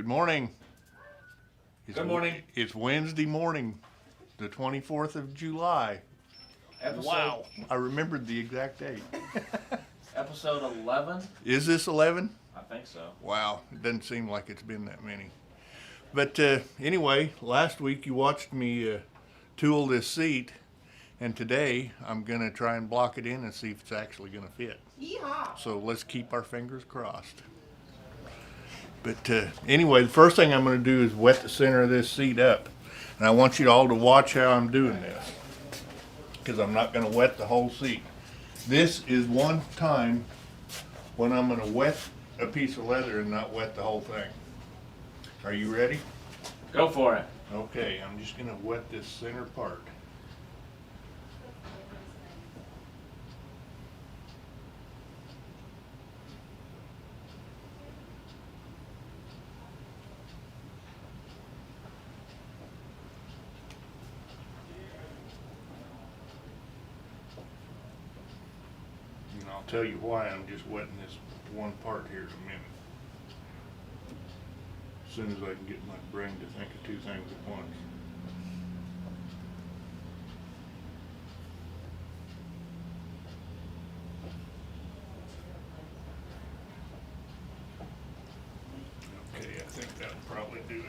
morning. Good morning. It's Wednesday morning, the 24th of July. Wow, I remembered the exact date. Episode 11? Is this 11? I think so. Wow, it doesn't seem like it's been that many. But anyway, last week you watched me tool this seat, and today I'm going to try and block it in and see if it's actually going to fit. Yeehaw. So let's keep our fingers crossed. But anyway, the first thing I'm going to do is wet the center of this seat up. And I want you all to watch how I'm doing this, because I'm not going to wet the whole seat. This is one time when I'm going to wet a piece of leather and not wet the whole thing. Are you ready? Go for it. Okay, I'm just going to wet this center part. And I'll tell you why I'm just wetting this one part here in a minute. As soon as I can get my brain to think of two things at once. Okay, I think that'll probably do it.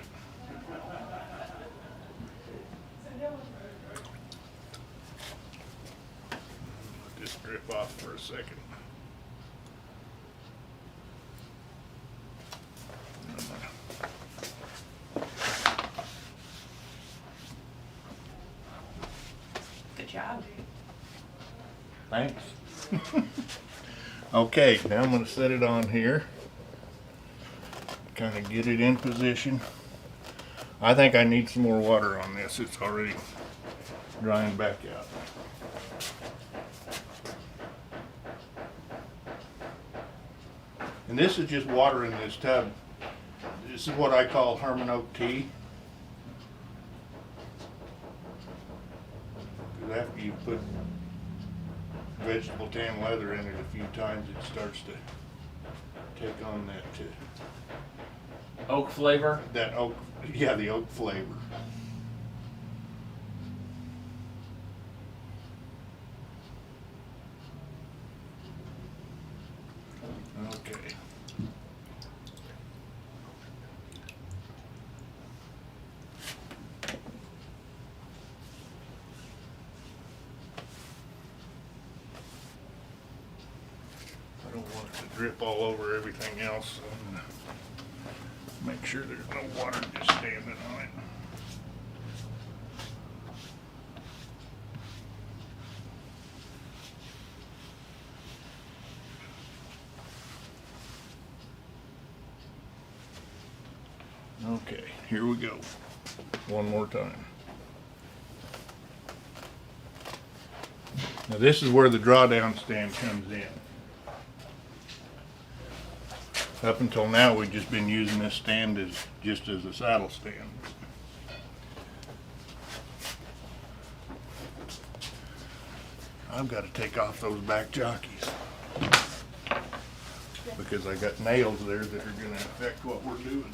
Let this drip off for a second. Good job. Thanks. Okay, now I'm going to set it on here. Kind of get it in position. I think I need some more water on this. It's already drying back out. And this is just water in this tub. This is what I call Herman Oak tea. Because after you put vegetable tan leather in it a few times, it starts to take on that Oak flavor? that oak, yeah, the oak flavor. Okay. I don't want it to drip all over everything else. So I'm gonna make sure there's no water just standing on it. Okay, here we go. One more time. Now this is where the drawdown stand comes in. Up until now, we've just been using this stand just as a saddle stand. I've got to take off those back jockeys because I got nails there that are going to affect what we're doing.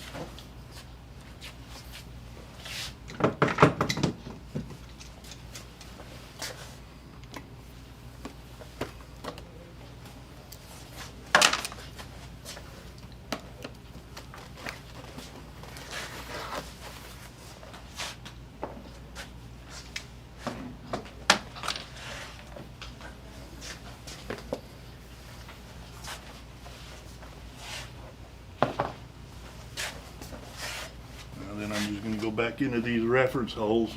Then I'm just going to go back into these reference holes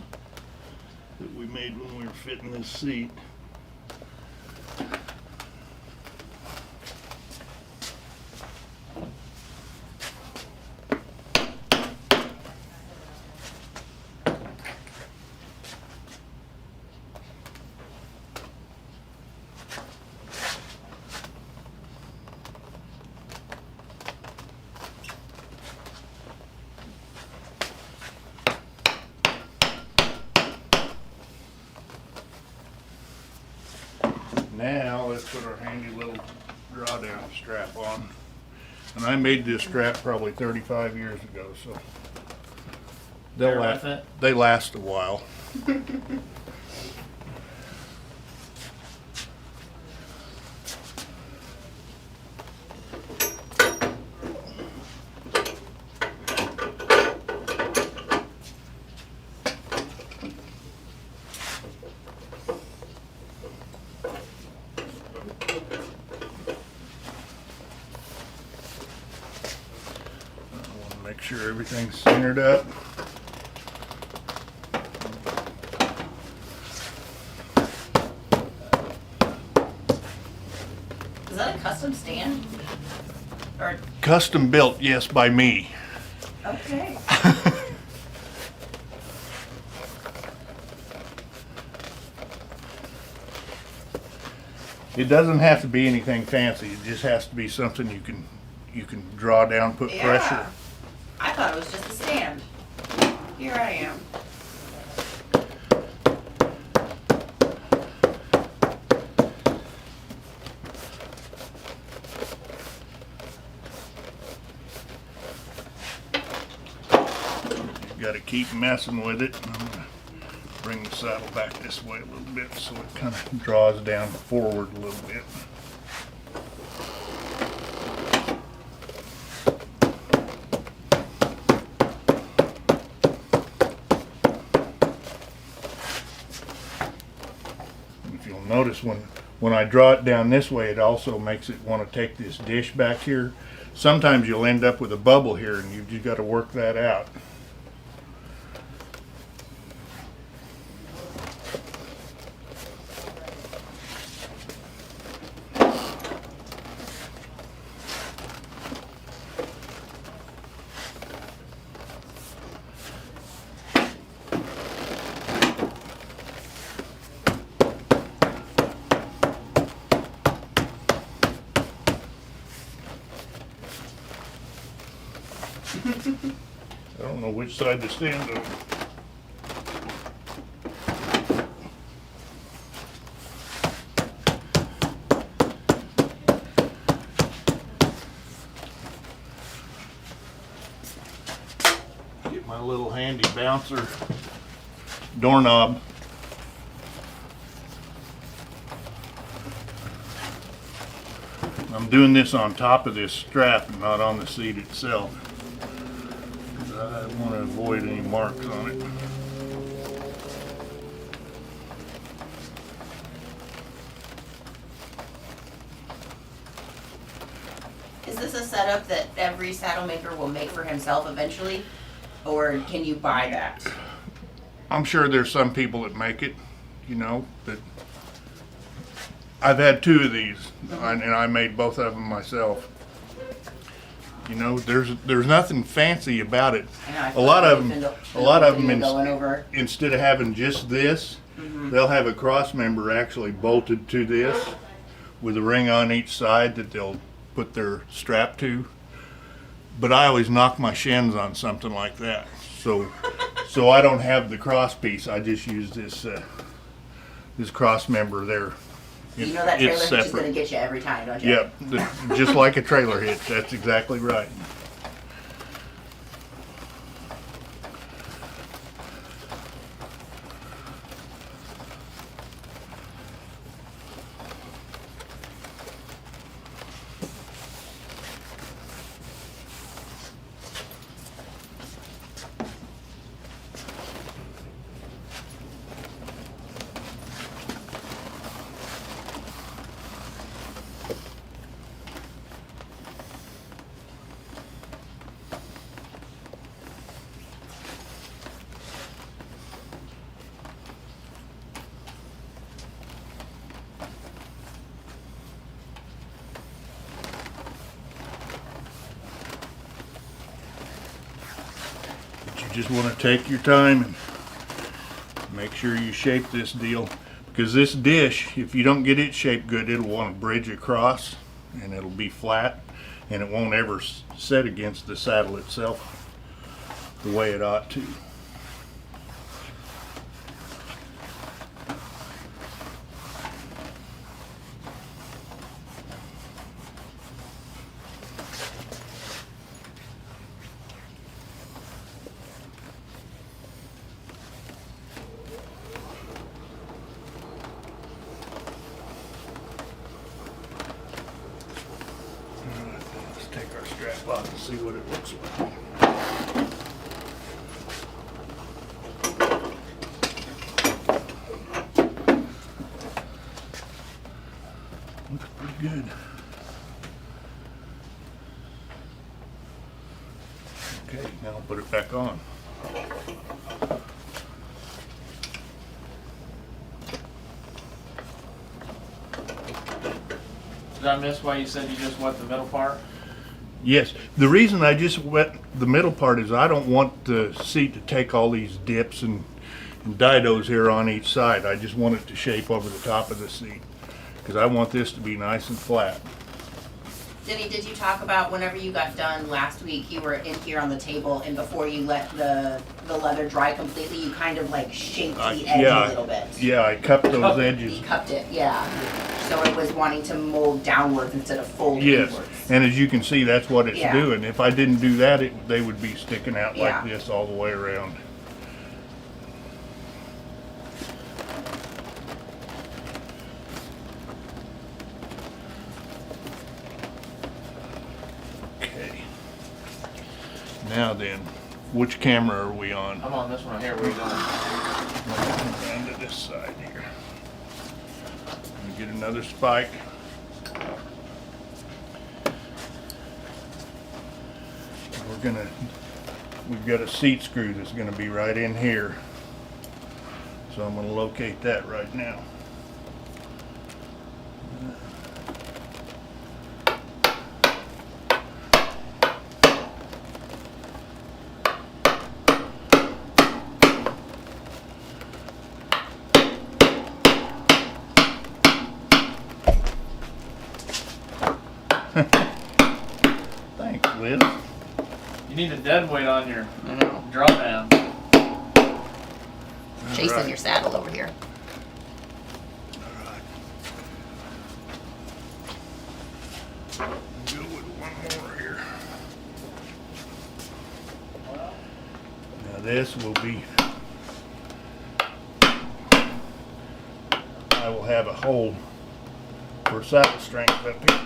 that we made when we were fitting this seat. Now let's put our handy little drawdown strap on. And I made this strap probably 35 years ago, so Bear with it. they last a while. Make sure everything's centered up. Is that a custom stand? Or Custom built, yes, by me. okay. It doesn't have to be anything fancy. It just has to be something you can draw down, put pressure. Yeah. I thought it was just a stand. Here I am. You got to keep messing with it. I'm gonna bring the saddle back this way a little bit so it kind of draws down forward a little bit. If you'll notice when I draw it down this way, it also makes it want to take this dish back here. Sometimes you'll end up with a bubble here and you've just got to work that out. I don't know which side to stand on. Get my little handy bouncer doorknob. I'm doing this on top of this strap and not on the seat itself. I want to avoid any marks on it. Is this a setup that every saddle maker will make for himself eventually? Or can you buy that? I'm sure there's some people that make it, you know, but I've had two of these, and I made both of them myself. You know, there's nothing fancy about it. A lot of them, instead of having just this, they'll have a cross member actually bolted to this with a ring on each side that they'll put their strap to. But I always knock my shins on something like that, so I don't have the cross piece. I just use this this cross member there. You know that trailer hitch is going to get you every time, don't you? Yep, just like a trailer hitch. That's exactly right. You just want to take your time and make sure you shape this deal, because this dish, if you don't get it shaped good, it'll want to bridge across and it'll be flat and it won't ever set against the saddle itself the way it ought to. spot to see what it looks like. Looks pretty good. Okay, now I'll put it back on. Did I miss why you said you just wet the middle part? Yes, the reason I just wet the middle part is I don't want the seat to take all these dips and didos here on each side. I just want it to shape over the top of the seat because I want this to be nice and flat. Denny, did you talk about whenever you got done last week, you were in here on the table and before you let the leather dry completely, you kind of like shaped the edge a little bit. Yeah, I cupped those edges. You cupped it, yeah. So it was wanting to mold downwards instead of fold Yes, inwards. and as you can see, that's what it's Yeah. doing. If I didn't do that, they would be sticking out Yeah. like this all the way around. Okay. Now then, which camera are we on? I'm on this one right here. Where you going? Around to this side here. Get another spike. We've got a seat screw that's gonna be right in here. So I'm gonna locate that right now. Thanks, Liz. You need a dead weight on your I know. drawdown. Chasing Alright. your saddle over here. Alright. Go with one more here. Now this will be, I will have a hole for saddle strength up here.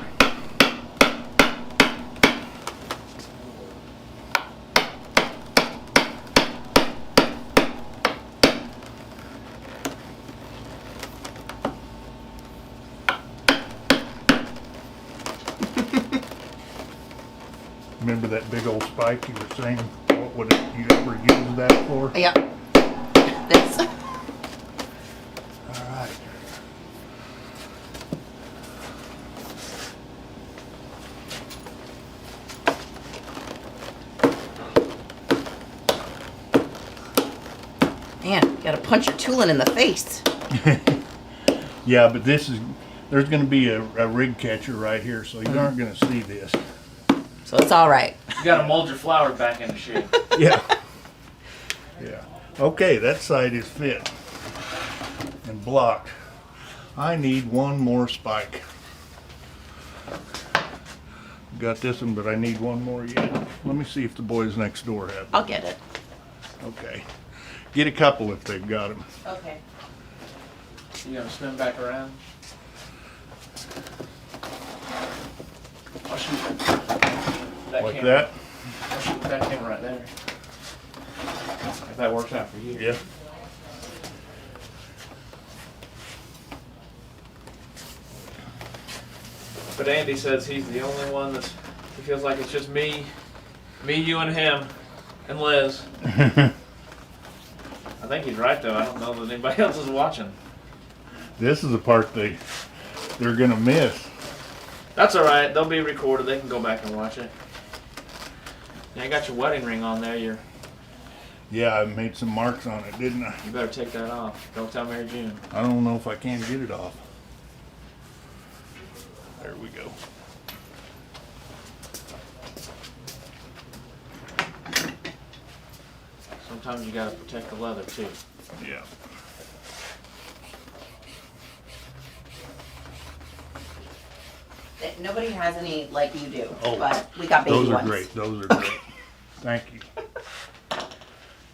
Remember that big old spike you were saying? What would you ever use that for? Yep. This. All right. Man, you gotta punch your tooling in the face. Yeah, but there's going to be a rig catcher right here, so you aren't going to see this. So it's all right. You gotta mold your flour back into shape. Yeah. Yeah. Okay, that side is fit and blocked. I need one more spike. Got this one, but I need one more yet. Let me see if the boys next door have them. I'll get it. Okay. Get a couple if they've got them. Okay. You gotta spin back around. I'll shoot that Like camera. that? I'll shoot that camera right there. If that works out for you. Yeah. But Andy says he's the only one he feels like it's just me, you and him, and Liz. I think he's right though. I don't know that anybody else is watching. This is the part they're gonna miss. That's all right. They'll be recorded. They can go back and watch it. Yeah, I got your wedding ring on there. Yeah, I made some marks on it, didn't I? You better take that off. Don't tell Mary June. I don't know if I can get it off. There we go. Sometimes you gotta protect the leather too. Yeah. Nobody has any like you do, Oh, but we got baby Those are ones. great. Those are great. Thank you.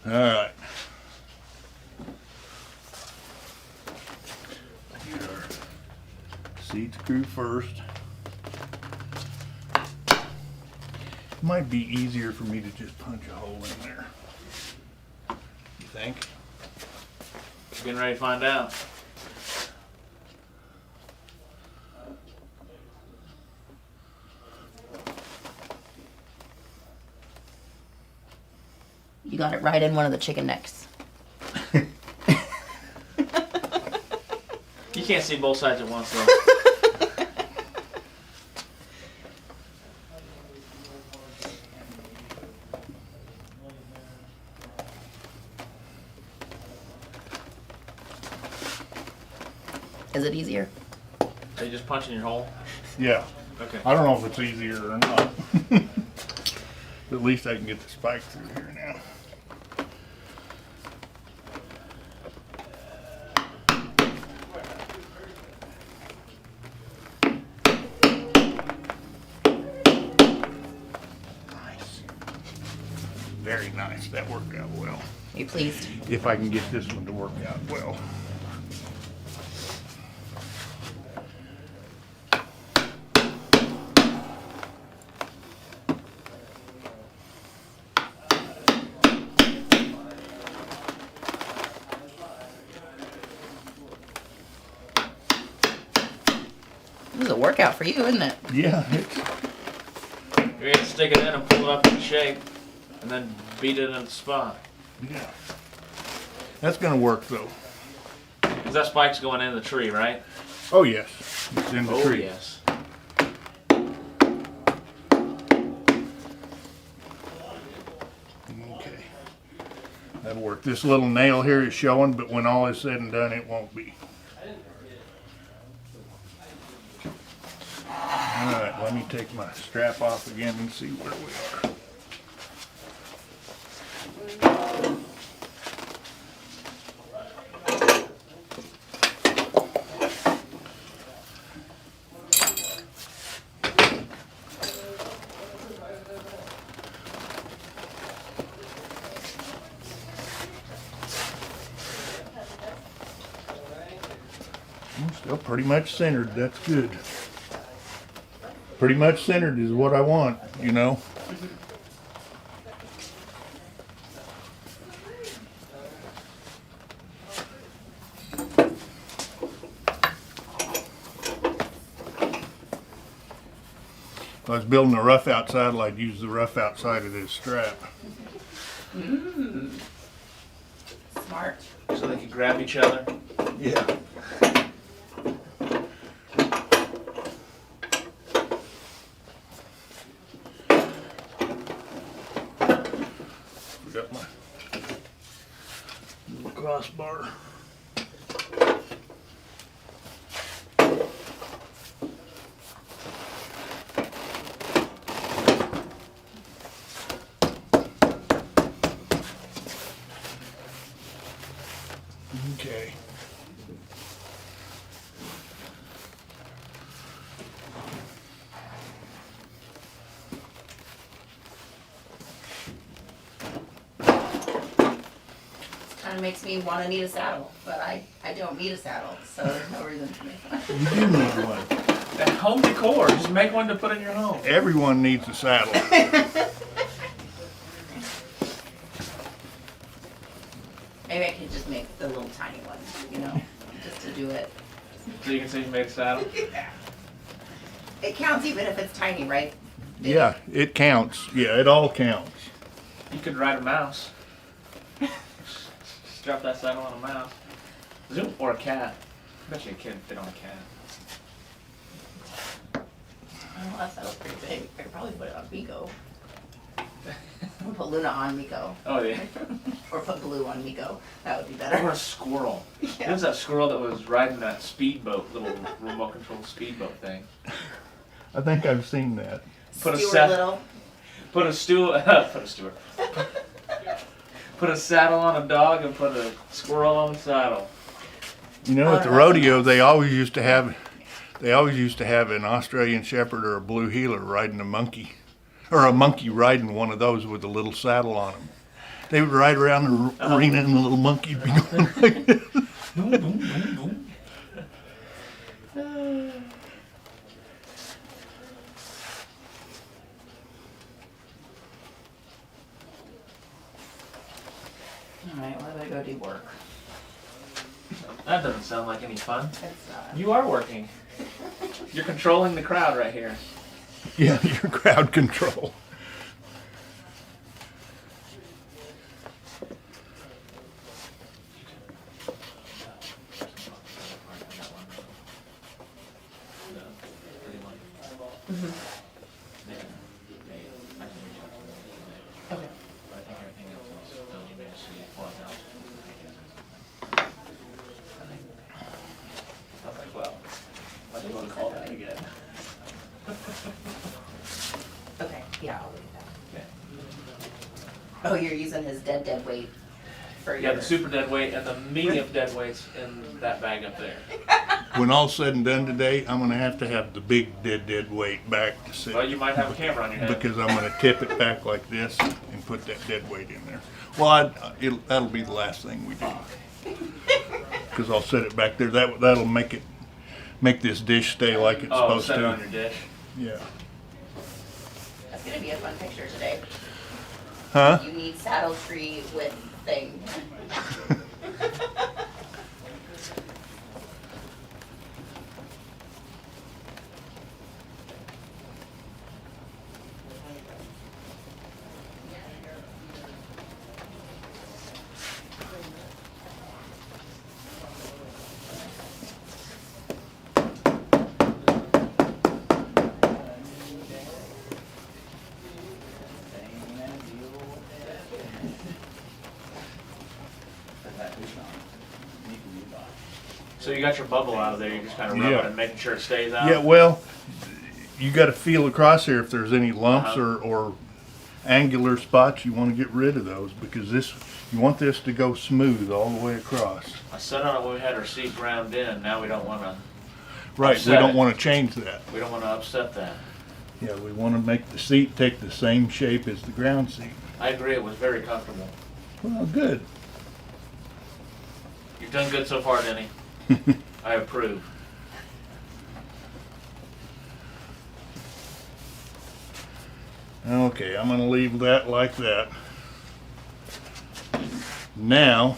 All right. Get our seat screw first. Might be easier for me to just punch a hole in there. You think? Getting ready to find out. You got it right in one of the chicken necks. You can't see both sides at once, though. Is it easier? Are you just punching your hole? Yeah. Okay. I don't know if it's easier or not. But at least I can get the spike through here now. Nice. Very nice. That worked out well. Are you pleased? If I can get this one to work out well. This is a workout for you, isn't it? Yeah, it's, You're gonna stick it in and pull it up into shape, and then beat it in the spot. yeah. That's gonna work though. Cause that spike's going in the tree, right? Oh yes, it's in the Oh tree. yes. Okay, that'll work. This little nail here is showing, but when all is said and done, it won't be. All right, let me take my strap off again and see where we are. I'm still pretty much centered. That's good. Pretty much centered is what I want, you know. If I was building a rough outside, I'd use the rough outside of this strap. Smart. So they can grab each other. Yeah. Got my little crossbar. Okay. Kind of makes me want to need a saddle, but I don't need a saddle, so there's no reason for me. You do need one. That home decor. Just make one to put in your home. Everyone needs a saddle. Maybe I could just make the little tiny one, you know, just to do it. So you can say you made a saddle. It counts even if it's tiny, right? Yeah, it counts. Yeah, it all counts. You could ride a mouse. Strap that saddle on a mouse. Zoom or a cat. I bet you a kid fit on a cat. Oh, that saddle's pretty big. I could probably put it on Miko. Or put Luna on Miko. Oh yeah. Or put Blue on Miko. That would be Or better. a squirrel. Yeah. There's that squirrel that was riding that speedboat, little remote control speedboat thing. I think I've seen that. Put a Stuart set- Little. Put a Put a saddle on a dog and put a squirrel on the saddle. You know, at the rodeo, they always used to have an Australian Shepherd or a Blue Heeler riding a monkey, or a monkey riding one of those with a little saddle on them. They would ride around the arena and the little monkey would be going like this. Boom, boom, boom, boom. to go do work. That doesn't sound like any fun. It's You are working. You're controlling the crowd right here. Yeah, your crowd control. okay. Okay, yeah, I'll leave that. Oh, you're using his dead weight for Yeah, your... the super dead weight and the medium dead weights in that bag up there. When all's said and done today, I'm gonna have to have the big dead weight back to sit. Well, you might have a camera on your head. Because I'm gonna tip it back like this and put that dead weight in there. Well, that'll be the last thing we do. Because I'll set it back there. That'll make this dish stay like it's supposed set it to. on your dish. Yeah. That's gonna be a fun picture today. Huh? You need saddle tree with thing. So you got your bubble out of there. You're just kind of rubbing Yeah. it and making sure it stays out. Yeah, well, you gotta feel across here if there's any lumps Uh-huh. or angular spots. You wanna get rid of those because you want this to go smooth all the way across. I set on it when we had our seat ground in. Now we don't want to. Right, we Upset don't it. wanna change that. We don't want to upset that. Yeah, we wanna make the seat take the same shape as the ground seat. I agree. It was very comfortable. Well, good. You've done good so far, Denny. I approve. Okay, I'm gonna leave that like that. Now,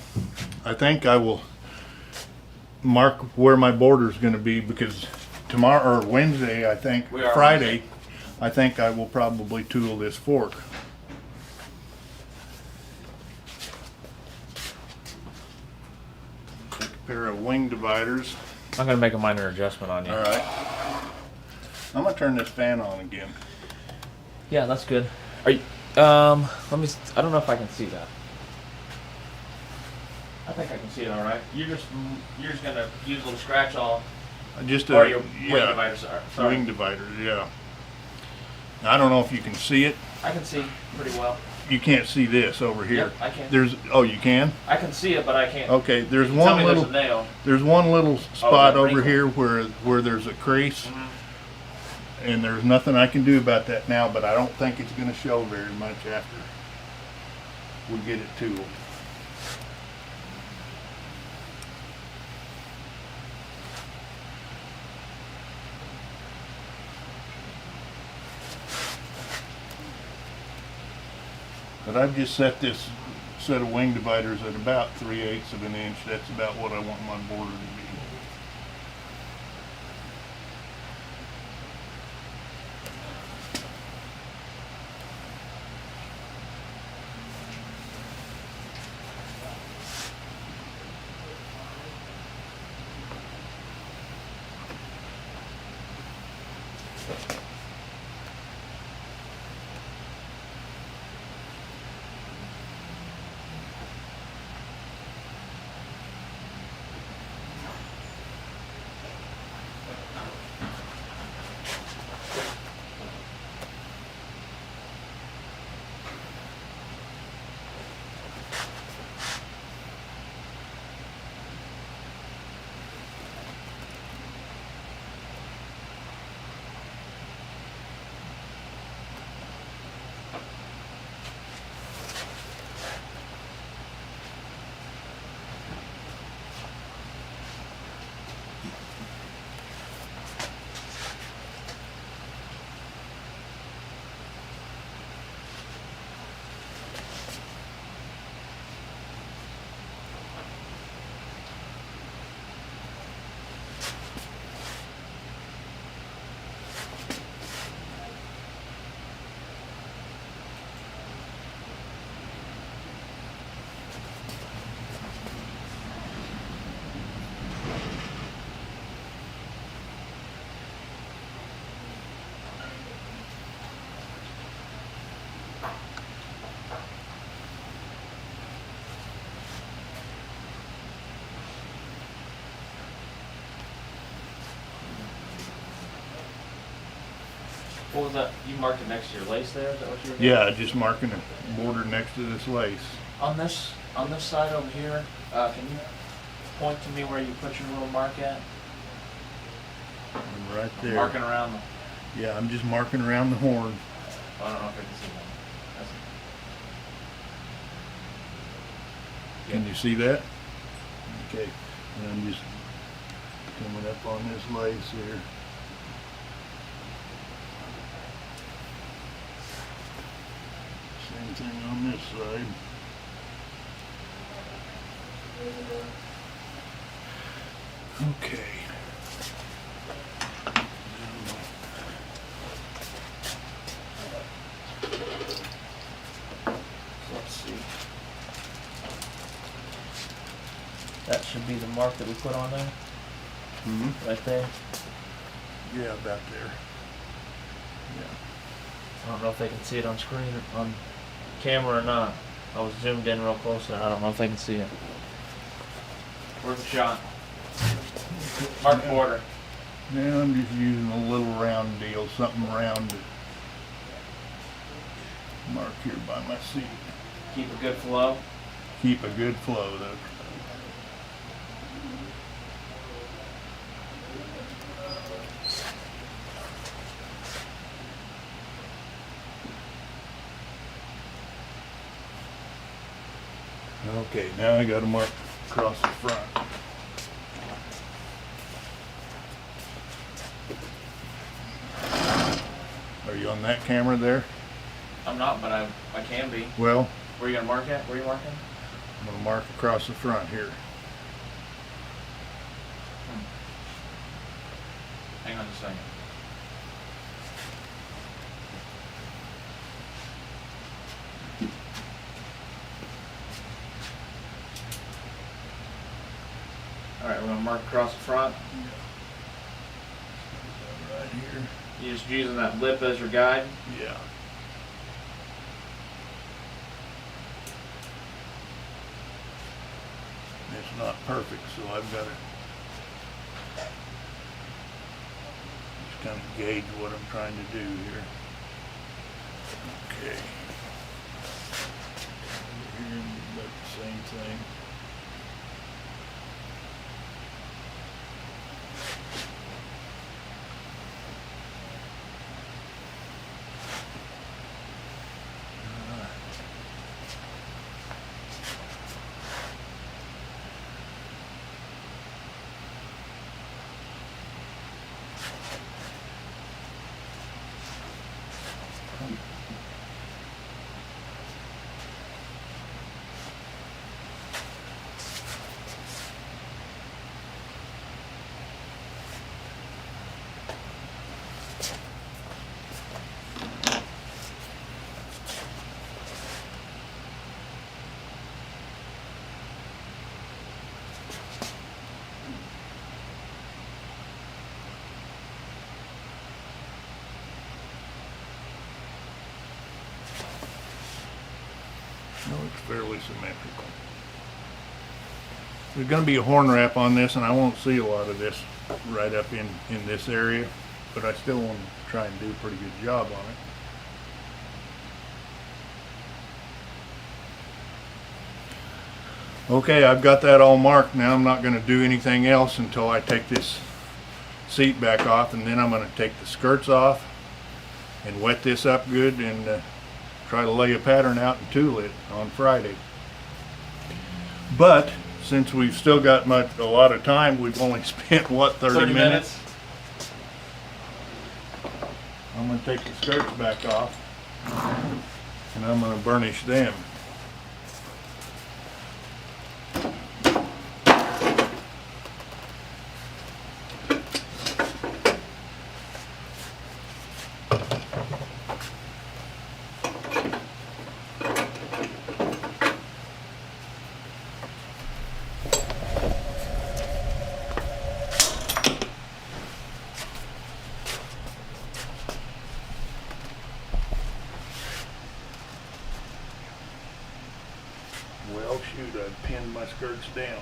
I think I will mark where my border's gonna be because tomorrow, or Wednesday, I think, We are Friday, I think I will probably tool this fork. Take a pair of wing dividers. I'm gonna make a minor adjustment on you. All right. I'm gonna turn this fan on again. Yeah, that's good. Are you? Let me. I don't know if I can see that. I think I can see it all right. You're just gonna use a little scratch all, Just or a, your wing yeah, dividers are. Sorry. wing dividers, yeah. I don't know if you can see it. I can see pretty well. You can't see this over here. Yep, I can. Oh, you can? I can see it, but I can't. Okay, there's You tell one me little, there's a nail. there's one little spot that over wrinkle. here where there's a crease. Mhm. And there's nothing I can do about that now, but I don't think it's gonna show very much after we get it tooled. But I've just set this set of wing dividers at about 3/8 of an inch. That's about what I want my border to be. What was that? You marked it next to your lace there? Is that what you were doing? Yeah, just marking the border next to this lace. On this side over here, can you point to me where you put your little mark at? And right there. Marking around the. Yeah, I'm just marking around the horn. Oh, I don't know if I can see that. Can you see that? Okay. And I'm just coming up on this lace here. Same thing on this side. Okay. Let's see. That should be the mark that we put on there, Mm-hmm. right there. Yeah, about there. Yeah. I don't know if they can see it on screen or on camera or not. I was zoomed in real close and I don't know if they can see it. Where's the shot? Mark border. Now I'm just using a little round deal, something round to mark here by my seat. Keep a good flow. Keep a good flow though. Okay, now I got to mark across the front. Are you on that camera there? I'm not, but I can be. Well, Where are you gonna mark at? Where are you marking? I'm going to mark across the front here. Hang on just a second. Alright, we're gonna mark across the front. Right here. You're just using that lip as your guide. Yeah. It's not perfect, so I've got to just kind of gauge what I'm trying to do here. Okay. Over here, about the same thing. No, it's fairly symmetrical. There's going to be a horn wrap on this, and I won't see a lot of this right up in this area, but I still want to try and do a pretty good job on it. Okay, I've got that all marked. Now I'm not going to do anything else until I take this seat back off, and then I'm going to take the skirts off and wet this up good and try to lay a pattern out and tool it on Friday. But since we've still got a lot of time, we've only spent what, 30 minutes? I'm going to take the skirts back off and I'm going to burnish them. Oh shoot, I pinned my skirts down.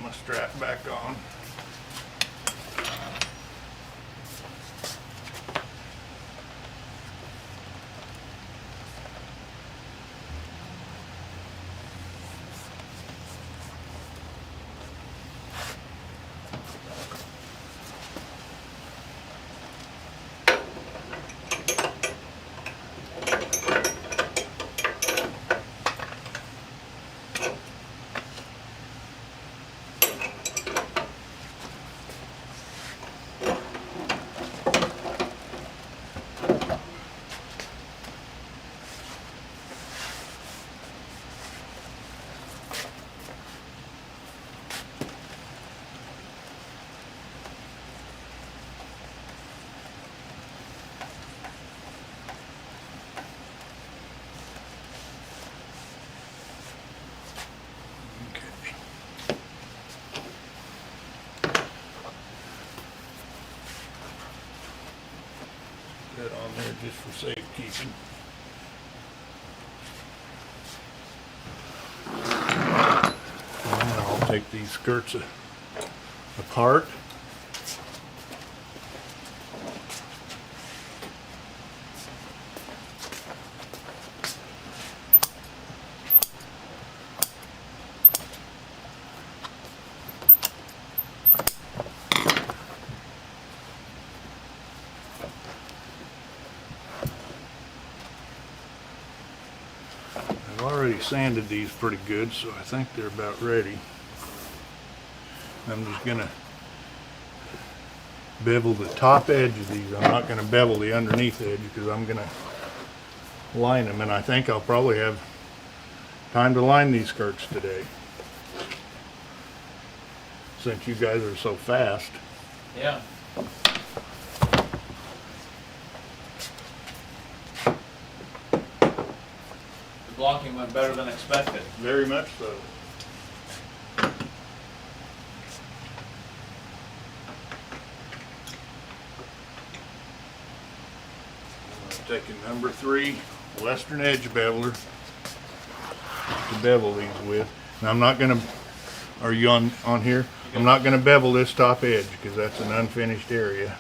My strap back on. That on there just for safekeeping. And I'll take these skirts apart. I've already sanded these pretty good, so I think they're about ready. I'm just gonna bevel the top edge of these. I'm not gonna bevel the underneath edge because I'm gonna line them, and I think I'll probably have time to line these skirts today, since you guys are so fast. Yeah. The blocking went better than expected. Very much so. I'm taking number 3 Western edge beveler to bevel these with. And I'm not gonna, are you on here? I'm not gonna bevel this top edge because that's an unfinished area.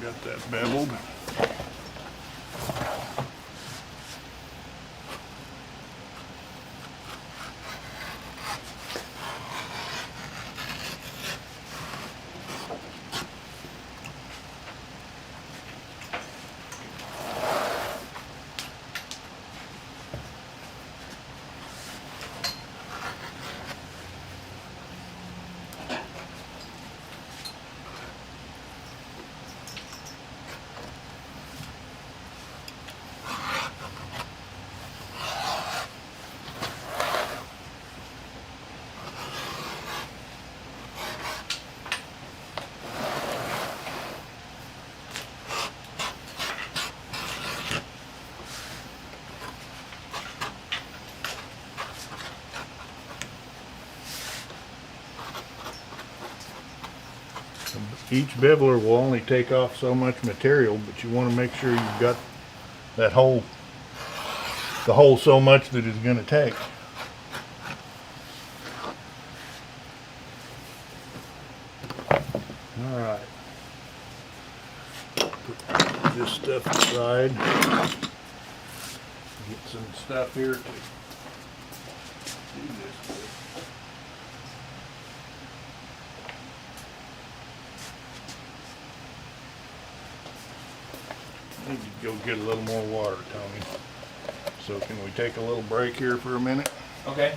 Got that beveled. each beveler will only take off so much material, but you want to make sure you've got that hole, the hole so much that it's going to take. All right. Put this stuff aside. Get some stuff here to do this with. I need to go get a little more water, Tony. So can we take a little break here for a minute? Okay.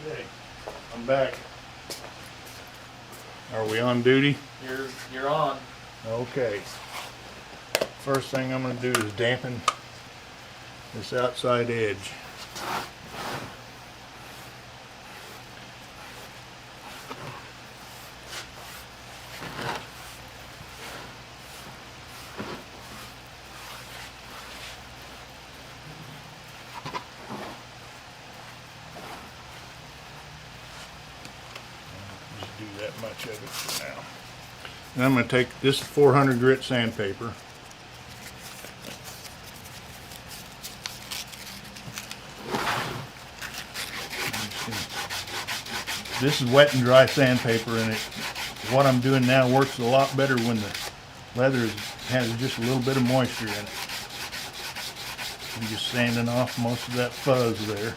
Okay, I'm back. Are we on duty? You're on. Okay. First thing I'm going to do is dampen this outside edge. Just do that much of it for now. And I'm going to take this 400 grit sandpaper. This is wet and dry sandpaper, and what I'm doing now works a lot better when the leather has just a little bit of moisture in it. I'm just sanding off most of that fuzz there.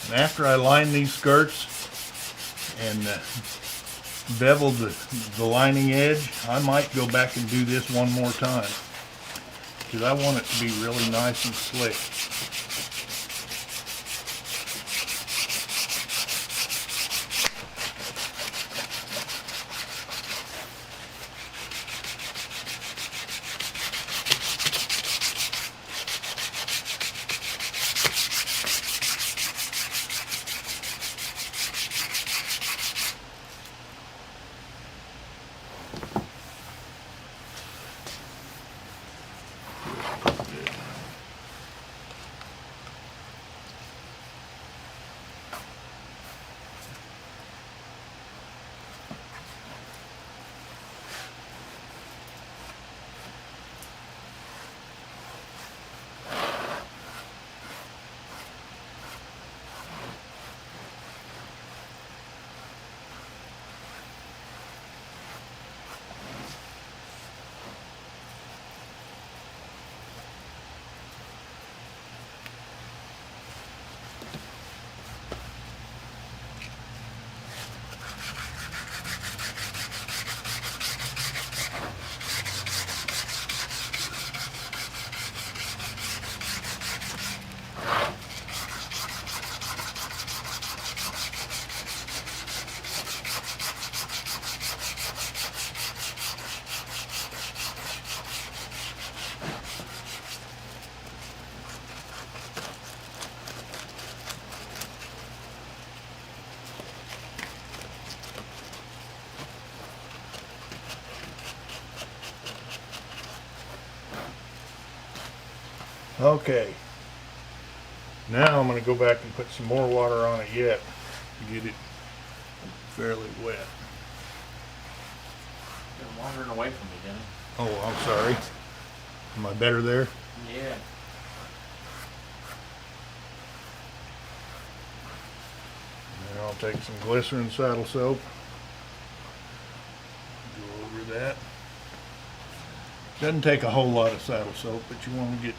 And after I line these skirts and bevel the lining edge, I might go back and do this one more time because I want it to be really nice and slick. Okay. Now I'm gonna go back and put some more water on it yet to get it fairly wet. You're wandering away from me, Denny. Oh, I'm sorry. Am I better there? Yeah. Now I'll take some glycerin saddle soap. Go over that. Doesn't take a whole lot of saddle soap, but you want to get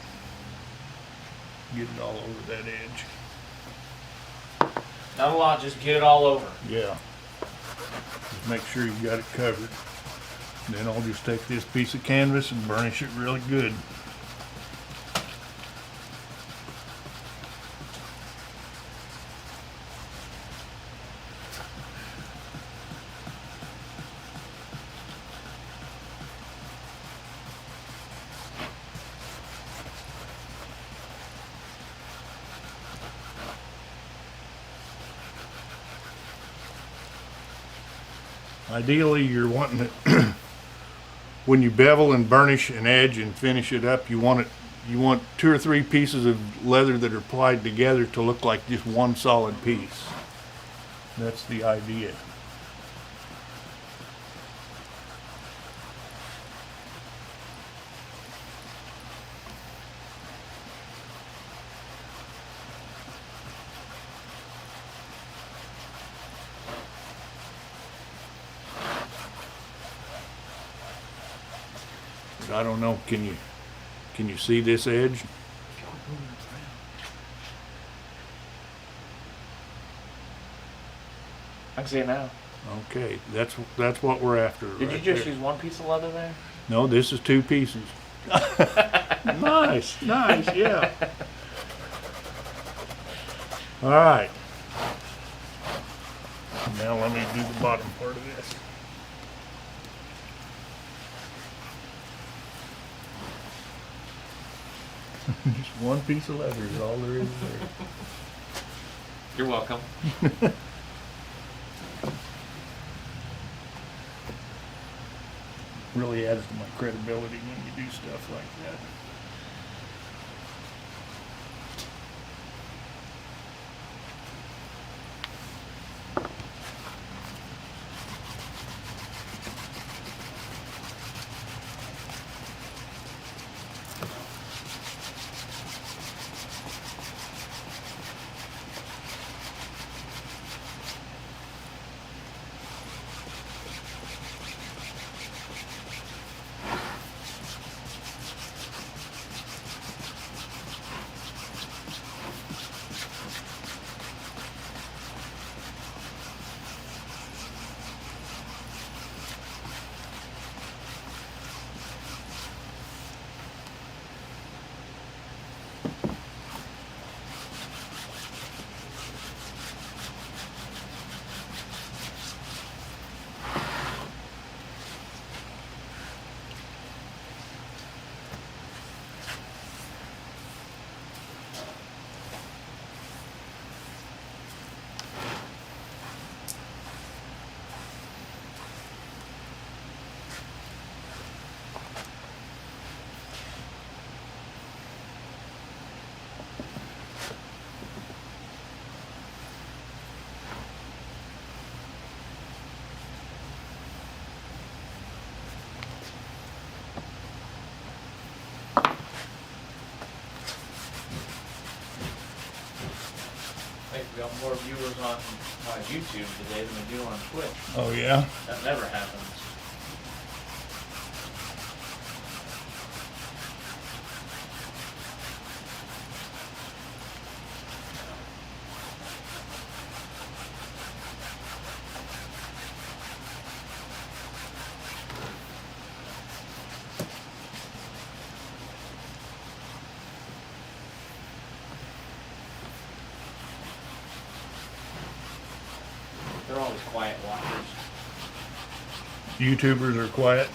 it all over that edge. Not a lot, just get it all over. Yeah. Just make sure you got it covered. Then I'll just take this piece of canvas and burnish it really good. Ideally, you're wanting it when you bevel and burnish an edge and finish it up. You want 2 or 3 pieces of leather that are applied together to look like just one solid piece. That's the idea. I don't know, can you see this edge? I can see it now. Okay, that's what we're after. Did you right just there. use one piece of leather there? No, this is 2 pieces. Nice, yeah. All right. Now let me do the bottom part of this. Just one piece of leather is all there is there. You're welcome. Really adds to my credibility when you do stuff like that. I think we got more viewers on YouTube today than we do on Twitch. Oh yeah? That never happens. They're always quiet watchers. YouTubers are quiet.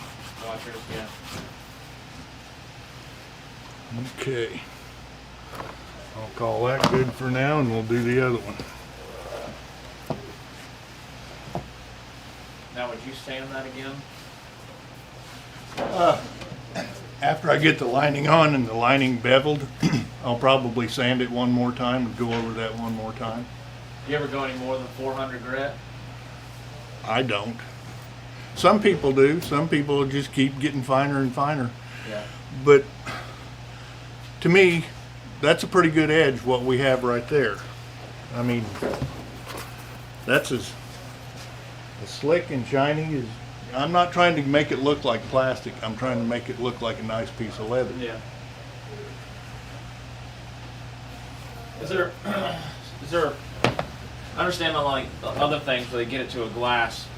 Watchers, yeah. Okay. I'll call that good for now and we'll do the other one. Now, would you sand that again? After I get the lining on and the lining beveled, I'll probably sand it one more time and go over that one more time. You ever go any more than 400 grit? I don't. Some people do. Some people just keep getting finer and finer. Yeah. But to me, that's a pretty good edge, what we have right there. I mean, that's as slick and shiny as. I'm not trying to make it look like plastic. I'm trying to make it look like a nice piece of leather. Yeah. Is there, I understand like other things where they get it to a glass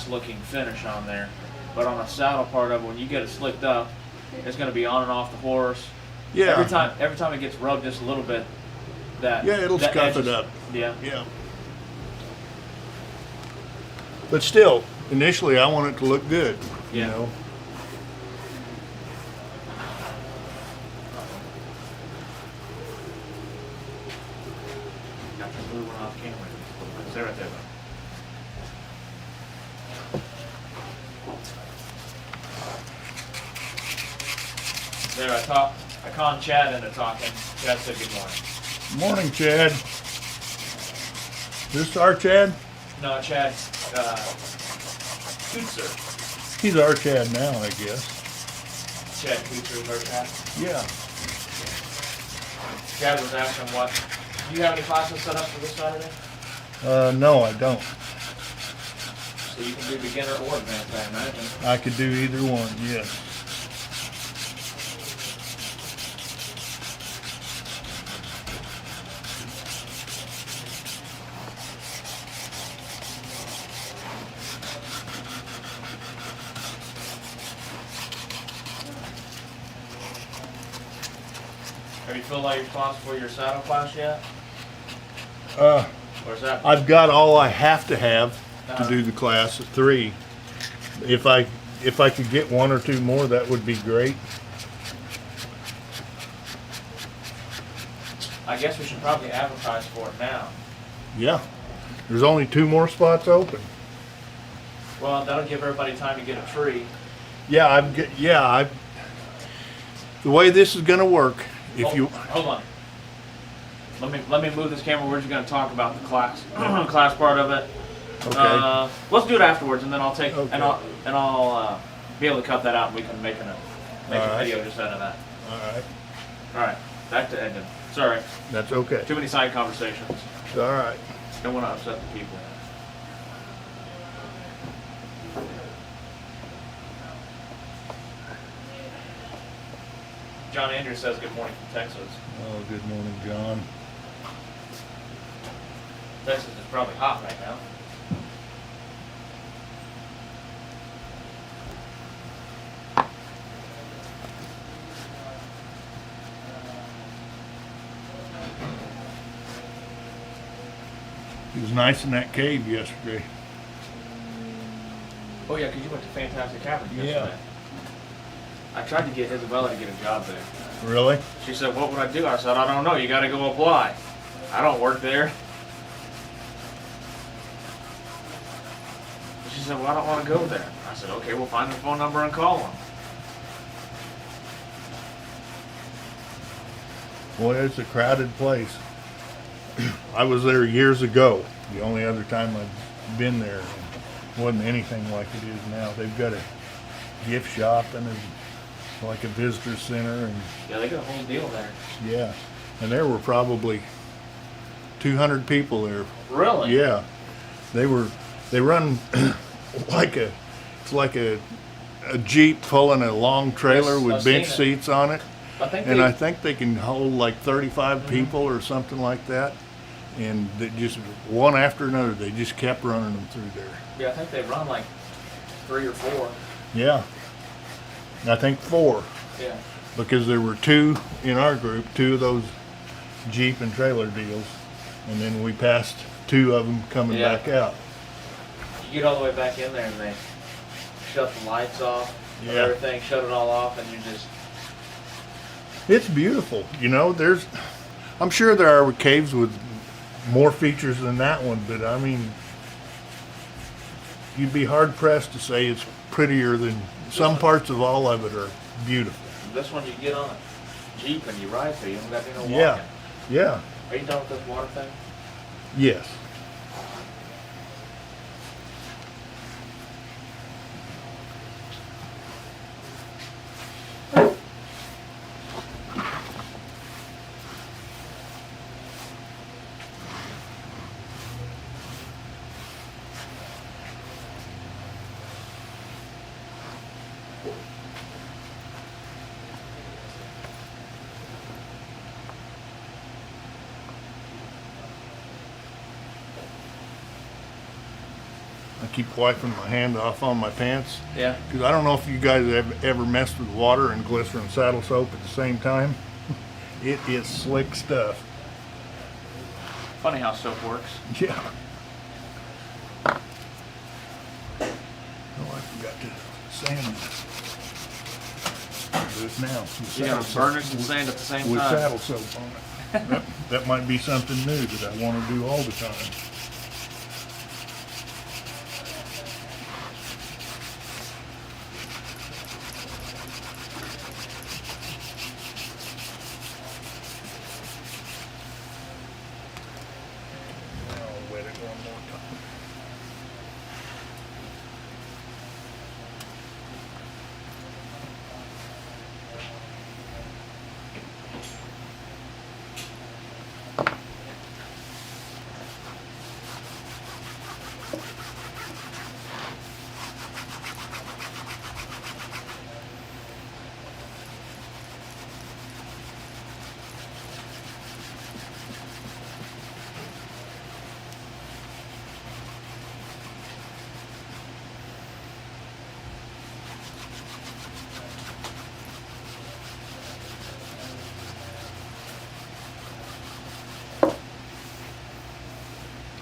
looking finish on there, but on the saddle part of it, when you get it slicked up, it's going to be on and off the horse. Yeah. Every time it gets rubbed just a little bit, It'll that scuff edge it up. Yeah. Yeah. But still, initially I want it to look good. Yeah. You know. Got the blue one off camera. Stay right there, bud. There, I conned Chad into talking. Chad said good morning. Morning, Chad. This our Chad? No, Chad, Kootser. He's our Chad now, I guess. Chad Kootser is our Chad. Yeah. Chad was asking do you have any classes set up for this Saturday? No, I don't. So you can do beginner or advanced, I imagine. I could do either one, yes. Have you filled out your spots for your saddle class yet? Uh, Or is that? I've got all I have to have to Uh-huh. do the class at 3. If I could get 1 or 2 more, that would be great. I guess we should probably advertise for it now. Yeah. There's only 2 more spots open. Well, that'll give everybody time to get a tree. The way this is gonna work, Hold on. Let me move this camera. We're just going to talk about the class class part of it. Okay. Let's do it afterwards, and then I'll take Okay. and I'll be able to cut that out. And we can make a Alright. video just out of that. Alright, All right, back to Edmund. Sorry, that's okay. too many side conversations. Alright. Don't want to upset the people. John Andrews says good morning from Texas. Oh, good morning, John. Texas is probably hot right now. It was nice in that cave yesterday. Oh yeah, because you went to Fantastic Cavern Yeah. yesterday. I tried to get Isabella to get a job there. Really? She said, what would I do? I said, I don't know. You got to go apply. I don't work there. She said, well, I don't want to go there. I said, okay, we'll find the phone number and call them. Boy, it's a crowded place. I was there years ago. The only other time I've been there, it wasn't anything like it is now. They've got a gift shop and like a visitor center, and Yeah, they got a whole deal there. yeah, and there were probably 200 people there. Really? Yeah, they run it's like a Jeep pulling a long trailer Yes, with I've seen bench it. seats on it. I I think they can hold like 35 people or something like that. And they just, one after another, they just kept running them through there. Yeah, I think they run like 3 or 4. Yeah. I think 4, Yeah. because there were 2 in our group, 2 of those Jeep and trailer deals. And then we passed 2 of them coming Yeah. back out. You get all the way back in there and they shut the lights off, and Yeah. everything, shut it all off, and you just... It's beautiful. You know, I'm sure there are caves with more features than that one, but I mean, you'd be hard pressed to say it's prettier than some parts of all of it are beautiful. This one you get on a Jeep and you ride through, you don't got to do no walking. Yeah, yeah, Are you done with this water thing? yes. I keep wiping my hand off on my pants Yeah. because I don't know if you guys have ever messed with water and glycerin saddle soap at the same time. It is slick stuff. Funny how soap works. Yeah. Oh, I forgot to sand do it now. With You gotta saddle burn it soap- and sand at the same with time. saddle soap on it. That might be something new that I want to do all the time. Now I'll wet it one more time.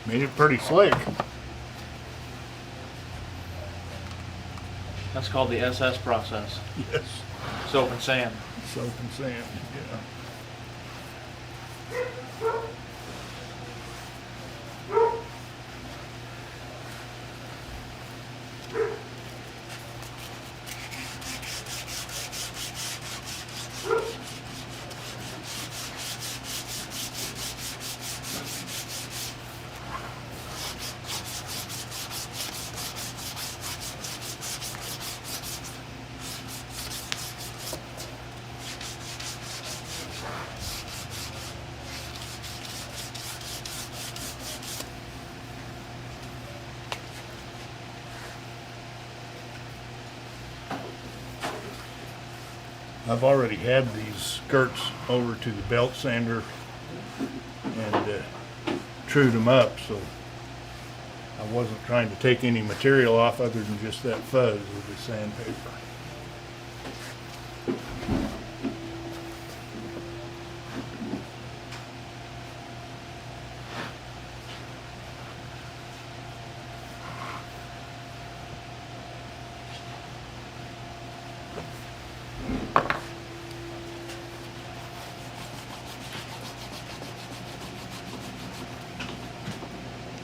Made it pretty slick. That's called the SS process. Yes. Soap and sand. Soap and sand, yeah. I've already had these skirts over to the belt sander and trued them up, so I wasn't trying to take any material off other than just that fuzz with the sandpaper.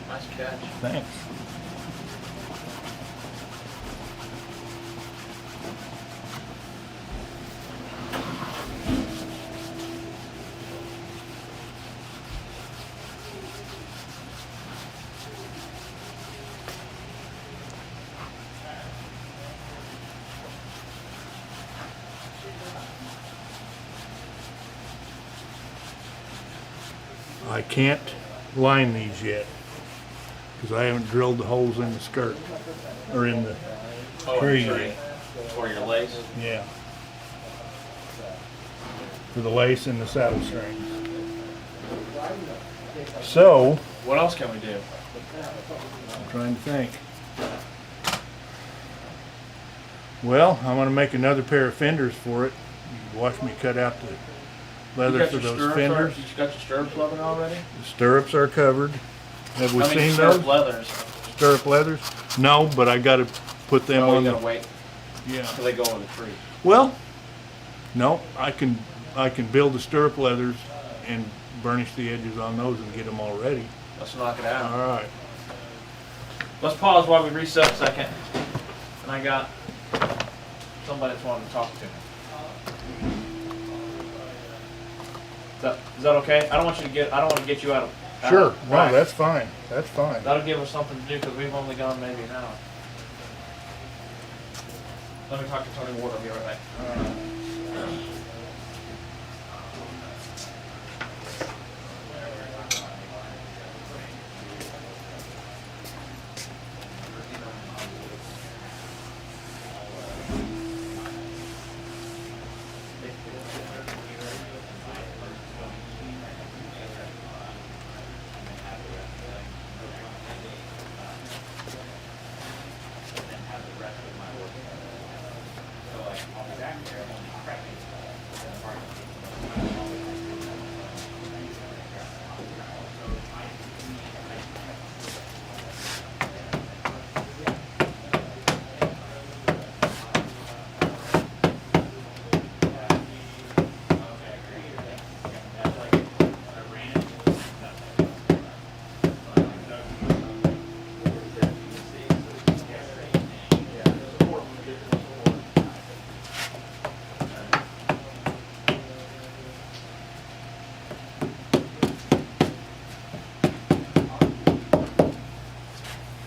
Nice catch. Thanks. I can't line these yet because I haven't drilled the holes in the skirt or in the tree yet. For your lace. Yeah. For the lace and the saddle strings. So, What else can we do? I'm trying to think. Well, I'm going to make another pair of fenders for it. You watch me cut out the leather for those fenders. You got your stirrups leather already? The stirrups are covered. Have we I mean, seen stirrup those? leathers. Stirrup leathers? No, but I got to put them Oh, on you the. gotta wait Yeah. till they go on the tree. Well, no, I can build the stirrup leathers and burnish the edges on those and get them all ready. Let's knock it out. All right. Let's pause while we reset a second. And I got somebody that's wanting to talk to me. Is that okay? I don't want to get you out of. Sure, of no, whack. that's fine, that's fine. That'll give us something to do because we've only gone maybe an hour. Let me talk to Tony Ward. I'll be right back.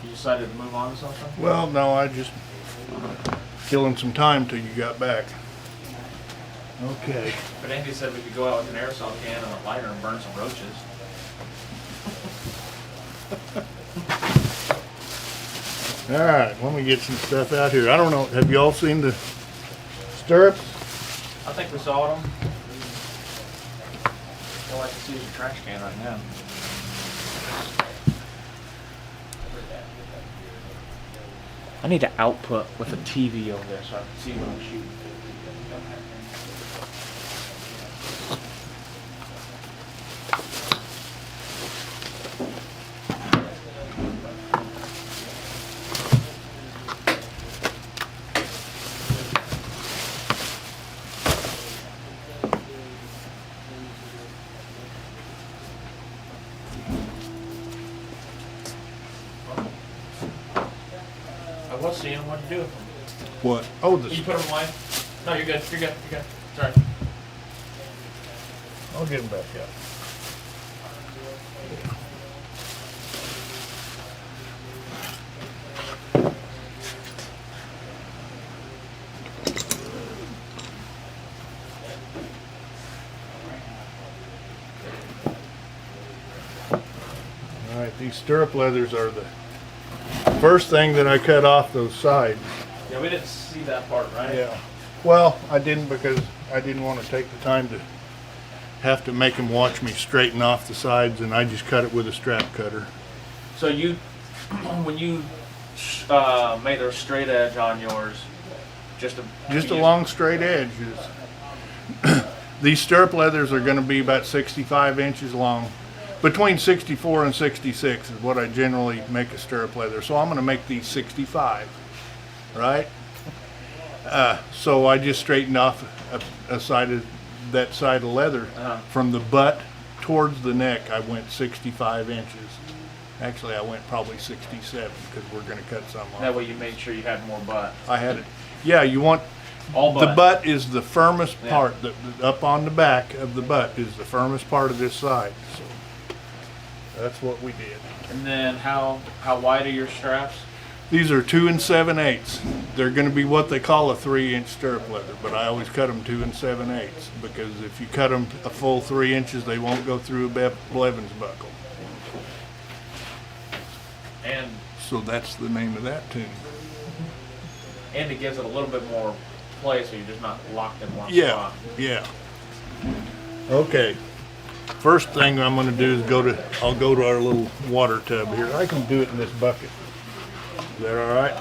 Decided to move on to something? Well, no, I just killing some time till you got back. Okay. But Andy said we could go out with an aerosol can and a lighter and burn some roaches. All right, let me get some stuff out here. I don't know, have you all seen the stirrups? I think we saw them. All I can see is a trash can right now. I need to output with a TV over there so I can see what I'm shooting. I was seeing what to do with them. What? Oh, You put them away? No, you're good. You're good. You're good. Sorry. I'll get them back out. All right, these stirrup leathers are the first thing that I cut off those sides. Yeah, we didn't see that part, right? Yeah. Well, I didn't because I didn't want to take the time to have to make them watch me straighten off the sides, and I just cut it with a strap cutter. So you, when you made a straight edge on yours, just Just a long straight edge. These stirrup leathers are going to be about 65 inches long. Between 64 and 66 is what I generally make a stirrup leather. So I'm going to make these 65, right? So I just straightened off a side of that side of leather. From the butt towards the neck. I went 65 inches. Actually, I went probably 67 because we're going to cut some off. That way you made sure you had more butt. I had it. Yeah, you want All butt. the butt is the firmest Yeah. part. Up on the back of the butt is the firmest part of this side. So that's what we did. And then how wide are your straps? These are 2 7/8. They're going to be what they call a 3-inch stirrup leather, but I always cut them 2 7/8 because if you cut them a full 3 inches, they won't go through a Blevins buckle. And So that's the name of that tune. it gives it a little bit more play, so you're just not locked in one Yeah, spot. yeah. Okay. First thing I'm going to do is I'll go to our little water tub here. I can do it in this bucket. Is that all right?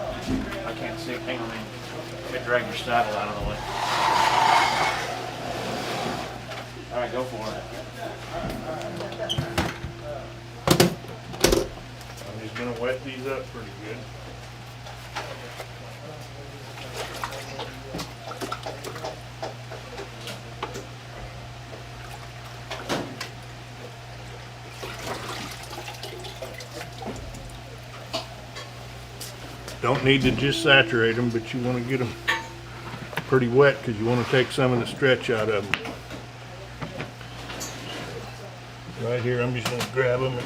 I can't see. Hang on, let me drag your saddle out of the way. All right, go for it. I'm just going to wet these up pretty good. Don't need to just saturate them, but you want to get them pretty wet because you want to take some of the stretch out of them. Right here, I'm just going to grab them.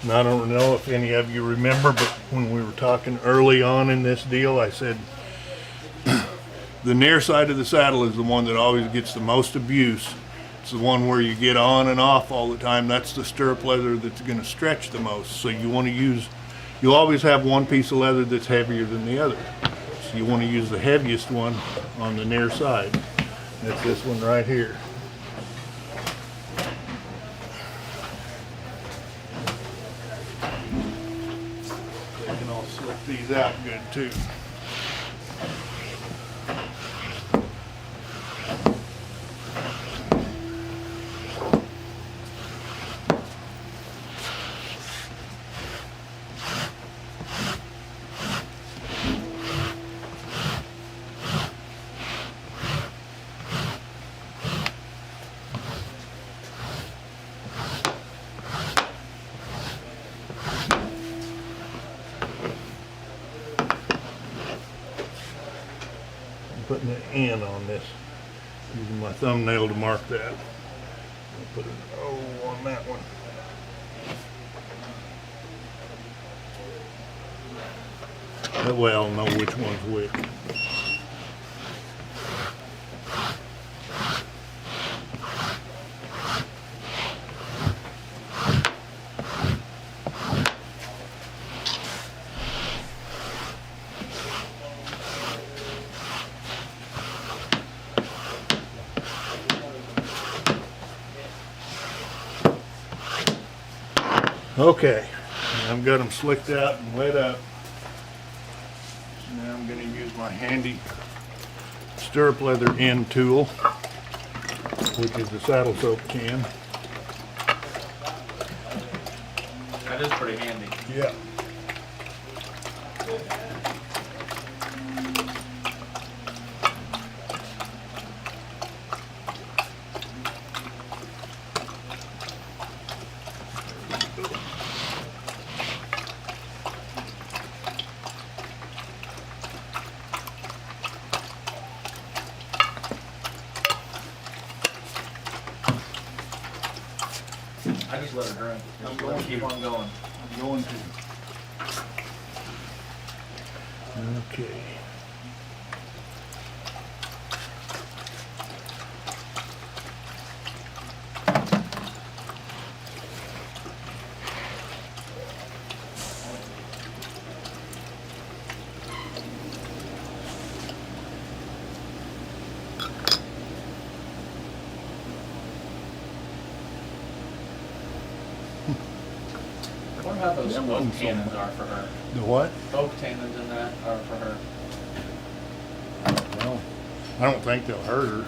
And I don't know if any of you remember, but when we were talking early on in this deal, I said the near side of the saddle is the one that always gets the most abuse. It's the one where you get on and off all the time. That's the stirrup leather that's going to stretch the most. So you want to use, you'll always have one piece of leather that's heavier than the other. So you want to use the heaviest one on the near side. That's this one right here. They can all slip these out good too. Putting an N on this, using my thumbnail to mark that. I'll put an O on that one. That way I'll know which one's which. Okay, I've got them slicked out and wet up. So now I'm going to use my handy stirrup leather end tool, which is the saddle soap can. That is pretty handy. Yeah. I just let her drink. I'm going to keep on going. I'm going to. Okay. I wonder how those That oak wasn't so tannins much. are for her. The what? Oak tannins in that are for her. Well, I don't think they'll hurt her.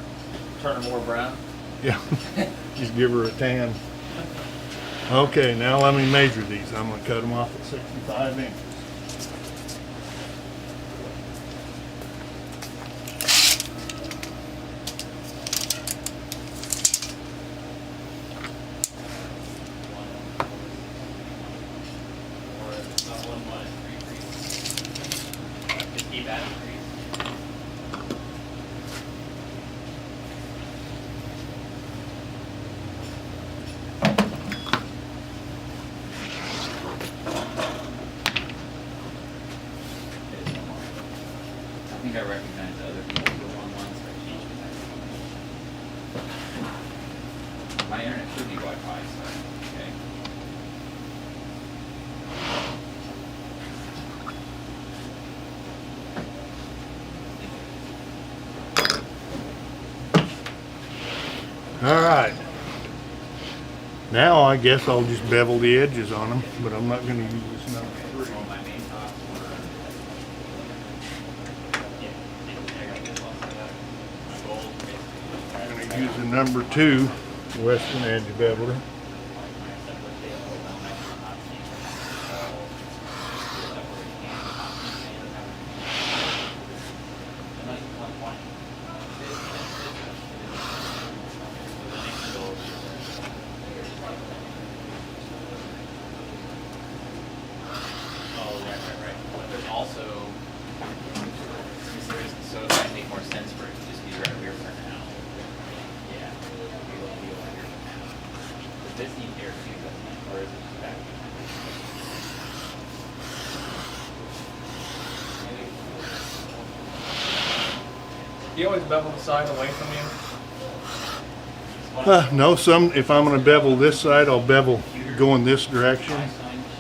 Turn her more brown. Yeah, just give her a tan. Okay, now let me measure these. I'm gonna cut them off at 65 inches. I think I recognize the other people who won ones for each. My internet should be Wi-Fi, so okay. All right. Now I guess I'll just bevel the edges on them, but I'm not going to use this number 3. All my main tops were. I got this one set up. My gold, basically. I'm going to use the number 2 Western edge beveler. Disney here too, or is it back? You always bevel the side away from you. No, if I'm gonna bevel this side, I'll bevel going this direction.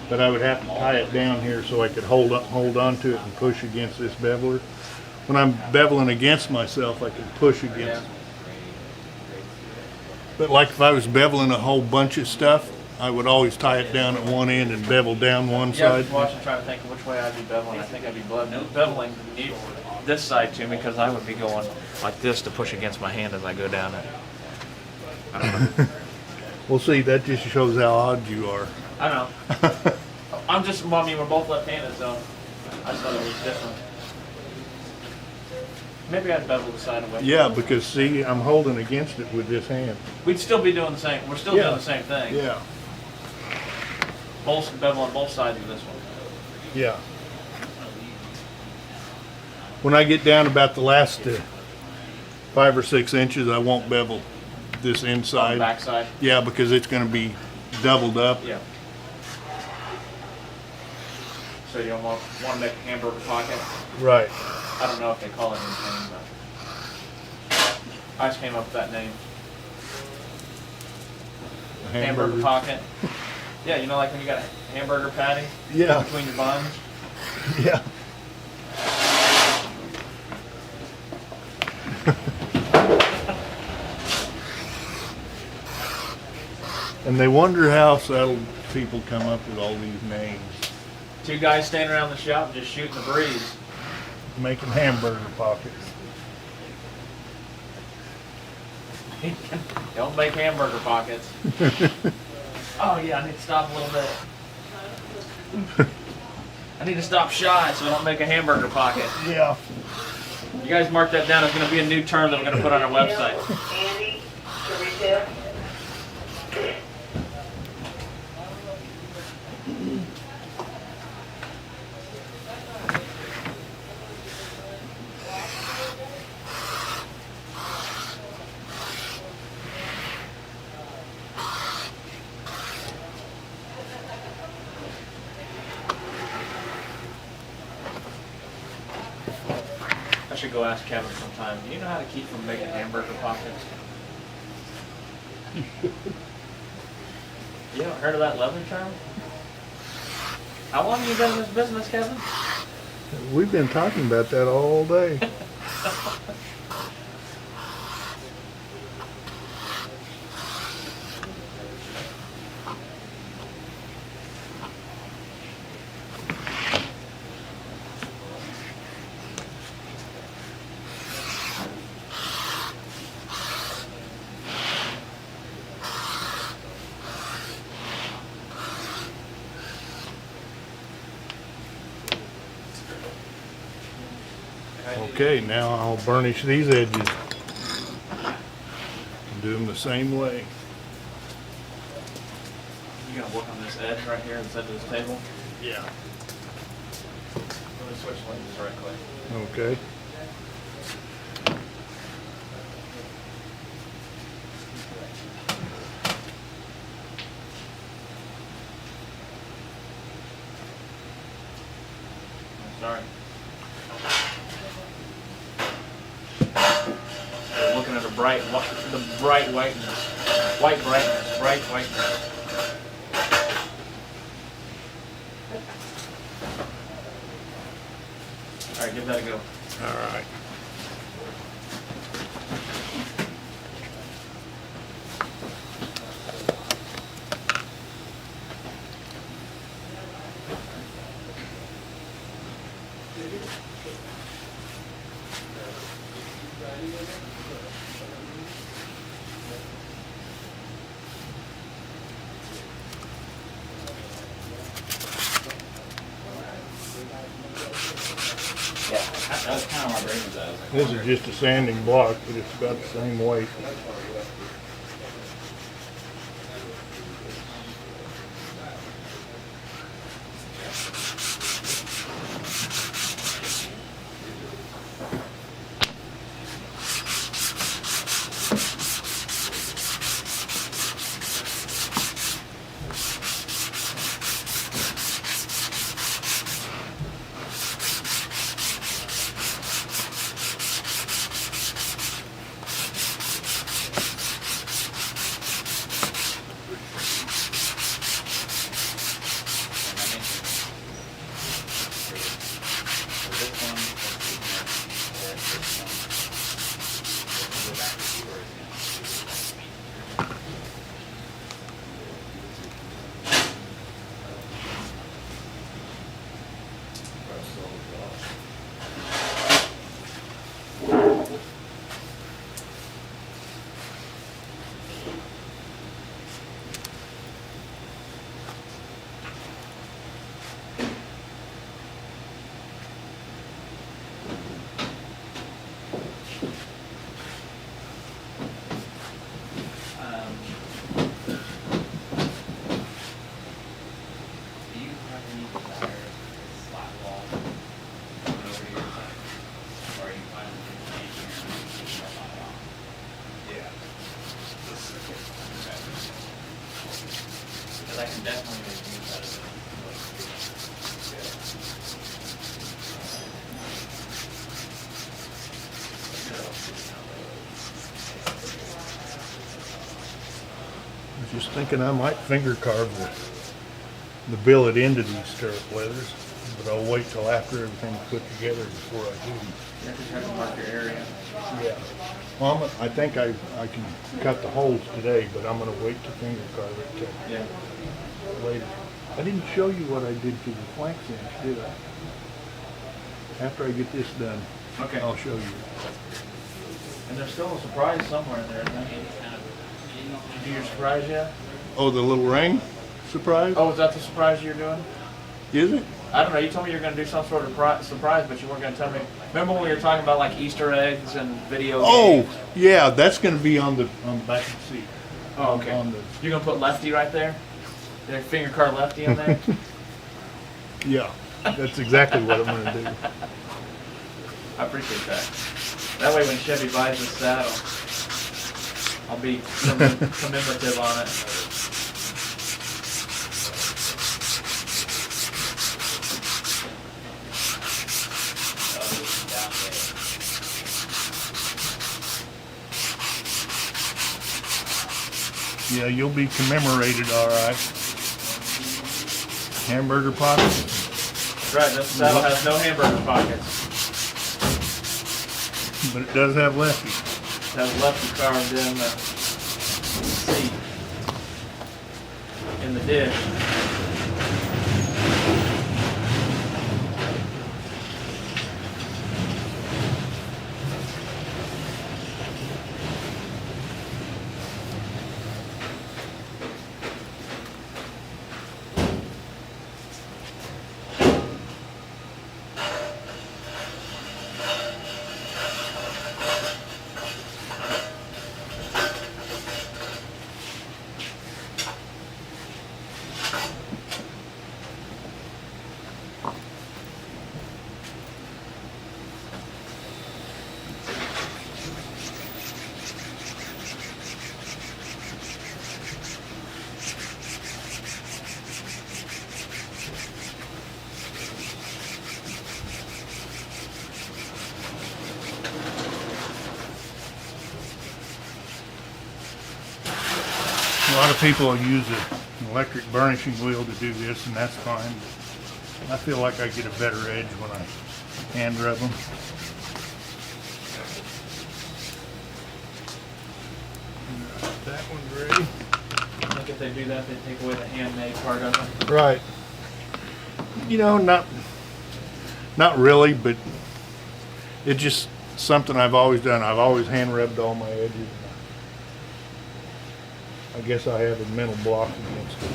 But I would have to tie it down here so I could hold on to it and push against this beveler. When I'm beveling against myself, I can push against. But like if I was beveling a whole bunch of stuff, I would always tie it down at one end and bevel down one Yeah, I side. was watching, trying to think of which way I'd be beveling. I think I'd be beveling this side to me because I would be going like this to push against my hand as I go down it. I don't know. Well, see, that just shows how odd you are. I know. I'm just, well, I mean, we're both left-handed, so I just thought it was different. Maybe I'd bevel the side away. Yeah, because see, I'm holding against it with this hand. We'd still be doing the same. We're still Yeah. doing the same thing. Yeah, Both bevel on both sides of this one. yeah. When I get down about the last 5 or 6 inches, I won't bevel this On the inside. back side. Yeah, because it's going to be doubled up. Yeah. So you don't want to make a hamburger pocket. Right. I don't know if they call it anything, but I just came up with that name. Hamburger pocket. Yeah, you know, like when you got a hamburger patty Yeah, between your buns. yeah. And they wonder how saddle people come up with all these names. Two guys standing around the shop just shooting the breeze. Making hamburger pockets. Don't make hamburger pockets. Oh yeah, I need to stop a little bit. I need to stop shy so I don't make a hamburger pocket. Yeah. You guys mark that down. It's going to be a new term that we're going to put on our website. Andy, Teresa. I should go ask Kevin sometime. Do you know how to keep from making hamburger pockets? You haven't heard of that leather term? How long have you been in this business, Kevin? We've been talking about that all day. Okay, now I'll burnish these edges. Do them the same way. You gonna work on this edge right here inside this table? Yeah. Let me switch lenses right quick. Okay. Sorry. We're looking at the bright whiteness. White brightness, bright whiteness. All right, give that a go. All right. Yeah, that was kind of my brain was at. I was like, This is just a sanding block, but it's about the same weight. I can definitely make use out of it. I was just thinking I might finger carve the billet into these stirrup leathers, but I'll wait till after everything's put together before I do. You have to try to mark your area. Yeah. Well, I think I can cut the holes today, but I'm gonna wait to finger carve it till Yeah. later. I didn't show you what I did to the flank cinch, did I? After I get this done, Okay. I'll show you. And there's still a surprise somewhere in there, isn't there? Did you do your surprise yet? Oh, the little ring surprise? Oh, is that the surprise you're doing? Is it? I don't know. You told me you were going to do some sort of surprise, but you weren't going to tell me. Remember when we were talking about like Easter eggs and video Oh, games? yeah, that's gonna be on the back of the seat. Oh, okay. On the, You're going to put Lefty right there? Your finger card Lefty in there? yeah, that's exactly what I'm gonna do. I appreciate that. That way when Chevy buys this saddle, I'll be commemorative on it. Yeah, you'll be commemorated, all right. Hamburger pockets. That's right, this saddle has no hamburger pockets. But it does have Lefty. It has Lefty carved in the seat, in the dish. A lot of people use an electric burnishing wheel to do this, and that's fine. But I feel like I get a better edge when I hand rub them. That one's ready. I think if they do that, they take away the handmade part of it. Right. You know, not really, but it's just something I've always done. I've always hand rubbed all my edges. I guess I have a mental block against it.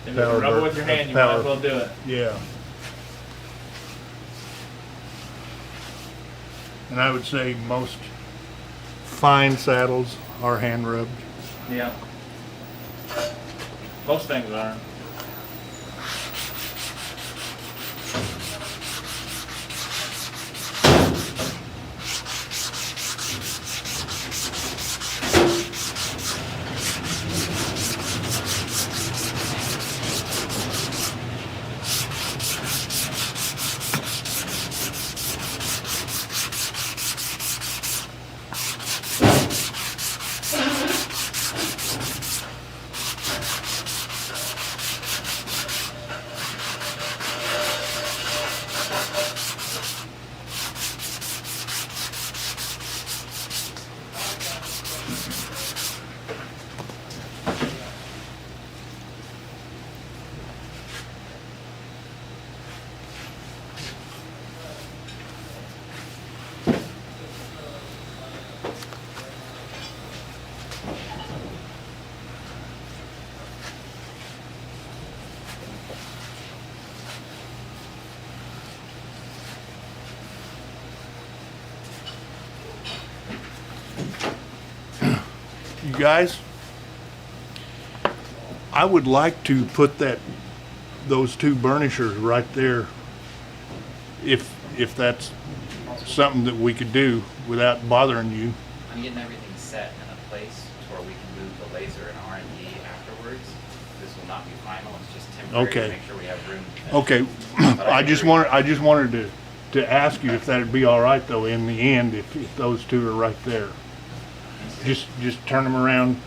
If you rub it with your hand, you might as well do it. Yeah. And I would say most fine saddles are hand rubbed. Yeah. Most things are. You guys, I would like to put those two burnishers right there, if that's something that we could do without bothering you. I'm getting everything set in a place to where we can move the laser and R&D afterwards. this will not be final, it's just temporary Okay. to make sure we have room. Okay, I just wanted to ask you if that'd be all right though in the end if those two are right there. Just turn them around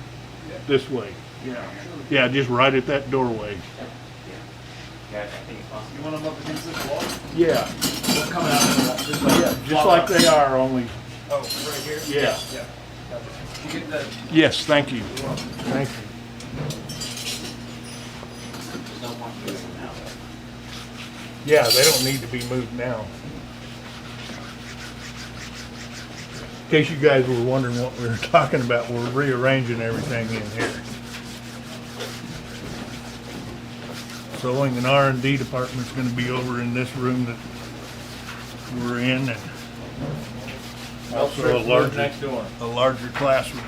this way. Yeah. Yeah, just right at that doorway. Yeah, I think it's possible. You want them up against this wall? Yeah. They're coming out of the wall, just like that. Just like they are, only. Oh, right here? Yeah. Yeah. You get the, Yes, thank you. Thank you. There's no point in moving now. Yeah, they don't need to be moved now. In case you guys were wondering what we were talking about, we're rearranging everything in here. Sewing and R&D department's gonna be over in this room that we're in, and also next door. a larger classroom.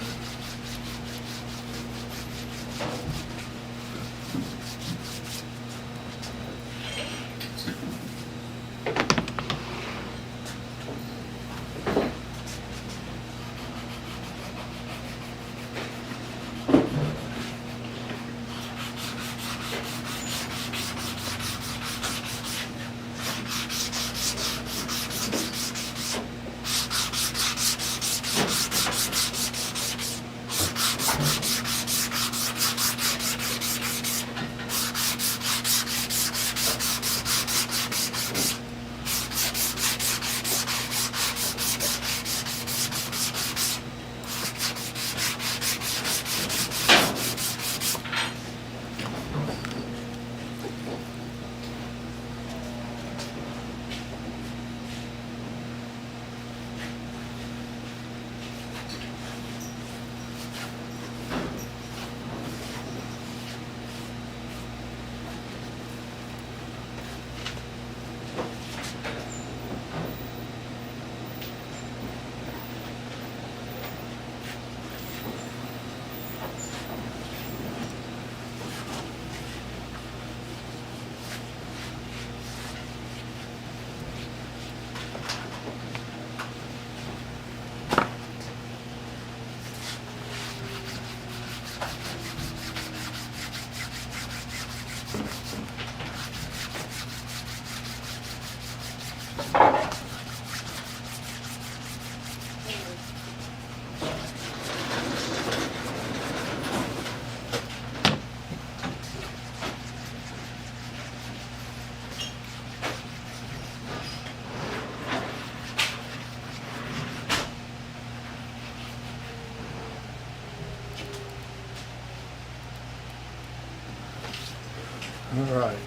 All right.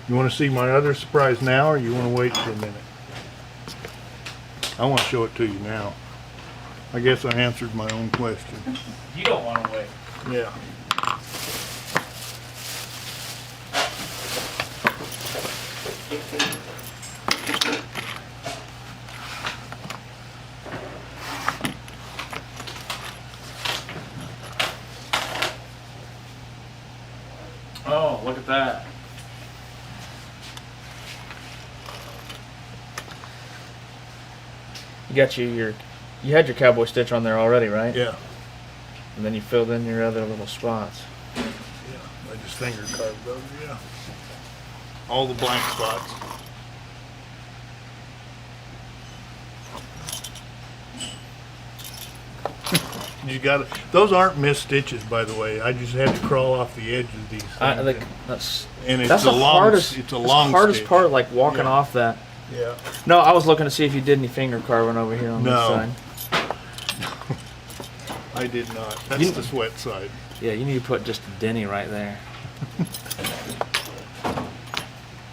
You want to see my other surprise now, or you want to wait for a minute? I want to show it to you now. I guess I answered my own question. You don't want to wait. Yeah. Oh, look at that. You had your cowboy stitch on there already, right? Yeah. And then you filled in your other little spots. Yeah. I just finger carved those, yeah. All the blank spots. You got it. Those aren't missed stitches, by the way. I just had to crawl off the edge of these things. I think that's and it's that's a the long, hardest. it's a that's long the hardest stitch. part, like walking Yeah. off that. Yeah. No, I was looking to see if you did any finger carving over here on No. this side. I did not. That's You- the sweat side. Yeah, you need to put just a Denny right there.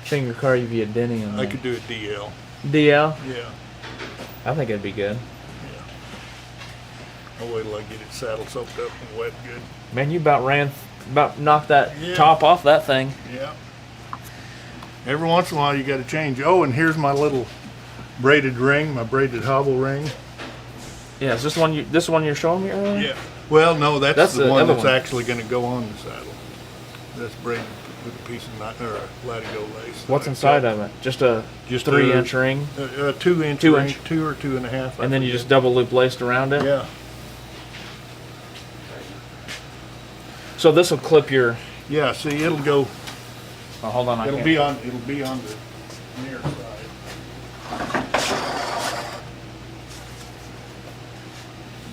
Finger carve via Denny on I there. could do a DL. DL? Yeah. I think it'd be good. I'll wait till I get it saddle soaked up and wet good. Man, you about knocked that Yeah. top off that thing. Yeah. Every once in a while you got to change. Oh, and here's my little braided ring, my braided hobble ring. Yeah, is this one you're showing me earlier? Yeah. Well, no, that's That's the the one other that's one. actually going to go on the saddle. That's braided with a piece of or a latigo lace. What's inside of it? Just a Just 3-inch ring, a 2-inch 2 ring, inch. 2 or 2.5. I and then you forget. just double loop laced around it. Yeah. So this will clip your. Yeah, see, it'll go, Oh, hold on. it'll be on the near side.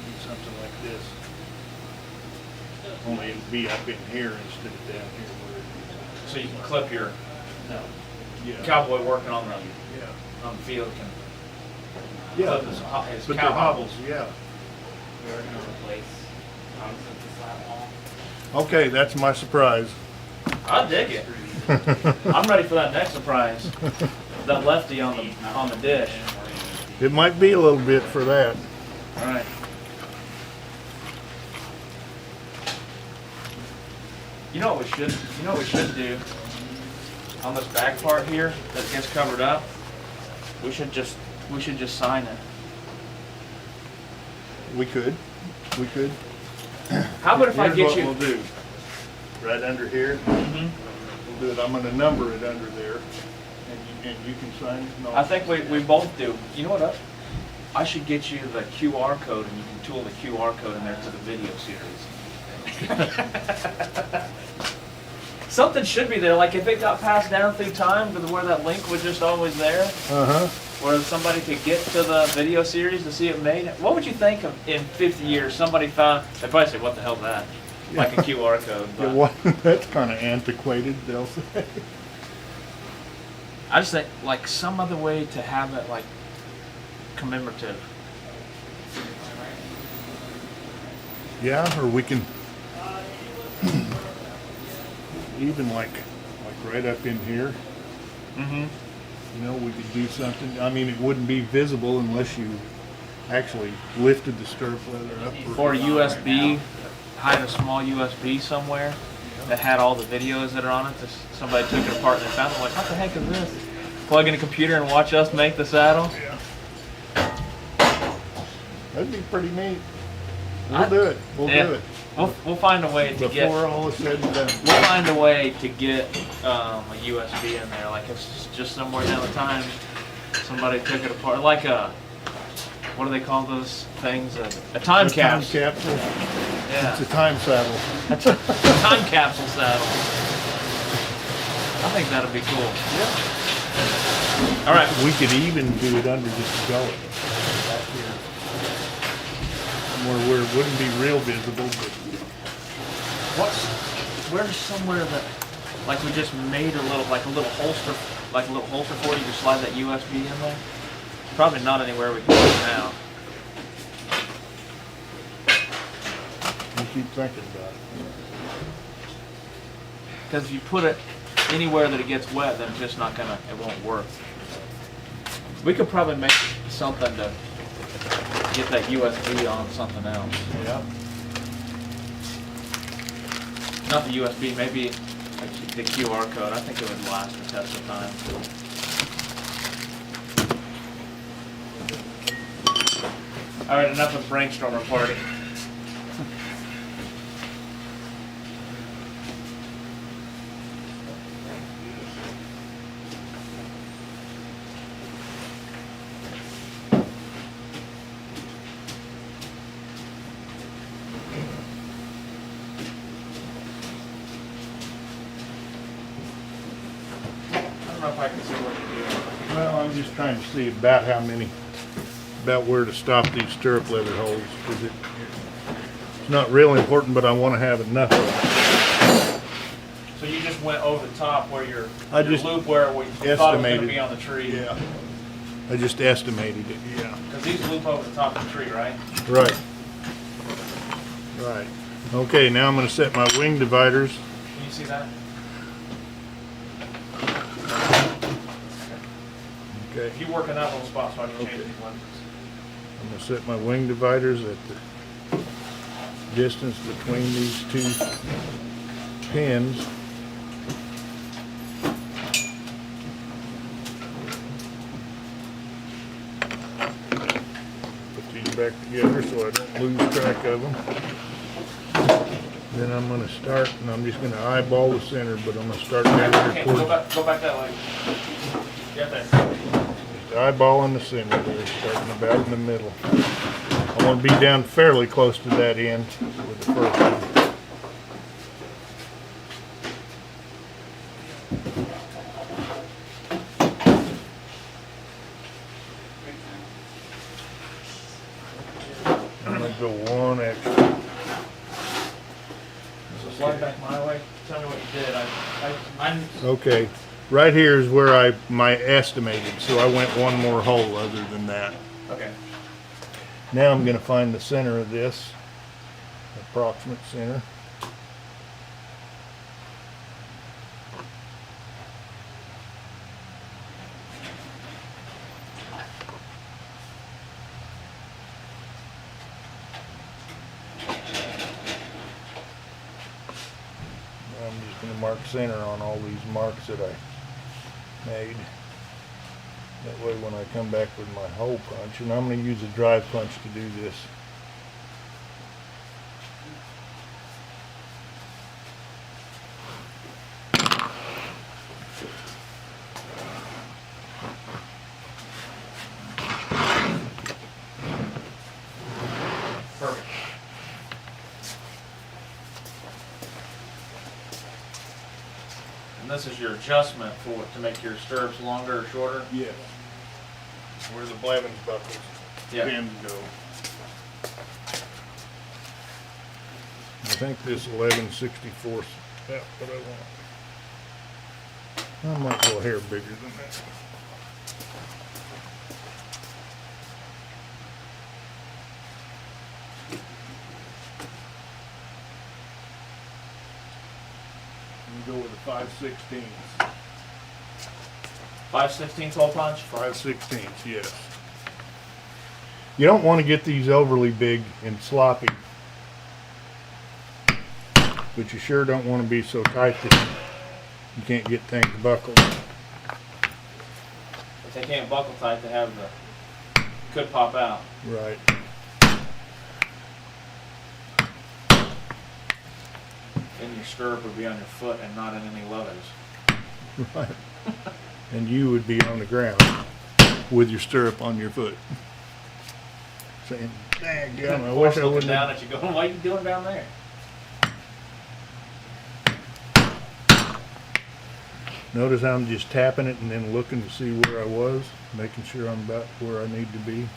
Do something like this. Only it'll be up in here instead of down here where So you can clip your yeah. cowboy working on the Yeah. field can Yeah. clip his But cow the hobbles, yeah. We were gonna replace concept the slab wall. Okay, that's my surprise. I dig it. I'm ready for that next surprise. That lefty on the dish. It might be a little bit for that. All right. You know what we should do on this back part here that gets covered up? We should just sign it. We could. How about if I Here's get what you? we'll do. Right under here, Mhm. we'll do it. I'm gonna number it under there, and you can sign it. No. I think we both do. You know what? I should get you the QR code and you can tool the QR code in there to the video series. Something should be there, like if it got passed down through time to where that link was just always there, Uh-huh. where somebody could get to the video series to see it made. What would you think of in 50 years somebody found, they'd probably say, what the hell is that? Like a QR code. Yeah, But well, that's kind of antiquated, they'll say. I just think like some other way to have it like commemorative. Yeah, or we can even like right up in here. Mm-hmm. You know, we could do something. I mean, it wouldn't be visible unless you actually lifted the stirrup leather up. Or a USB, hide a small USB somewhere that had all the videos that are on it. Somebody took it apart and they found it. Like, what the heck is this? Plug in a computer and watch us make the saddle. That'd be pretty neat. We'll do it. We'll do it. We'll find a way to get. Before all is said and done. We'll find a way to get a USB in there. Like it's just somewhere down the time somebody took it apart. Like a what do they call those things? A time A time capsule. capsule. Yeah. It's a time saddle. That's a time capsule saddle. I think that'd be cool. Yeah. All right. We could even do it under just a gullet. Back here. Where it wouldn't be real visible, but Where's somewhere that like we just made a little holster for you to slide that USB in there? Probably not anywhere we can do it now. you keep thinking about it. Because if you put it anywhere that it gets wet, then it's just it won't work. We could probably make something to get that USB on something else. Yeah. Not the USB, maybe the QR code. I think it would last the test of time. All right, enough of brainstormer party. I don't know if I can see what you're doing. Well, I'm just trying to see about where to stop these stirrup leather holes, because it's not real important, but I want to have enough of it. So you just went over the top where your just loop where we thought it was going to estimated. be on the tree. Yeah. I just estimated it, yeah. Because these loop over the top of the tree, right? Right. Right. Okay, now I'm going to set my wing dividers. Can you see that? Okay. If you work in that little spot, so I can change Okay. these lenses. I'm going to set my wing dividers at the distance between these two pins. Put these back together so I don't lose track of them. Then I'm going to start, and I'm just going to eyeball the center, but I'm going to start down Okay, here go towards, back that way. Get there. eyeballing the center there, starting about in the middle. I want to be down fairly close to that end with the first one. go one extra. So slide back my way. Tell me what you did. I Okay, right here is where my estimated, so I went one more hole other than that. okay. Now I'm gonna find the center of this, approximate center. I'm just gonna mark center on all these marks that I made. That way when I come back with my hole punch, and I'm gonna use a drive punch to do this. Perfect. And this is your adjustment for to make your stirrups longer or shorter? Yes. Where the Blevins buckles Yeah. pins go. I think this 11/64 about what I want. I might go a hair bigger than that. Go with a 5/16. 5/16 hole punch? 5/16, yes. You don't want to get these overly big and sloppy, but you sure don't want to be so tight that you can't get things buckled. If they can't buckle tight, they have the could pop out. Right. Then your stirrup would be on your foot and not in any leathers. Right. And you would be on the ground with your stirrup on your foot, saying, "Dang, I wish I Looking wouldn't." down at you, going, "What are you doing down there?" Notice I'm just tapping it and then looking to see where I was, making sure I'm about where I need to be.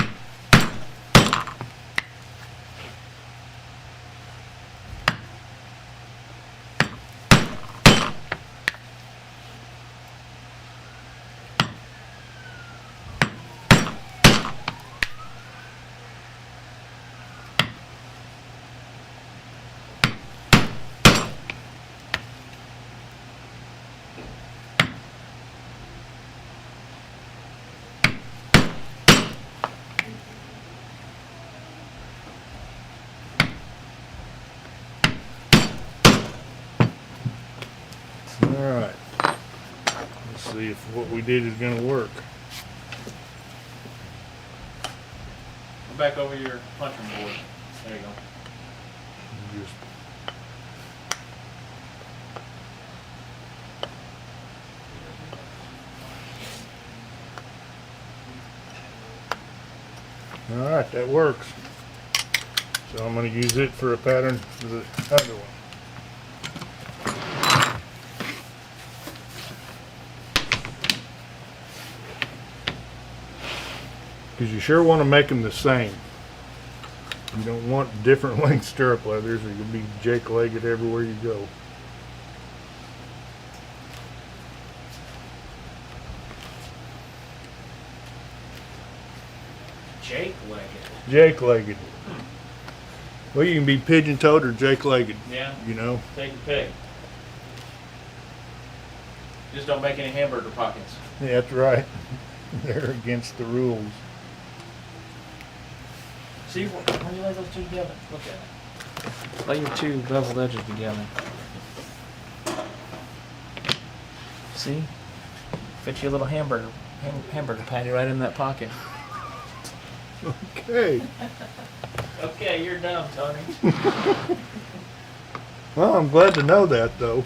Alright, let's see if what we did is going to work. Go back over your punching board. There you go. Just Alright, that works. So I'm going to use it for a pattern for the other one. Because you sure want to make them the same. You don't want different length stirrup leathers or you'll be jake-legged everywhere you go. Jake-legged. Jake-legged. Well, you can be pigeon-toed or jake-legged, Yeah, you know. take your pick. Just don't make any hamburger pockets. Yeah, that's right. They're against the rules. See, when you lay those two together, look at it. Lay your two beveled edges together. See? Fit you a little hamburger patty right in that pocket. Okay. Okay, you're done, Tony. Well, I'm glad to know that, though.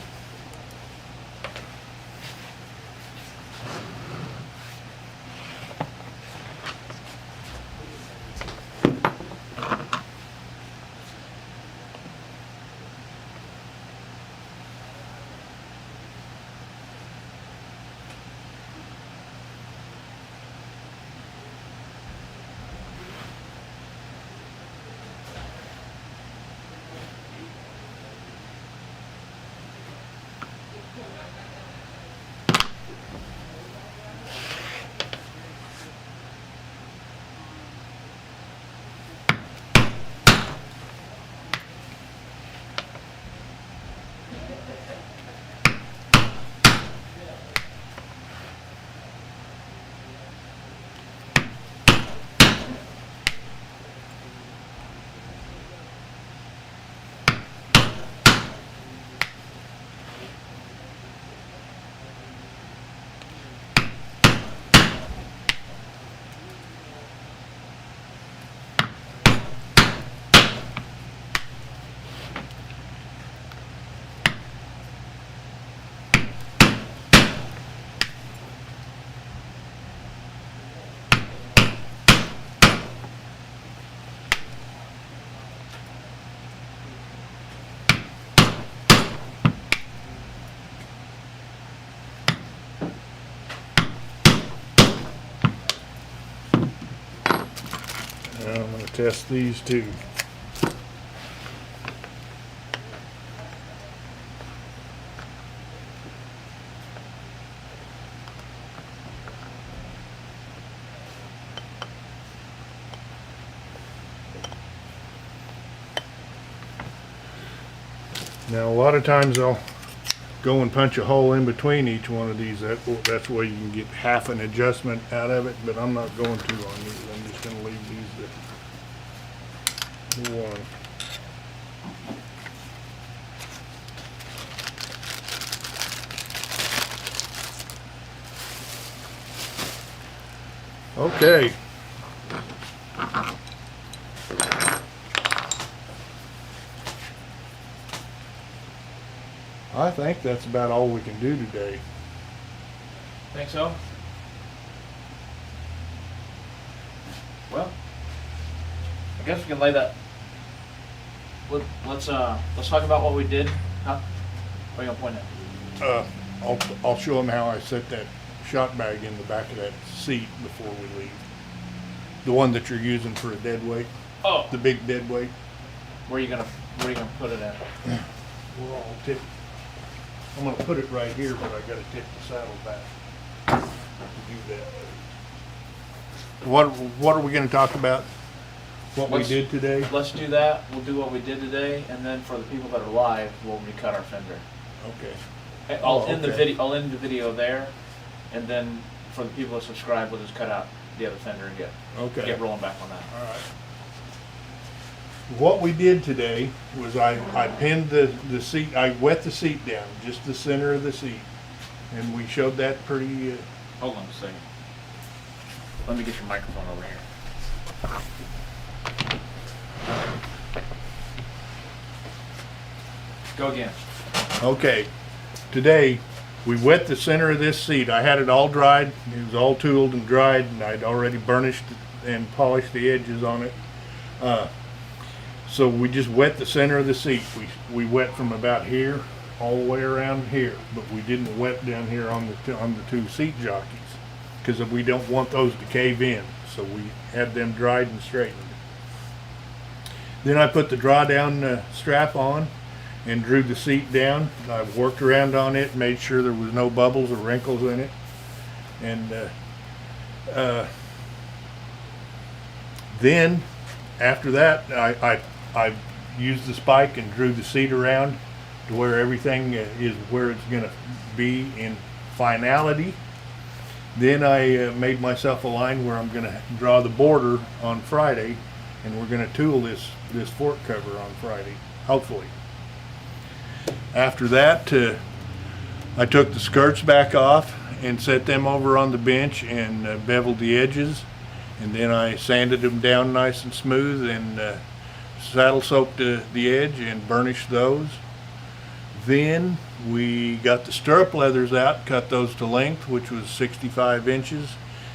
Now I'm going to test these too. Now a lot of times I'll go and punch a hole in between each one of these. That's where you can get half an adjustment out of it, but I'm not going to on these. I'm just going to leave these to one. Okay. I think that's about all we can do today. Think so? Well, I guess we can lay that. Let's talk about what we did. Huh? What are you gonna point at? I'll show them how I set that shot bag in the back of that seat before we leave. The one that you're using for a dead weight, Oh, the big dead weight. where are you gonna put it at? We're all tip. I'm gonna put it right here, but I gotta tip the saddle back to do that. What are we gonna talk about? What we did today? Let's do that. We'll do what we did today, and then for the people that are live, we'll recut our fender. Okay. I'll Oh, end the okay. video. I'll end the video there, and then for the people that subscribe, we'll just cut out the other fender and Okay. get rolling back on that. All right. What we did today was I pinned the seat, I wet the seat down, just the center of the seat. And we showed that pretty, Hold on a second. Let me get your microphone over here. Go again. okay. Today, we wet the center of this seat. I had it all dried. It was all tooled and dried, and I'd already burnished and polished the edges on it. So we just wet the center of the seat. We wet from about here all the way around here, but we didn't wet down here on the two seat jockeys because we don't want those to cave in. So we had them dried and straightened. Then I put the drawdown strap on and drew the seat down. I worked around on it, made sure there was no bubbles or wrinkles in it, and then after that I used the spike and drew the seat around to where everything is where it's going to be in finality. Then I made myself a line where I'm going to draw the border on Friday, and we're going to tool this fork cover on Friday, hopefully. After that, I took the skirts back off and set them over on the bench and beveled the edges, and then I sanded them down nice and smooth and saddle soaked the edge and burnished those. Then we got the stirrup leathers out, cut those to length, which was 65 inches,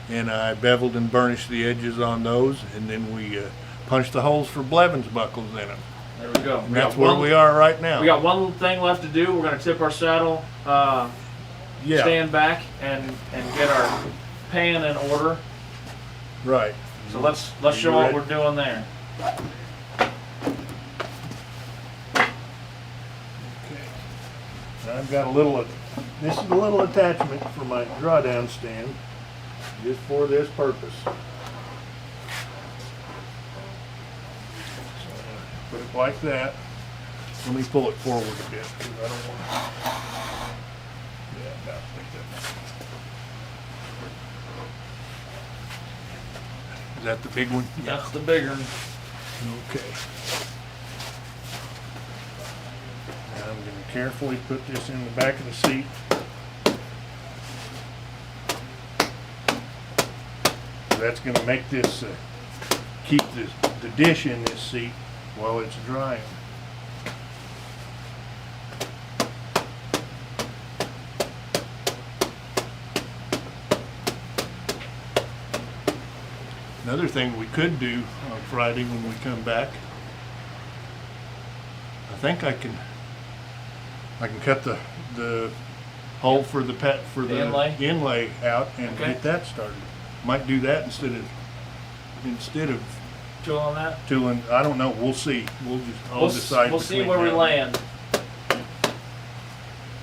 and I beveled and burnished the edges on those, and then we punched the holes for Blevins buckles in them. There we go. And that's where we are right now. We got one little thing left to do. We're going to tip our saddle, Yeah, stand back, and get our pan in order. right. So let's show you what ready? we're doing there. Okay. Now I've got this is a little attachment for my drawdown stand, just for this purpose. So, put it like that. Let me pull it forward a bit, because I don't want to. Yeah, about like that. Is that the big one? That's the bigger one. Okay. Now I'm going to carefully put this in the back of the seat. That's going to make this, keep the dish in this seat while it's drying. Another thing we could do on Friday when we come back, I think I can cut the hole for the inlay? inlay out and Okay. get that started. Might do that instead of Tool on that? tooling. I don't know. We'll see. I'll decide. We'll see between where we now and land.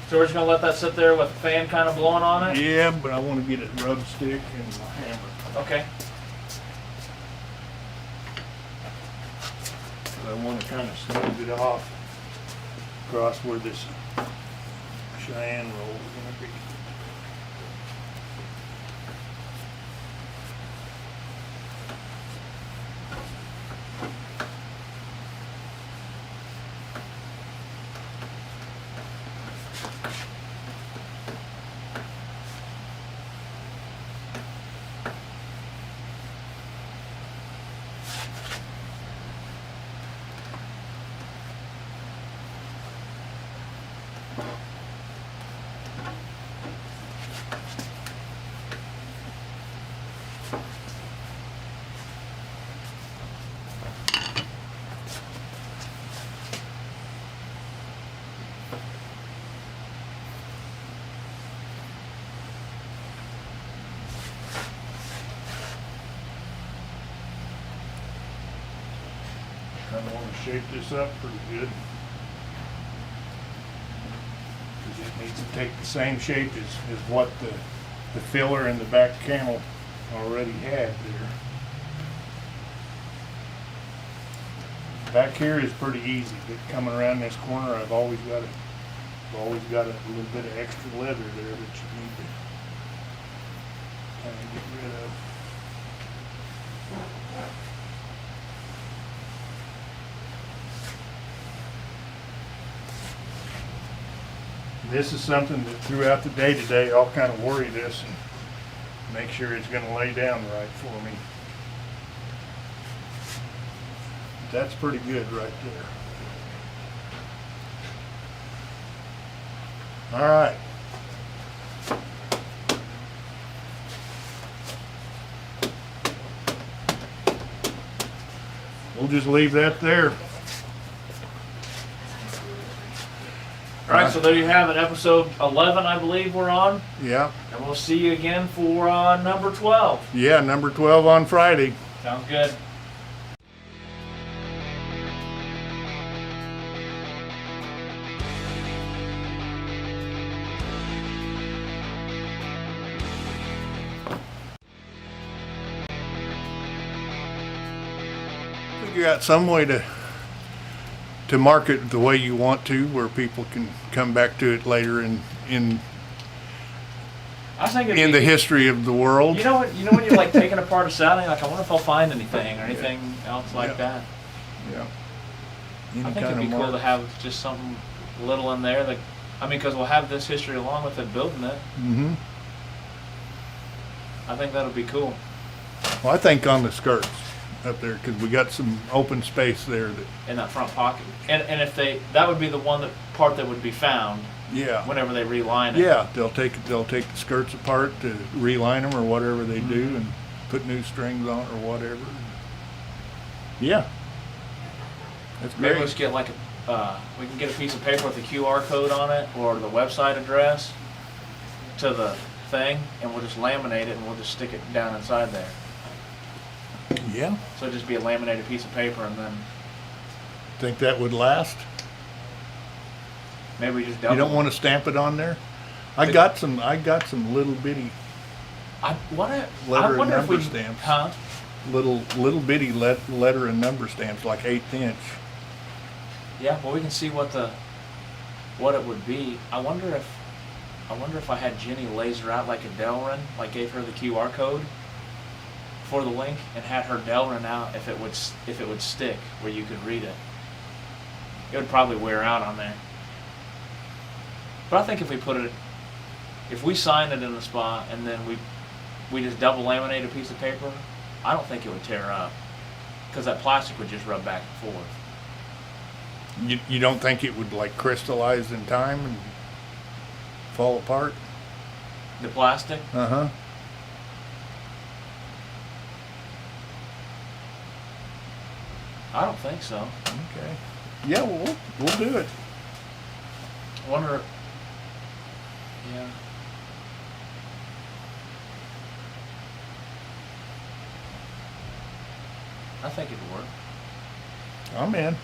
So we're just gonna let that sit there with the fan kind of blowing on then. it? Yeah, but I want to get it rub stick and my hammer. Okay. I want to kind of smooth it off across where this Cheyenne roll is going to be. Kind of want to shape this up pretty good. Because it needs to take the same shape as what the filler in the back camel already had there. Back here is pretty easy, but coming around this corner, I've always got a little bit of extra leather there that you need to kind of get rid of. This is something that throughout the day today, I'll kind of worry this and make sure it's going to lay down right for me. That's pretty good right there. All right. We'll just leave that there. All right, so there you have it, episode 11, I believe we're on, Yeah. and we'll see you again for number 12. Yeah, number 12 on Friday. Sounds good. Figure out some way to market the way you want to, where people can come back to it later in I was thinking it'd the be- history of the world. You know when you're like taking apart a saddle, you're like, I wonder if I'll find anything or anything else like Yeah. that. Yeah. I Any think kind it'd be of cool mark. to have just something little in there that, I mean, because we'll have this history along with it building it. Mm-hmm. I think that'll be cool. Well, I think on the skirts up there, because we got some open space there that, In that front pocket. And if that would be the part that would be found yeah. whenever they reline it. Yeah, they'll take the skirts apart to reline them or whatever they do and put new strings on it or whatever. Yeah. That's Maybe great. let's get like we can get a piece of paper with a QR code on it or the website address to the thing, and we'll just laminate it and we'll just stick it down inside there. Yeah. So it'd just be a laminated piece of paper, and then Think that would last? maybe we just double. You don't want to stamp it on there? I got some little bitty I letter and wonder if number we stamps. Huh? little bitty letter and number stamps, like 1/8 inch. Yeah, well, we can see what it would be. I wonder if I had Jenny laser out like a Delrin, like gave her the QR code for the link, and had her Delrin out if it would stick where you could read it. It would probably wear out on there. But I think if we sign it in the spot and then we just double laminate a piece of paper, I don't think it would tear up, because that plastic would just rub back and forth. You don't think it would like crystallize in time and fall apart? The plastic? Uh-huh. I don't think so. Okay. Yeah, well, we'll do it. I wonder. Yeah. I think it'd work. I'm in.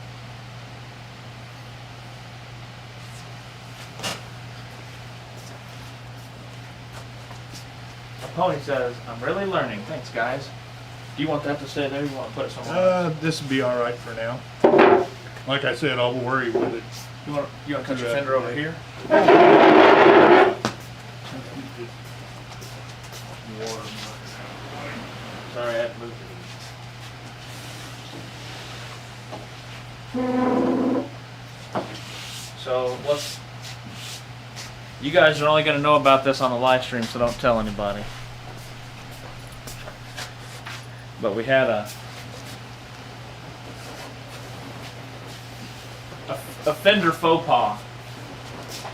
Pony says, I'm really learning. Thanks, guys. Do you want that to stay there? You want to put it somewhere else? This will be all right for now. Like I said, I'll worry with it. You want to cut your fender over here? Sorry, I had to move it. So you guys are only going to know about this on the live stream, so don't tell anybody. But we had a fender faux pas.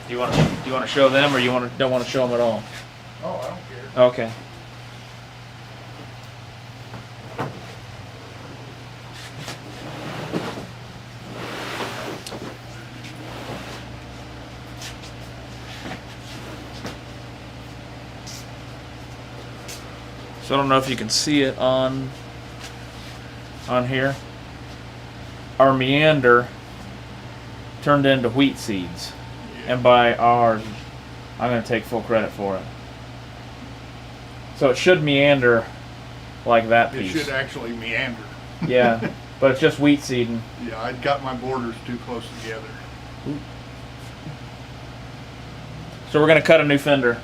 Do you want to show them, or don't want to show them at all? Oh, I don't care. Okay. So I don't know if you can see it on here. Our meander turned into wheat seeds. Yeah. And by ours, I'm going to take full credit for it. So it should meander like that It piece. should actually meander. Yeah, but it's just wheat seeding. Yeah, I'd got my borders too close together. So we're going to cut a new fender.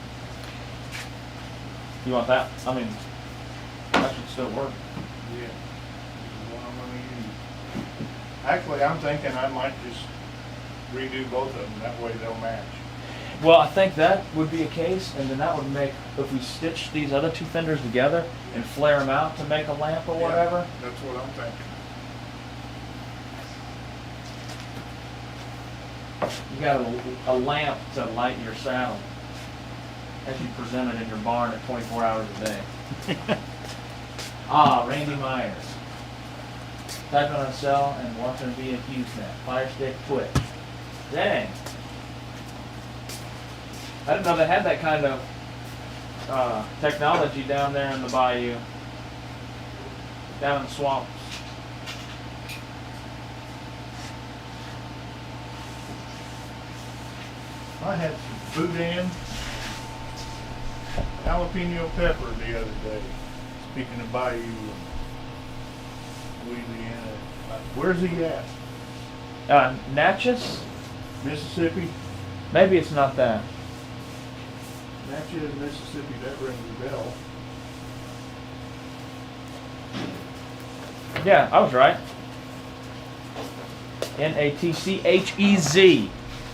You want that? I mean, that should still work. Yeah. This is what I'm gonna use. Actually, I'm thinking I might just redo both of them. That way they'll match. Well, I think that would be a case, and then that would make, if we stitch these other two fenders together and flare them out to make a lamp or whatever. Yeah, that's what I'm thinking. You got a lamp to light your saddle as you present it in your barn at 24 hours a day. Randy Myers. Typing on a cell and watching via QSnap. Fire stick, Twitch. Dang. I didn't know they had that kind of technology down there in the bayou. Down in the swamps. I had some boudin jalapeno pepper the other day. Speaking of bayou, Louisiana. Where's he at? Natchez? Mississippi? Maybe it's not that. Natchez, Mississippi. That rings a bell. Yeah, I was right. Natchez.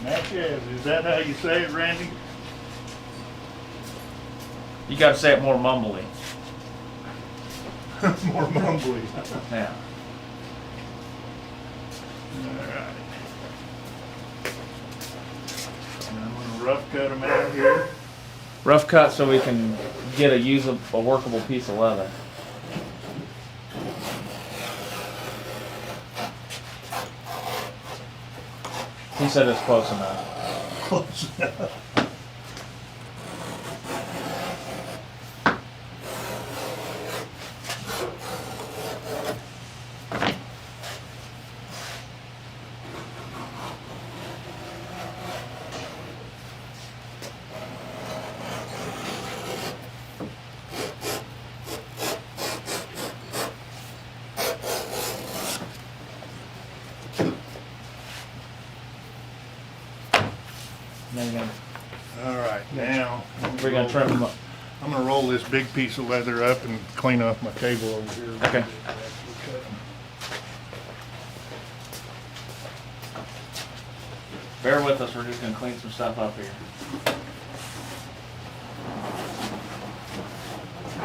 Natchez. Is that how you say it, Randy? You gotta say it more mumbly. More mumbly. Yeah. Alright. And I'm gonna rough cut them out here. Rough cut so we can get a workable piece of leather. He said it's close enough. Close enough. Then you're All right, now. we're gonna trim them up. I'm gonna roll this big piece of leather up and clean up my table over here. Okay. Bear with us, we're just gonna clean some stuff up here.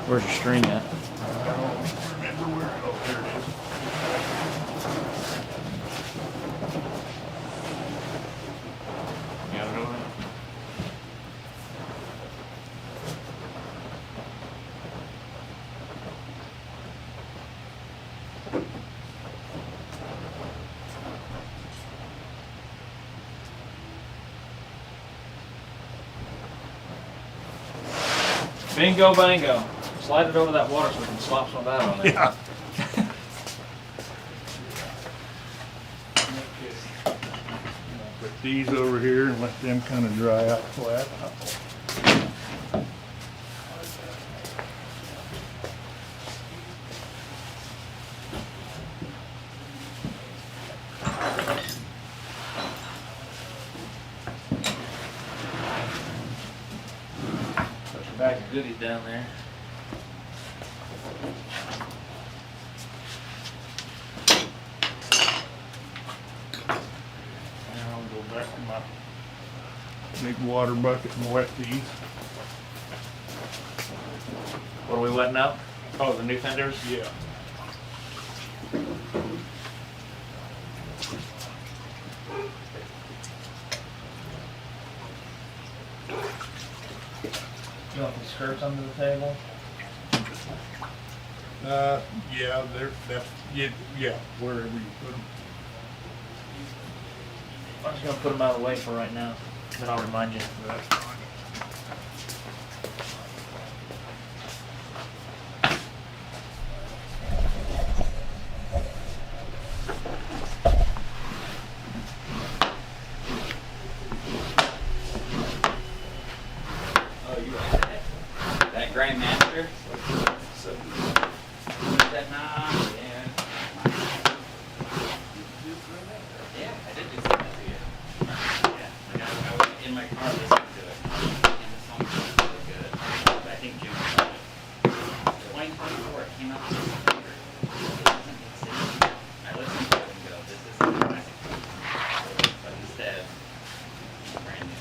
Where's your string at? I don't remember where, oh, there it is. You got it over there? Bingo bango. Slide it over that water so we can slop some of that on there. Yeah. Put these over here and let them kind of dry out flat. Put your bag of goodies down there. Now I'll go back to my big water bucket and wet these. What are we wetting up? Oh, the new fenders? Yeah. You want the skirts under the table? Yeah, yeah, wherever you put them. I'm just gonna put them out of the way for right now, then I'll remind you. That's fine. Oh, you like that? That Grandmaster? So, that knob, yeah. Yeah, I did do something for you. Yeah, like I was in my car listening to it, and the song was really good. But I think Jim was on it. 2024, it came out in September. It wasn't existing. I listened to it and go, this is a classic. But instead, it's brand new.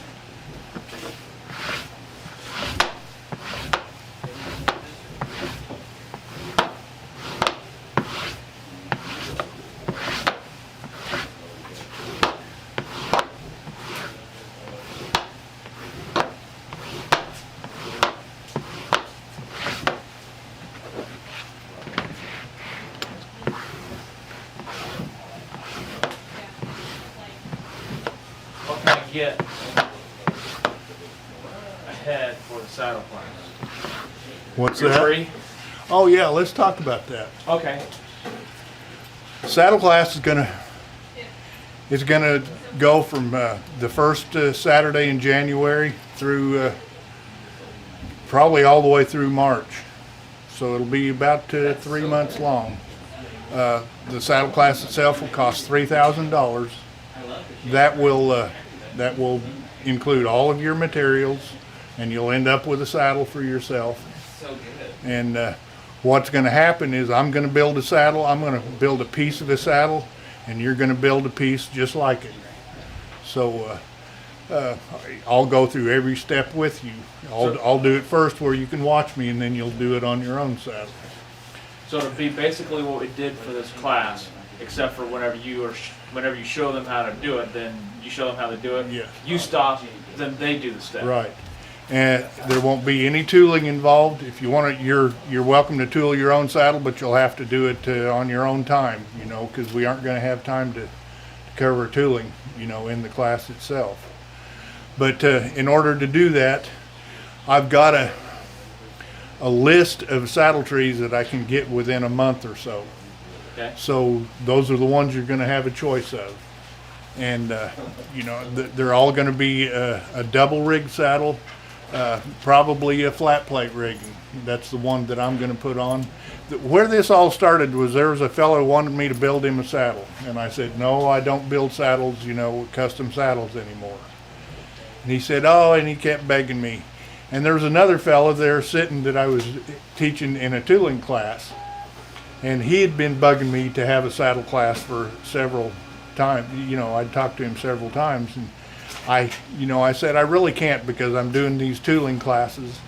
What can I get ahead for the saddle class? What's You're that? free? Oh yeah, let's talk about that. Okay. Saddle class is gonna go from the first Saturday in January through probably all the way through March. So it'll be about 3 months long. The saddle class itself will cost $3,000. That will include all of your materials, and you'll end up with a saddle for yourself. So good. And what's going to happen is I'm going to build a saddle. I'm going to build a piece of a saddle, and you're going to build a piece just like it. So I'll go through every step with you. I'll do it first where you can watch me, and then you'll do it on your own saddle. So it'll be basically what we did for this class, except for whenever you show them how to do it, then you show them how to do it. Yes. You stop, then they do the step. Right. And there won't be any tooling involved. If you want it, you're welcome to tool your own saddle, but you'll have to do it on your own time, because we aren't going to have time to cover tooling, in the class itself. But in order to do that, I've got a list of saddle trees that I can get within a month or so. Okay. So those are the ones you're going to have a choice of. And, they're all going to be a double rig saddle, probably a flat plate rigging. That's the one that I'm going to put on. Where this all started was there was a fellow who wanted me to build him a saddle. And I said, no, I don't build saddles, custom saddles anymore. And he said, oh, and he kept begging me. And there was another fellow there sitting that I was teaching in a tooling class. And he had been bugging me to have a saddle class for several times. You know, I'd talked to him several times. And I said, I really can't because I'm doing these tooling classes.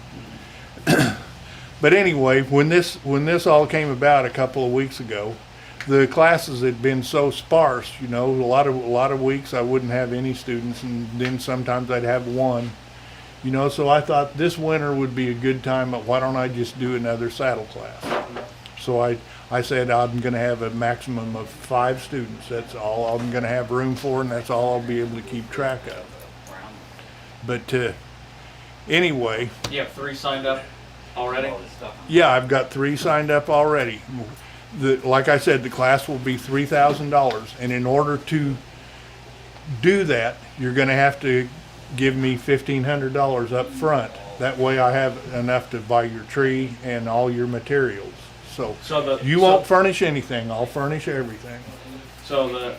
But anyway, when this all came about a couple of weeks ago, the classes had been so sparse, you know, a lot of weeks I wouldn't have any students, and then sometimes I'd have one, you know, so I thought this winter would be a good time, but why don't I just do another saddle class? So I said I'm going to have a maximum of 5 students. That's all I'm going to have room for, and that's all I'll be able to keep track of. But anyway. You have 3 signed up already? Yeah, I've got 3 signed up already. Like I said, the class will be $3,000, and in order to do that, you're going to have to give me $1,500 up front. That way I have enough to buy your tree and all your materials. So you won't furnish anything. I'll furnish everything. So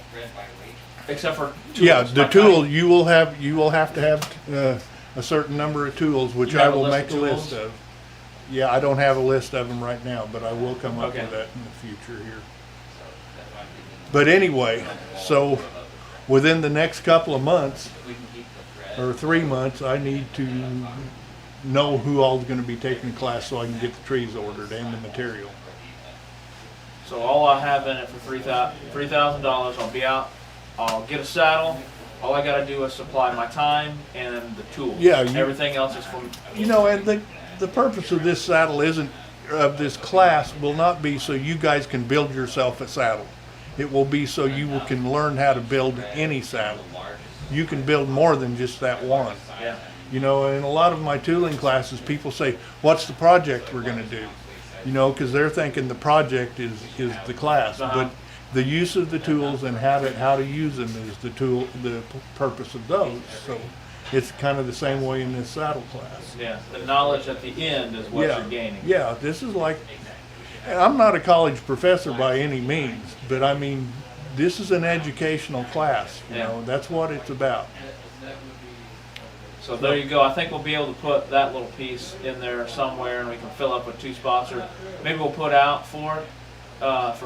except for tools. Yeah, the tool you will have to have a certain number of tools, which I will make a list of. Yeah, I don't have a list of them right now, but I will come up with that in the future here. But anyway, so within the next couple of months, or 3 months, I need to know who all is going to be taking the class so I can get the trees ordered and the material. So all I have in it for $3,000, I'll be out, I'll get a saddle, all I gotta do is supply my time and the tools. Yeah, everything else is from... You know, and the purpose of this saddle of this class will not be so you guys can build yourself a saddle. It will be so you can learn how to build any saddle. You can build more than just that one. Yeah. You know, in a lot of my tooling classes, people say, what's the project we're going to do? You know, because they're thinking the project is the class. But the use of the tools and how to use them is the purpose of those. So it's kind of the same way in this saddle class. Yeah, the knowledge at the end is what you're gaining. Yeah, this is like, I'm not a college professor by any means, but I mean, this is an educational class, you know, that's what it's about. So there you go. I think we'll be able to put that little piece in there somewhere, and we can fill up with 2 spots, or maybe we'll put out for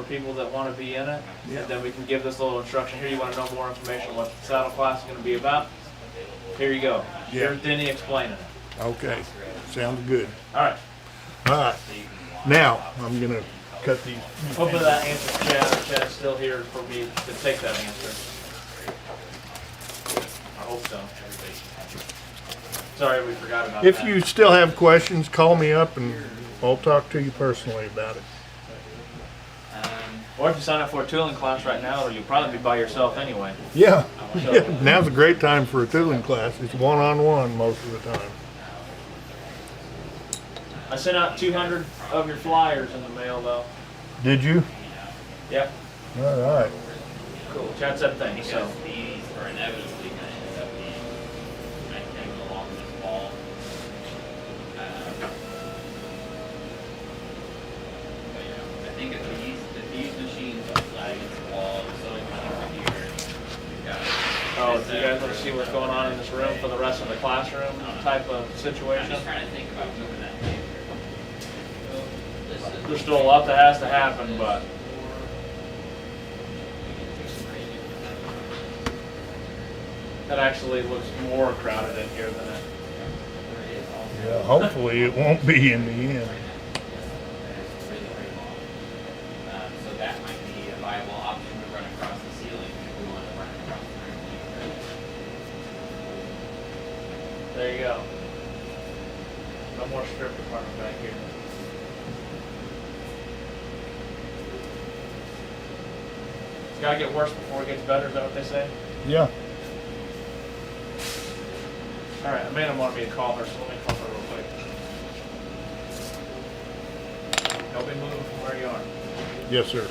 people that want to be in it. Yeah. And then we can give this little instruction. Here, you want to know more information on what the saddle class is going to be about? Here you go. Yeah. Here's Denny explaining it. Okay, sounds good. All right. All right, now I'm gonna cut these. Hopefully that answers Chad. Chad's still here for me to take that answer. I hope so. Sorry we forgot about that. If you still have questions, call me up and I'll talk to you personally about it. Or if you sign up for a tooling class right now, or you'll probably be by yourself anyway. Yeah, now's a great time for a tooling class. It's one-on-one most of the time. I sent out 200 of your flyers in the mail, though. Did you? Yep. All right. Cool. Chad said thanks. So. These are inevitably going to end up being maintained along this wall. But yeah, I think if these machines are flagged against the wall, the sewing machines are here. We've got Oh, do you guys want to see what's going on in this room for the rest of the classroom type of I'm situation? just trying to think about moving that paper. There's still a lot that has to happen, but that actually looks more crowded in here than it. Yeah, hopefully it won't be in the end. So that might be a viable option to run across the ceiling if we want to run across the room. There you go. No more strip department back here. It's gotta get worse before it gets better, is that what they say? Yeah. Alright, Amanda wanted me to call her, so let me call her real quick. Don't be moving from where you are. Yes, sir.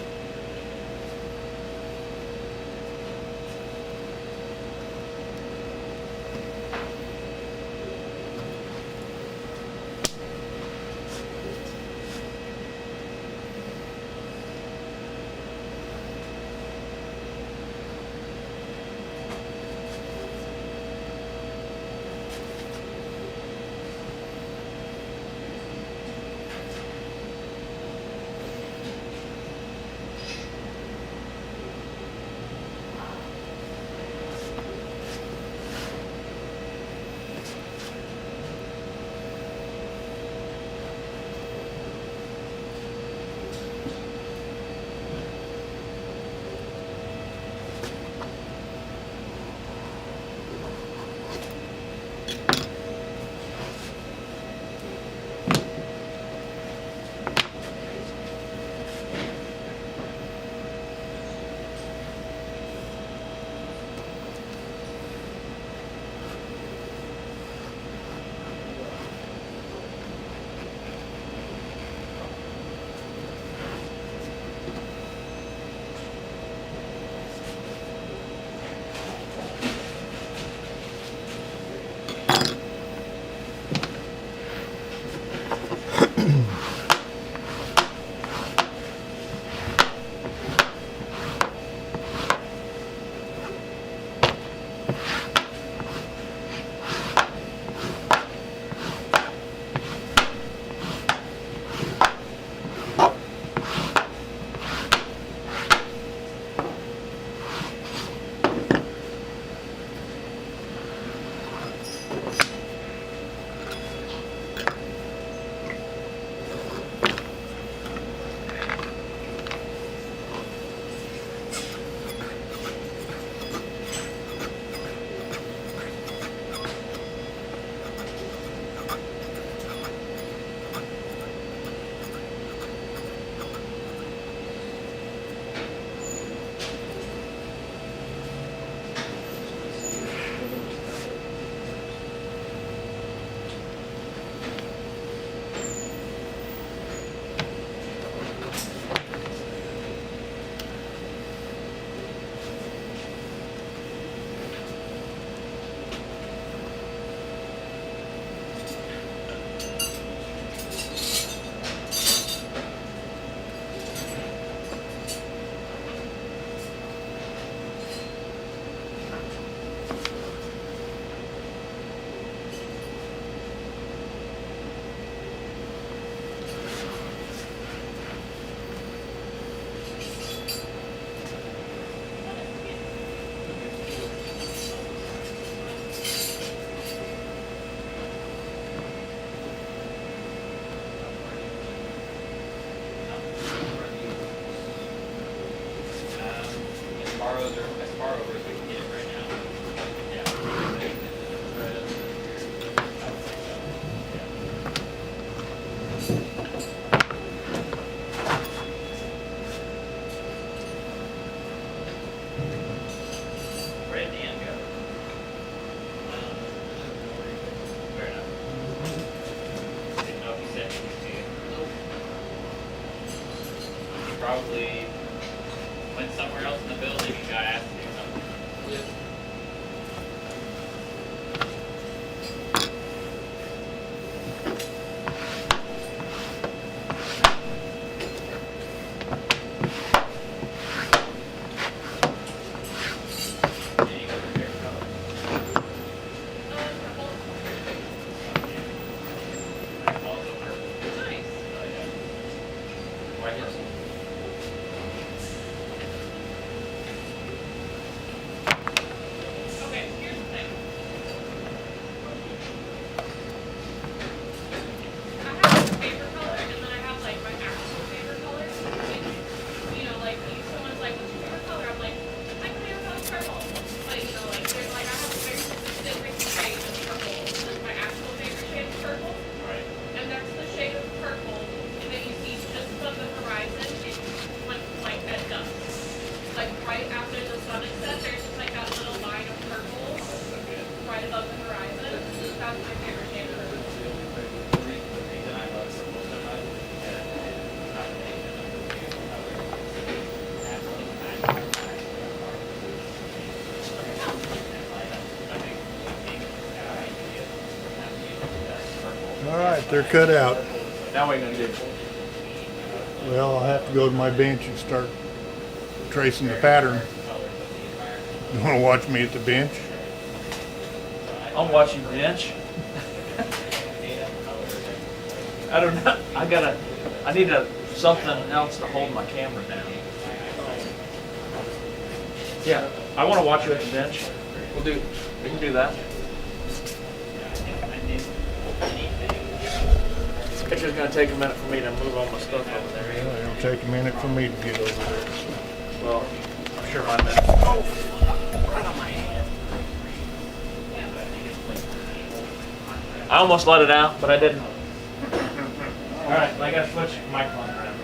As far over as we can get it right now. Yeah. Where did Dan go? Fair enough. Didn't know if he said anything to you. He probably went somewhere else in the building and got asked to do something. Yeah, you got your favorite color. That's also purple. Nice. Oh, yeah. White horse. Okay, here's the thing. I have a favorite color, and then I have like my actual favorite color. Like, you know, like if someone's like, "What's your favorite color?" I'm like, "My favorite color is purple." But you know, like there's like I have a very specific shade of purple. Like my actual favorite shade is purple, Right. and that's the shade of purple that you see just above the horizon. It's when like at dusk. Like right after the sun is set, there's just like that little line of purple So good. right above the horizon. That's my favorite shade of purple. The reason I love purple so much is because it's a combination of the beautiful colors. Absolutely magical. And like, I think looking at the sky, you get that beautiful purple. All right, they're cut out. Now what are you gonna do? Well, I'll have to go to my bench and start tracing the pattern. You want to watch me at the bench? I'm watching bench. I don't know. I need something else to hold my camera down. Yeah, I want to watch you at the bench. We can do that. It's just gonna take a minute for me to move all my stuff over there. Well, it'll take a minute for me to get over there. Well, I'm sure my minute. Oh, right on my hand. I almost let it out, but I didn't. All right, I gotta switch microphone around.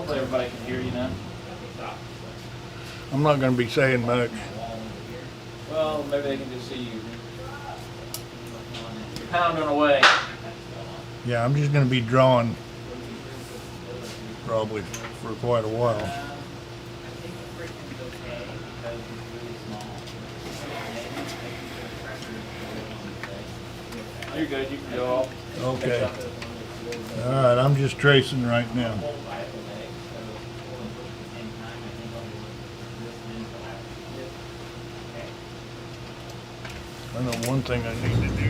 Hopefully everybody can hear you now. I'm not gonna be saying much. Well, maybe they can just see you. You're pounding away. Yeah, I'm just gonna be drawing probably for quite a while. I think the friction's okay because it's really small. Oh, you're good. You can go off. Okay. All right, I'm just tracing right now. I know one thing I need to do.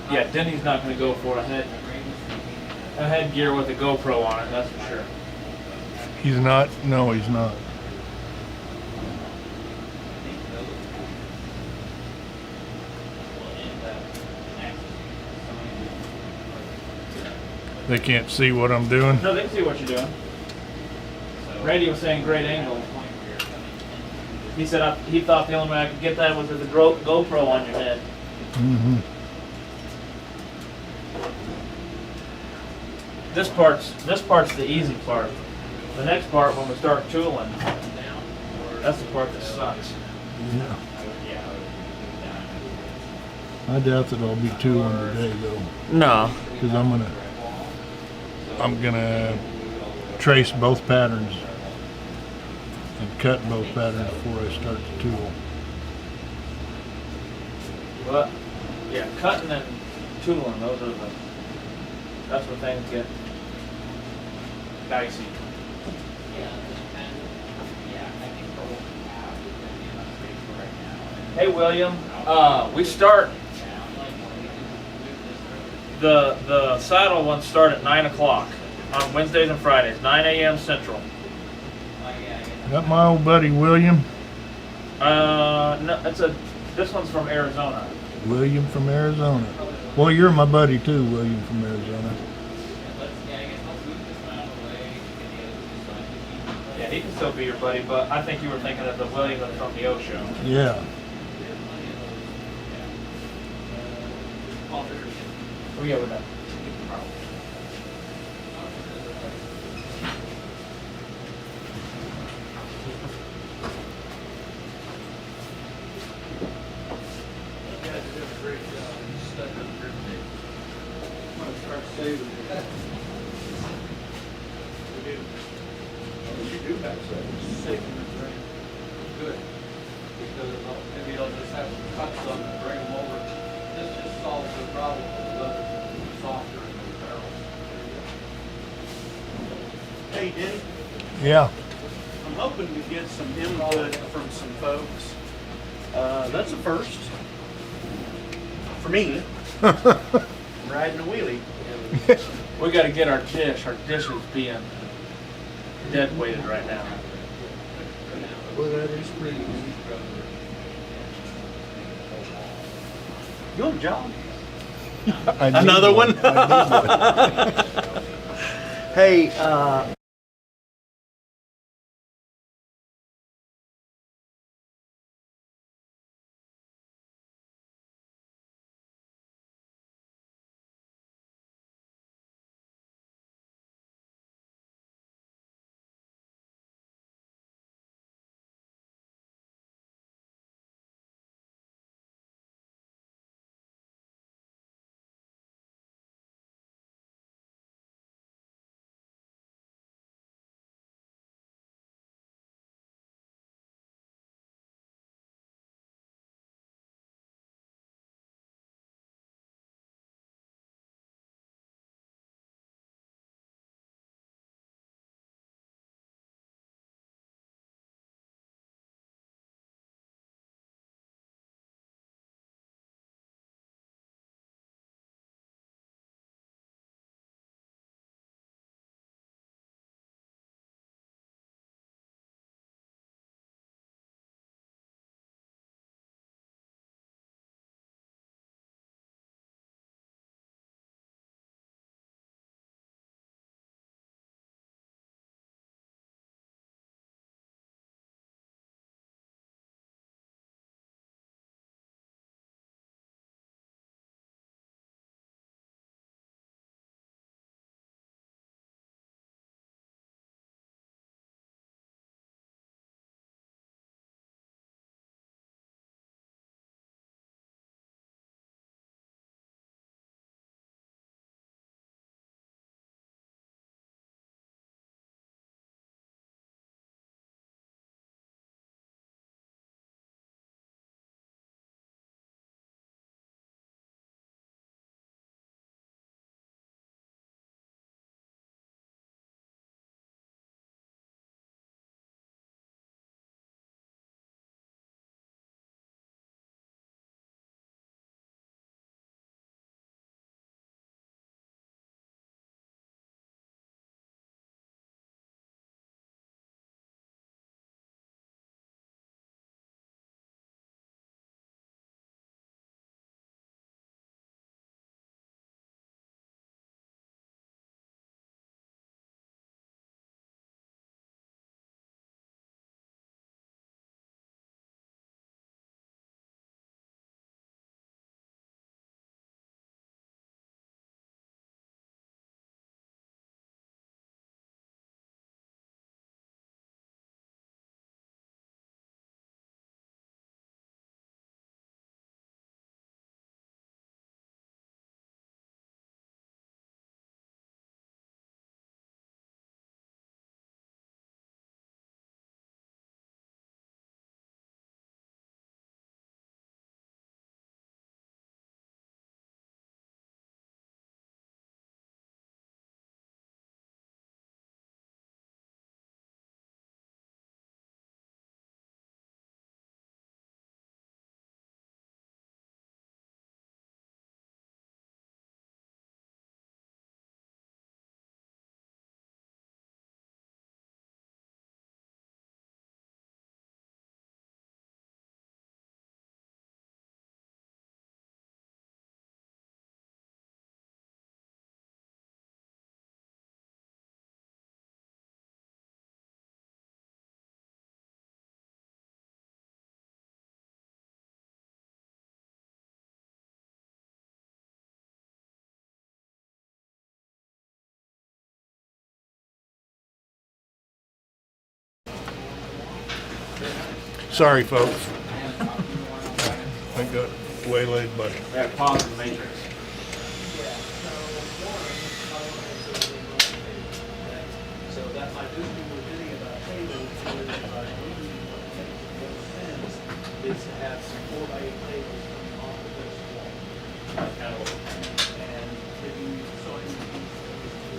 Yeah, Denny's not going to go for a headgear with a GoPro on it, that's for sure. He's not? No, he's not. They can't see what I'm doing. No, they can see what you're doing. Randy was saying great angle. He said he thought the only way I could get that was with a GoPro on your head. Mm-hmm. This part's the easy part. The next part, when we start tooling, that's the part that sucks. Yeah. I doubt that I'll be tooling today though, No. because I'm gonna trace both patterns and cut both patterns before I start the tool. But yeah, cutting and tooling, that's where things get dicey. Hey William, we start the saddle ones start at 9 o'clock on Wednesdays and Fridays, 9 a.m. Central. Got my old buddy William. No, this one's from Arizona. William from Arizona. Well, you're my buddy too, William from Arizona. Yeah, he can still be your buddy, but I think you were thinking of the William that's from the O show. Yeah. Oh yeah, we're done. You do have savings. Good. Because maybe you'll just have to cut some and bring them over. This just solves the problem of the leather softer in the barrels. Hey, Denny, Yeah. I'm hoping to get some input from some folks. That's a first. For me, riding a wheelie. We got to get our dish. Our dish is being dead weighted right now. Well, that is pretty easy. You want a job? I need Another one? I need one. Hey, Sorry, folks. I got waylaid by. Yeah, pause in the matrix. So that might do with any of our tables is what makes sense is to have some 4x8 tables coming off of this wall. And if you saw any of these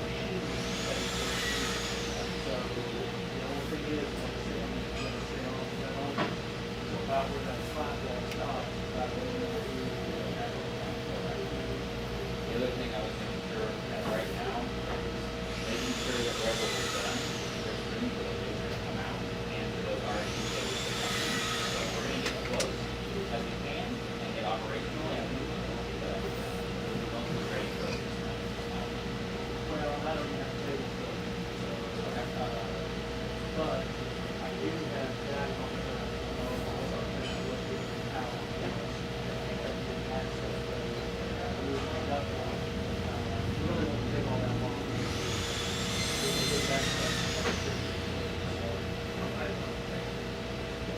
machine spaces, so the only thing is, like I said, I'm gonna say on that only. So about where that flat wall stops, about where The other thing I was making sure at right now is making sure that wherever we're done, there's room for the laser to come out and for those RNG cables to come in. So we're gonna get close as we can and get operational and move on to the, once we're ready for it. well, I don't have tables though, so, but I do have that on the, also what the power was, and access to those. Really won't take all that long. We can get that stuff.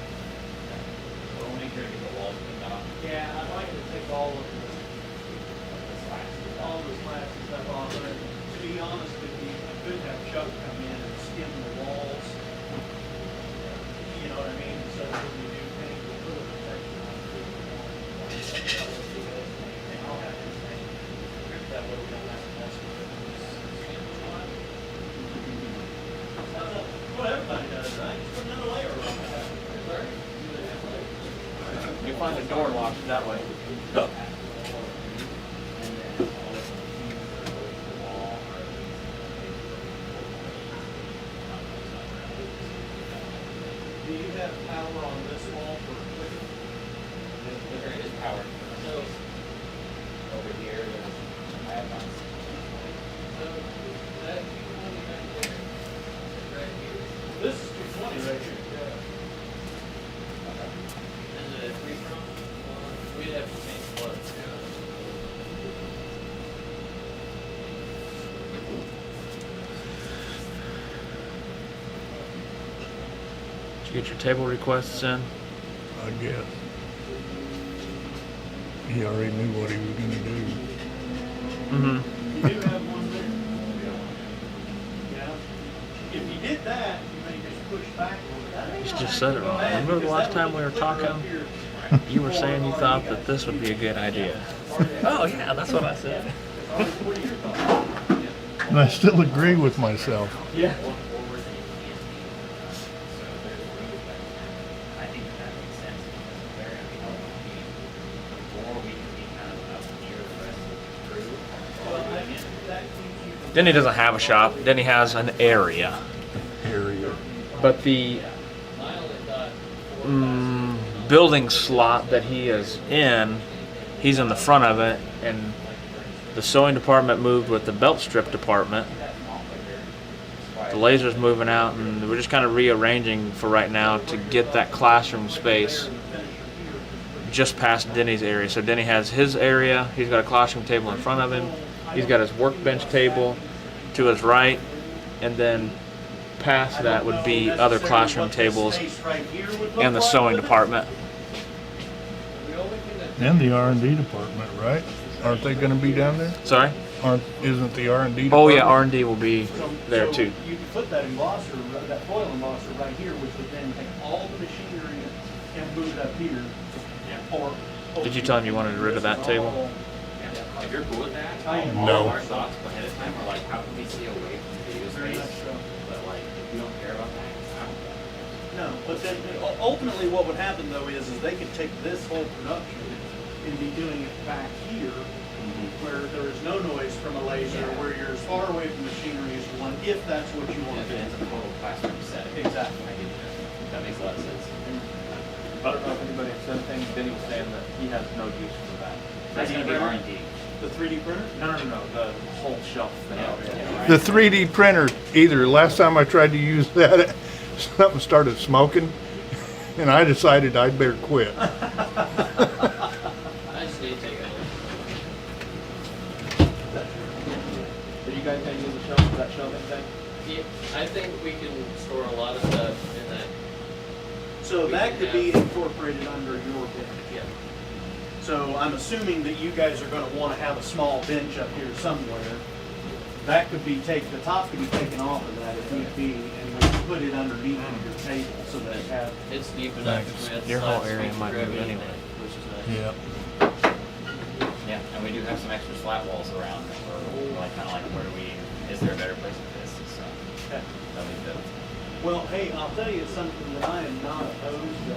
So we'll make sure to get the walls cleaned off. Yeah, I'd like to take all of the slats and stuff off, but to be honest with you, I could have Chuck come in and skim the walls. You know what I mean? So that when we do things, we'll put a protection on it. And I'll have his name. That way we don't have to mess with it. Well, everybody does, right? Just put another layer on that. You find the door locked that way. Do you have power on this wall for clicking? There is power. So over here, there's, I have not. This is 220 right here. Is it a free from? We'd have to change plugs. Did you get your table requests in? I guess. He already knew what he was gonna do. Mm-hmm. You do have one there. Yeah. If you did that, you may just push back a little bit. You just said it wrong. Remember the last time we were talking? You were saying you thought that this would be a good idea. Oh yeah, that's what I said. What are your thoughts? And I still agree with myself. Yeah. I think that makes sense because they're gonna be helping me before we can be kind of up near the rest of the crew. Well, I guess that keeps you from Denny doesn't have a shop. Denny has an area. Area. But the building slot that he is in, he's in the front of it, and the sewing department moved with the belt strip department. The laser's moving out, and we're just kind of rearranging for right now to get that classroom space just past Denny's area. So Denny has his area, he's got a classroom table in front of him, he's got his workbench table to his right, and then past that would be other classroom tables and the sewing department. And the R&D department, right? Aren't they gonna be down there? Sorry? Isn't the R&D department? Oh yeah, R&D will be there So too. you could put that embosser, that foil embosser right here, which would then take all the machinery and move it up here. Or Did you tell him you wanted rid of that table? If you're cool with that, I am. all No. of our thoughts ahead of time are like, how can we see away from the video Very much space? so. But like, if you don't care about that, I don't. No, but then ultimately what would happen though is they could take this whole production and be doing it back here where there is no noise from a laser, where you're as far away from machinery as you want, if that's what you want If to it's a do. total classroom setting. Exactly. I get that. That makes a lot of sense. I don't know if anybody said anything. Denny was saying that he has no use for that. That's gonna be R&D. The 3D printer? No, the whole shelf thing. The 3D printer, either last time I tried to use that, something started smoking, and I decided I'd better quit. I just need to take it. Are you guys gonna use the shelf, that shelving thing? Yeah, I think we can store a lot of stuff in that So that could be incorporated under your bench. Yeah. So I'm assuming that you guys are gonna wanna have a small bench up here somewhere. That could be the top could be taken off of that if need be, and we can put it underneath of your table so that it have. It's deep enough. Thanks. Your whole area might move anyway. Which is nice. Yeah. Yeah, and we do have some extra slat walls around that we're like, kind of like, where do we, is there a better place for this? So, Okay. that'll be good. Well, hey, I'll tell you something that I am not opposed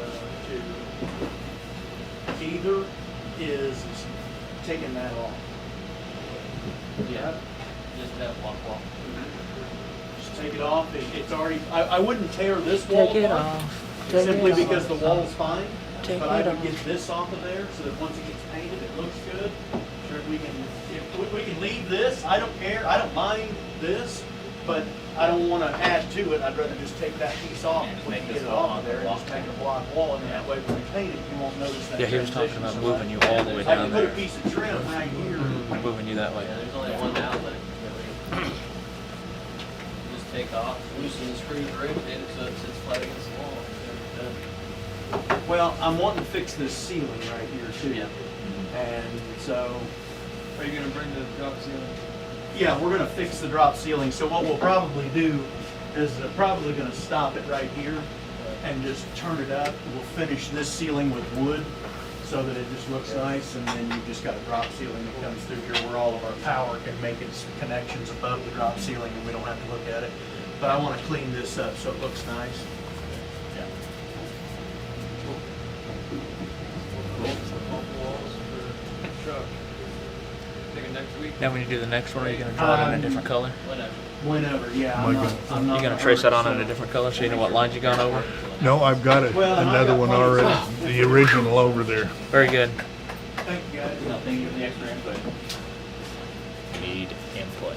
to either is taking that off. Yeah. Just that block wall. Just take it off. It's already, I wouldn't tear this wall Take it apart, off. Take simply it because off. the wall's fine. Take But I it would off. get this off of there so that once it gets painted, it looks good. Sure, we can leave this. I don't care. I don't mind this, but I don't want to add to it. I'd rather just take that piece off And just when make you this get it wall off of there and block. just make a block wall, and that way when we paint it, you won't notice that. Yeah, he was talking transition about so moving much. you all the way I can down put a there. piece of trim right here. Moving you that way. Yeah, there's only one outlet. Just take off, loosen the screws, rotate it so it sits flat against the wall. Well, I'm wanting to fix this ceiling right here too. Yeah. And so, Are you gonna bring the drop ceiling? yeah, we're gonna fix the drop ceiling. So what we'll probably do is probably gonna stop it right here and just turn it up. We'll finish this ceiling with wood so that it just looks nice, and then you've just got a drop ceiling that comes through here where all of our power can make its connections above the drop ceiling and we don't have to look at it. But I wanna clean this up so it looks nice. Now when you do the next one, are you gonna draw it in a different color? Whatever. Whenever, yeah. Am I gonna- I'm not You gonna trace that on in a different color so you know what lines you gone over? No, I've got Well, and I another got one plenty of already, the original over there. Very good. Thank you, guys. No, thank you for the extra input. Need input.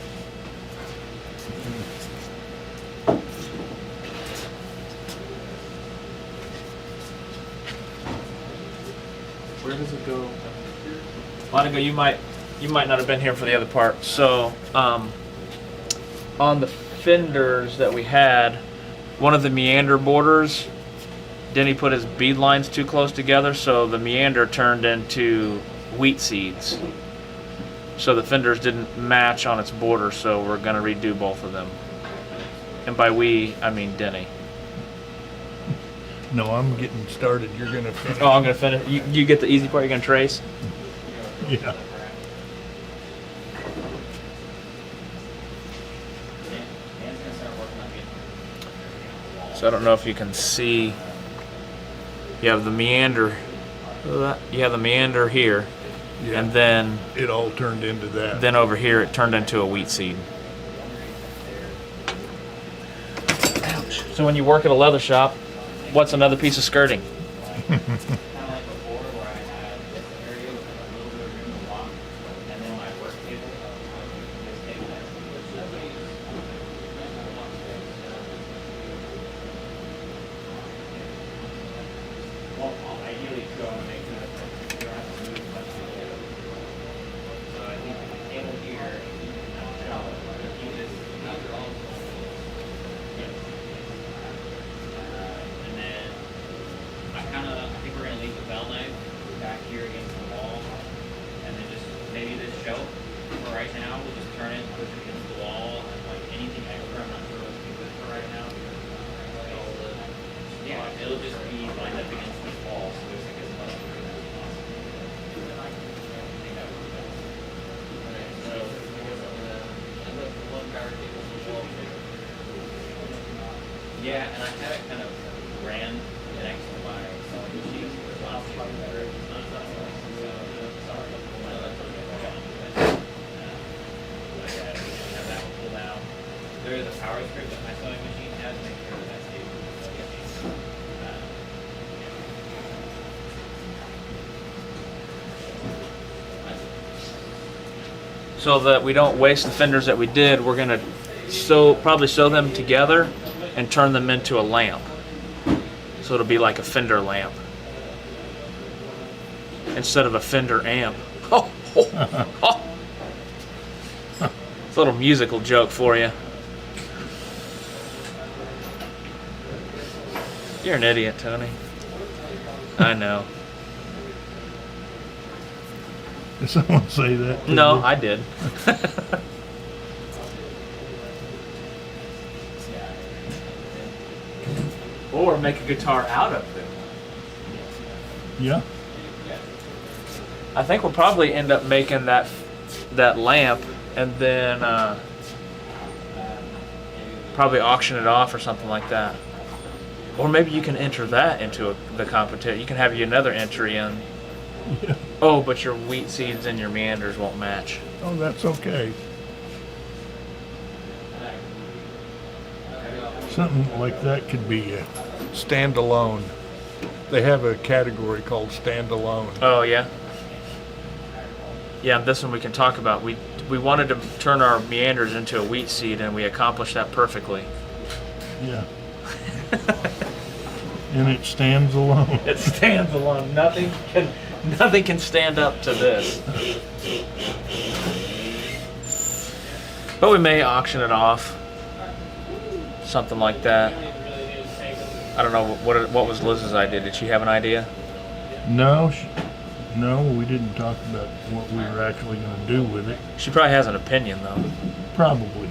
Where does it go? Monica, you might not have been here for the other part. So, on the fenders that we had, one of the meander borders, Denny put his bead lines too close together, so the meander turned into wheat seeds. So the fenders didn't match on its border, so we're gonna redo both of them. And by we, I mean Denny. No, I'm getting started. You're gonna finish. Oh, I'm gonna finish. You get the easy part. You're gonna trace. Yeah. Dan's gonna start working on getting. So I don't know if you can see. You have the meander. You have the meander here, Yeah. and then It all turned into that. over here it turned into a wheat seed. Ouch. So when you work at a leather shop, what's another piece of skirting? Kind of like before, where I had this area with a little bit of room to walk, and then my work table, this table has. Well, ideally, if you want to make it, you don't have to move much of the table. So I think the table here, keep this, these are all. Yeah. And then I think we're gonna leave the bell knife back here against the wall, and then just maybe this shelf for right now. We'll just turn it, push it against the wall, and like anything extra, I'm not sure what to do with for right now. Yeah, it'll just be lined up against this wall, so there's like a spot for it. I think that would be best. So, yeah, and I had it kind of ran next to my sewing machine. Last year, better. It's not that well. So, sorry. No, that's okay. But yeah, I have that one pulled out. There is a power strip that my sewing machine has. Make sure that that's stable. So that we don't waste the fenders that we did, we're gonna probably sew them together and turn them into a lamp. So it'll be like a fender lamp instead of a fender amp. Oh, oh, oh. It's a little musical joke for you. You're an idiot, Tony. I know. Did someone say that? to No, you? I did. Or make a guitar out of them. Yeah. I think we'll probably end up making that lamp and then probably auction it off or something like that. Or maybe you can enter that into the competition. You can have another entry in. Yeah. Oh, but your wheat seeds and your meanders won't match. Oh, that's okay. Something like that could be a standalone. They have a category called standalone. Oh yeah. Yeah, this one we can talk about. We wanted to turn our meanders into a wheat seed, and we accomplished that perfectly. Yeah. And it stands alone. It stands alone. Nothing can stand up to this. But we may auction it off. Something like that. I don't know what was Liz's idea. Did she have an idea? No, no, we didn't talk about what we were actually going to do with it. She probably has an opinion though. Probably.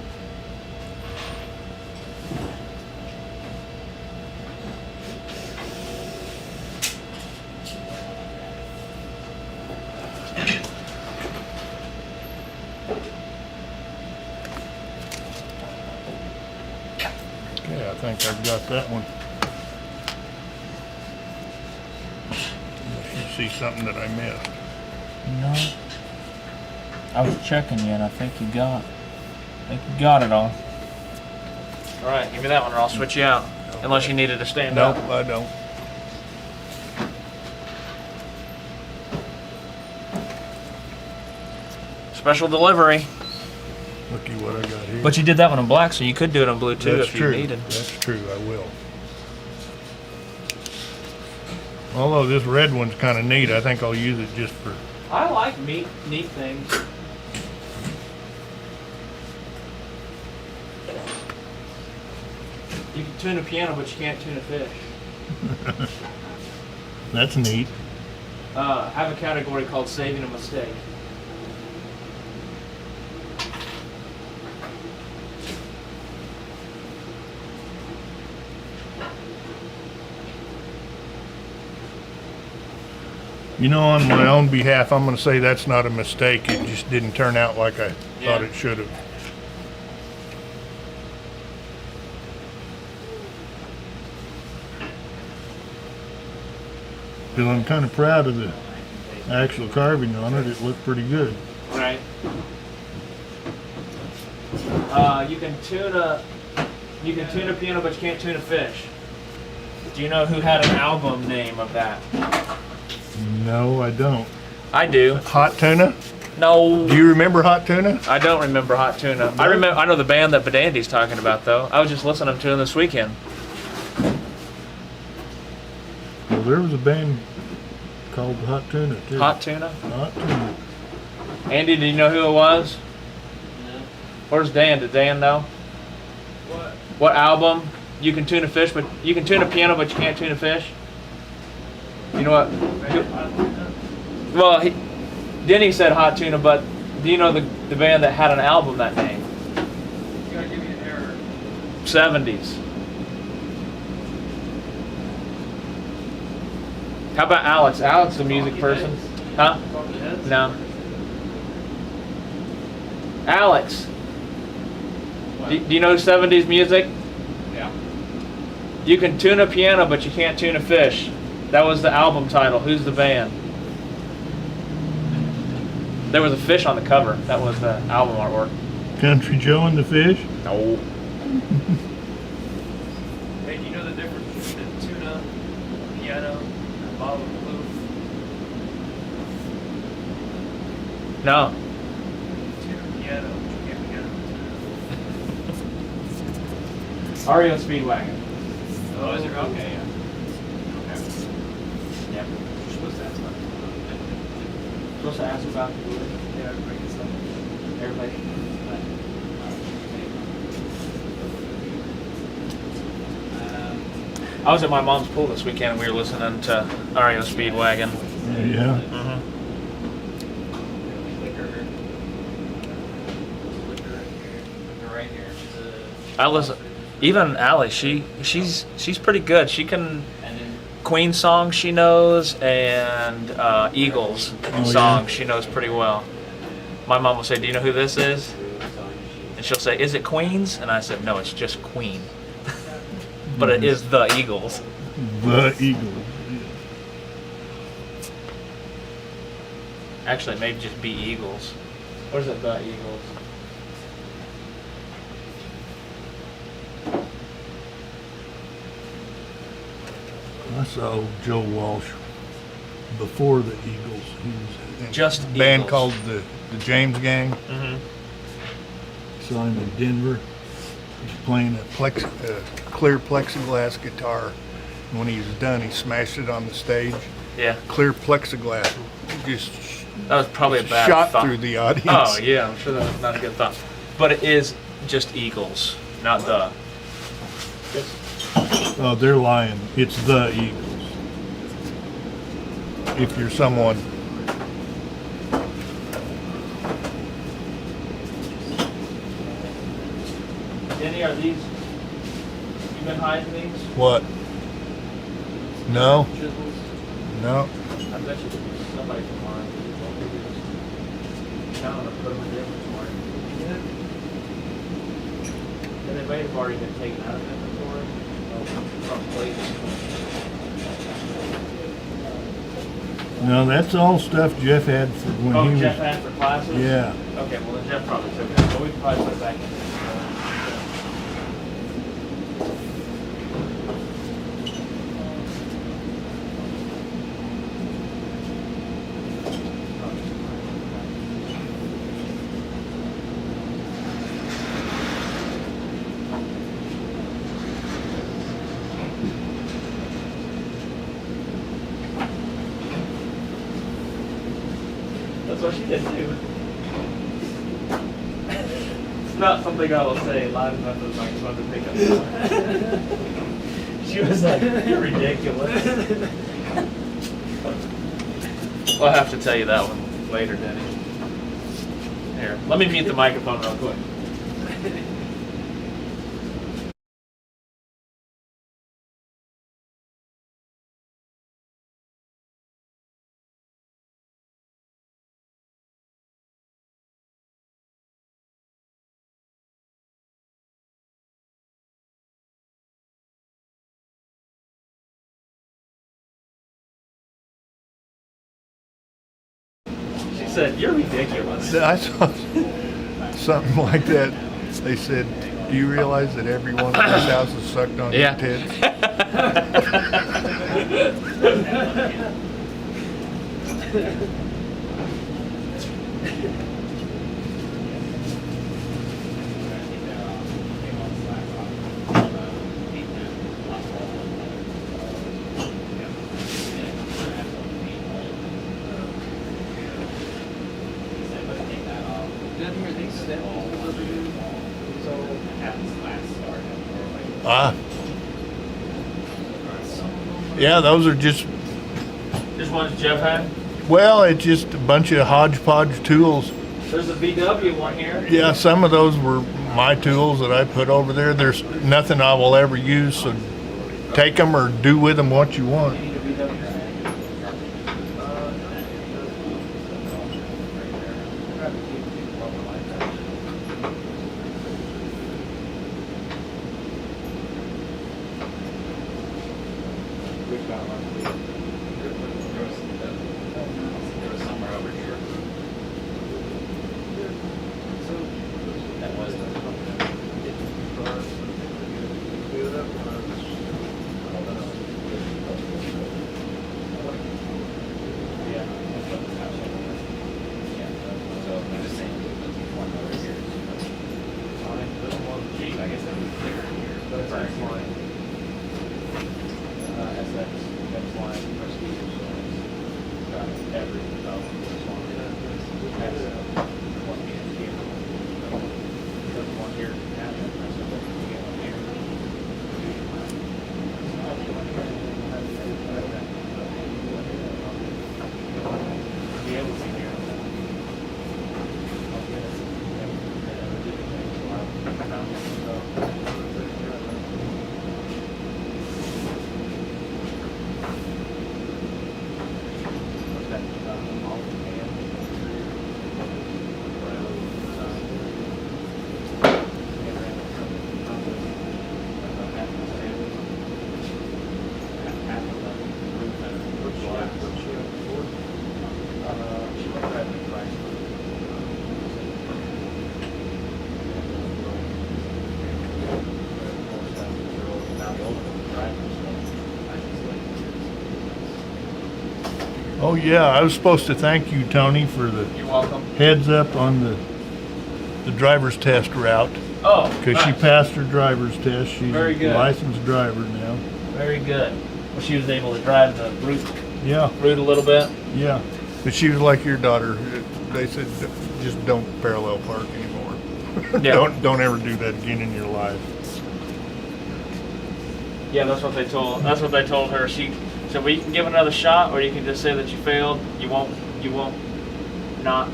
Okay, I think I've got that one. Unless you see something that I missed. No. I was checking you, and I think you got it all. All right, give me that one, or I'll switch you out. Unless you needed to stand Nope, up. I don't. Special delivery. Looky what I got here. But you did that one in black, so you could do it in blue too That's if true. you needed. That's true, I will. Although this red one's kind of neat, I think I'll use it just for. I like neat things. You can tune a piano, but you can't tune a fish. That's neat. Have a category called saving a mistake. You know, on my own behalf, I'm going to say that's not a mistake. It just didn't turn out like I thought it should have. Because I'm kind of proud of the actual carving on it. It looked pretty good. Right. You can tune a piano, but you can't tune a fish. Do you know who had an album name of that? No, I don't. I do. Hot Tuna? No. Do you remember Hot Tuna? I don't remember Hot Tuna. I know the band that Bedandy's talking about though. I was just listening to them this weekend. Well, there was a band called Hot Tuna, too. Hot Tuna? Hot Tuna. Andy, do you know who it was? No. Where's Dan? Did Dan know? What? What album? You can tune a fish, but you can tune a piano, but you can't tune a fish. You know what? Well, Denny said Hot Tuna, but do you know the band that had an album that name? You gotta give me an error. 70s. How about Alex? Alex, the music person? Huh? Talking heads? No. Alex, do you know 70s music? Yeah. You can tune a piano, but you can't tune a fish. That was the album title. Who's the band? There was a fish on the cover. That was the album artwork. Country Joe and the Fish? No. Hey, do you know the difference between a tuna, piano, and a bottle of blue? No. Tuna, piano, but you can't piano. REO Speedwagon. Oh, is it? Okay, yeah. Okay. Yeah. You're supposed to ask about Supposed to ask about yeah, everybody gets something. everybody. I was at my mom's pool this weekend and we were listening to REO Speedwagon. Yeah. Mm-hmm. Right here. I listen. Even Allie, she's pretty good. She can And then Queen songs she knows and Eagles yeah? songs she knows pretty well. My mom will say, "Do you know who this is?" And she'll say, "Is it Queens?" And I said, "No, it's just Queen." But it is the Eagles. The Eagles. Actually, it may just be Eagles. Or is it the Eagles? I saw Joe Walsh before the Eagles. He was in Just a band Eagles. called the James Gang. Mm-hmm. Saw him in Denver. He was playing a clear plexiglass guitar. And when he was done, he smashed it on the stage. Yeah, Clear plexiglass. Just that was probably a bad shot thought. through the audience. Oh yeah, I'm sure that was not a good thought. But it is just Eagles, not the. Oh, they're lying. It's the Eagles. If you're someone. Denny, are these? You been hiding these? What? No, Chisels? no. I bet you somebody from mine. Counting to put them in there this morning. And they may have already been taken out of inventory. From plates. No, that's all stuff Jeff had for when Oh, he Jeff was. had for classes? Yeah. Okay, well then Jeff probably took it, but we can probably put it back in. That's what she did too. It's not something I will say loud enough that my son to pick up. She was like, "You're ridiculous." I'll have to tell you that one later, Denny. Here, let me mute the microphone real quick. She said, "You're ridiculous." I saw something like that. They said, "Do you realize that everyone in this house has sucked on Yeah. your tits?" Denny, are these samples delivered? Ah. Yeah, those are just, This one's Jeff had. well, it's just a bunch of hodgepodge tools. There's a VW one here. Yeah, some of those were my tools that I put over there. There's nothing I will ever use, so take them or do with them what you want. There was somewhere over here. That was the Oh yeah, I was supposed to thank you, Tony, for the You're welcome. heads up on the driver's test route. Oh, Because she nice. passed her driver's test. She's Very a good. licensed driver now. Very good. Well, she was able to drive the Yeah, route a little bit. yeah. But she was like your daughter. They said just don't parallel park anymore. Yeah. Don't ever do that again in your life. Yeah, that's what they told. That's what they told her. She said, "Well, you can give it another shot, or you can just say that you failed. You won't not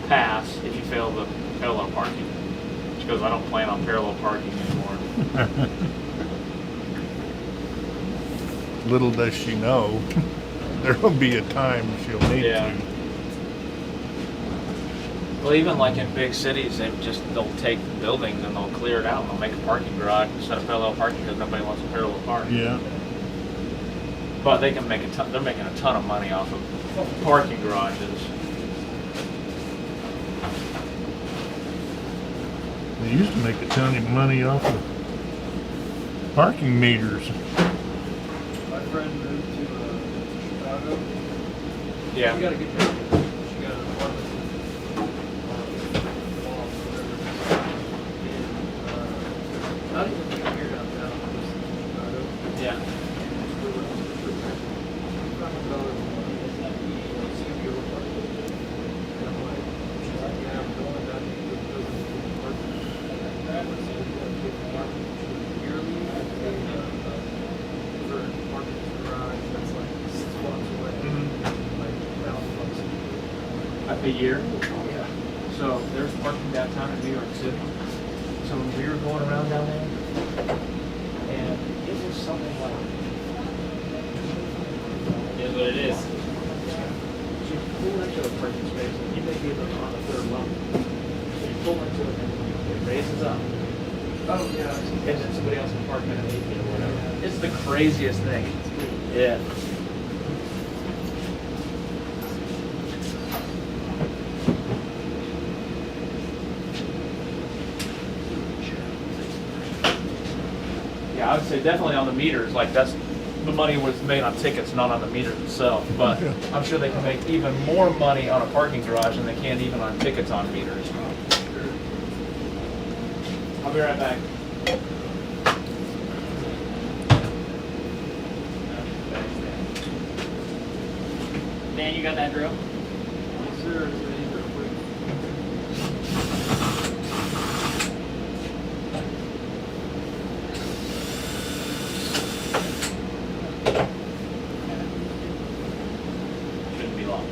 pass if you fail the parallel parking." She goes, "I don't plan on parallel parking anymore." Little does she know, there will be a time she'll need Yeah. to. Well, even like in big cities, they'll take the buildings and they'll clear it out and they'll make a parking garage instead of parallel parking because nobody wants to parallel park. Yeah. But they can make they're making a ton of money off of parking garages. They used to make a ton of money off of parking meters. My friend moved to Chicago. Yeah. She got a good job. She got an apartment. Not even here downtown, just in Chicago. Yeah. A year. Yeah. So there's parking downtown in New York City. So when we were going around down there, and it was something like. It is what it is. So you pull into a parking space, and you may be on the third level. So you pull into it, and it raises up, Oh, yeah. and then somebody else can park underneath it or whatever. It's the craziest thing. Yeah. Yeah, I would say definitely on the meters, like the money was made on tickets, not on the meters itself. But Yeah. I'm sure they can make even more money on a parking garage than they can even on tickets on meters. I'll be right back. Dan, you got that drill? Yes, sir. It's real quick. Shouldn't be long.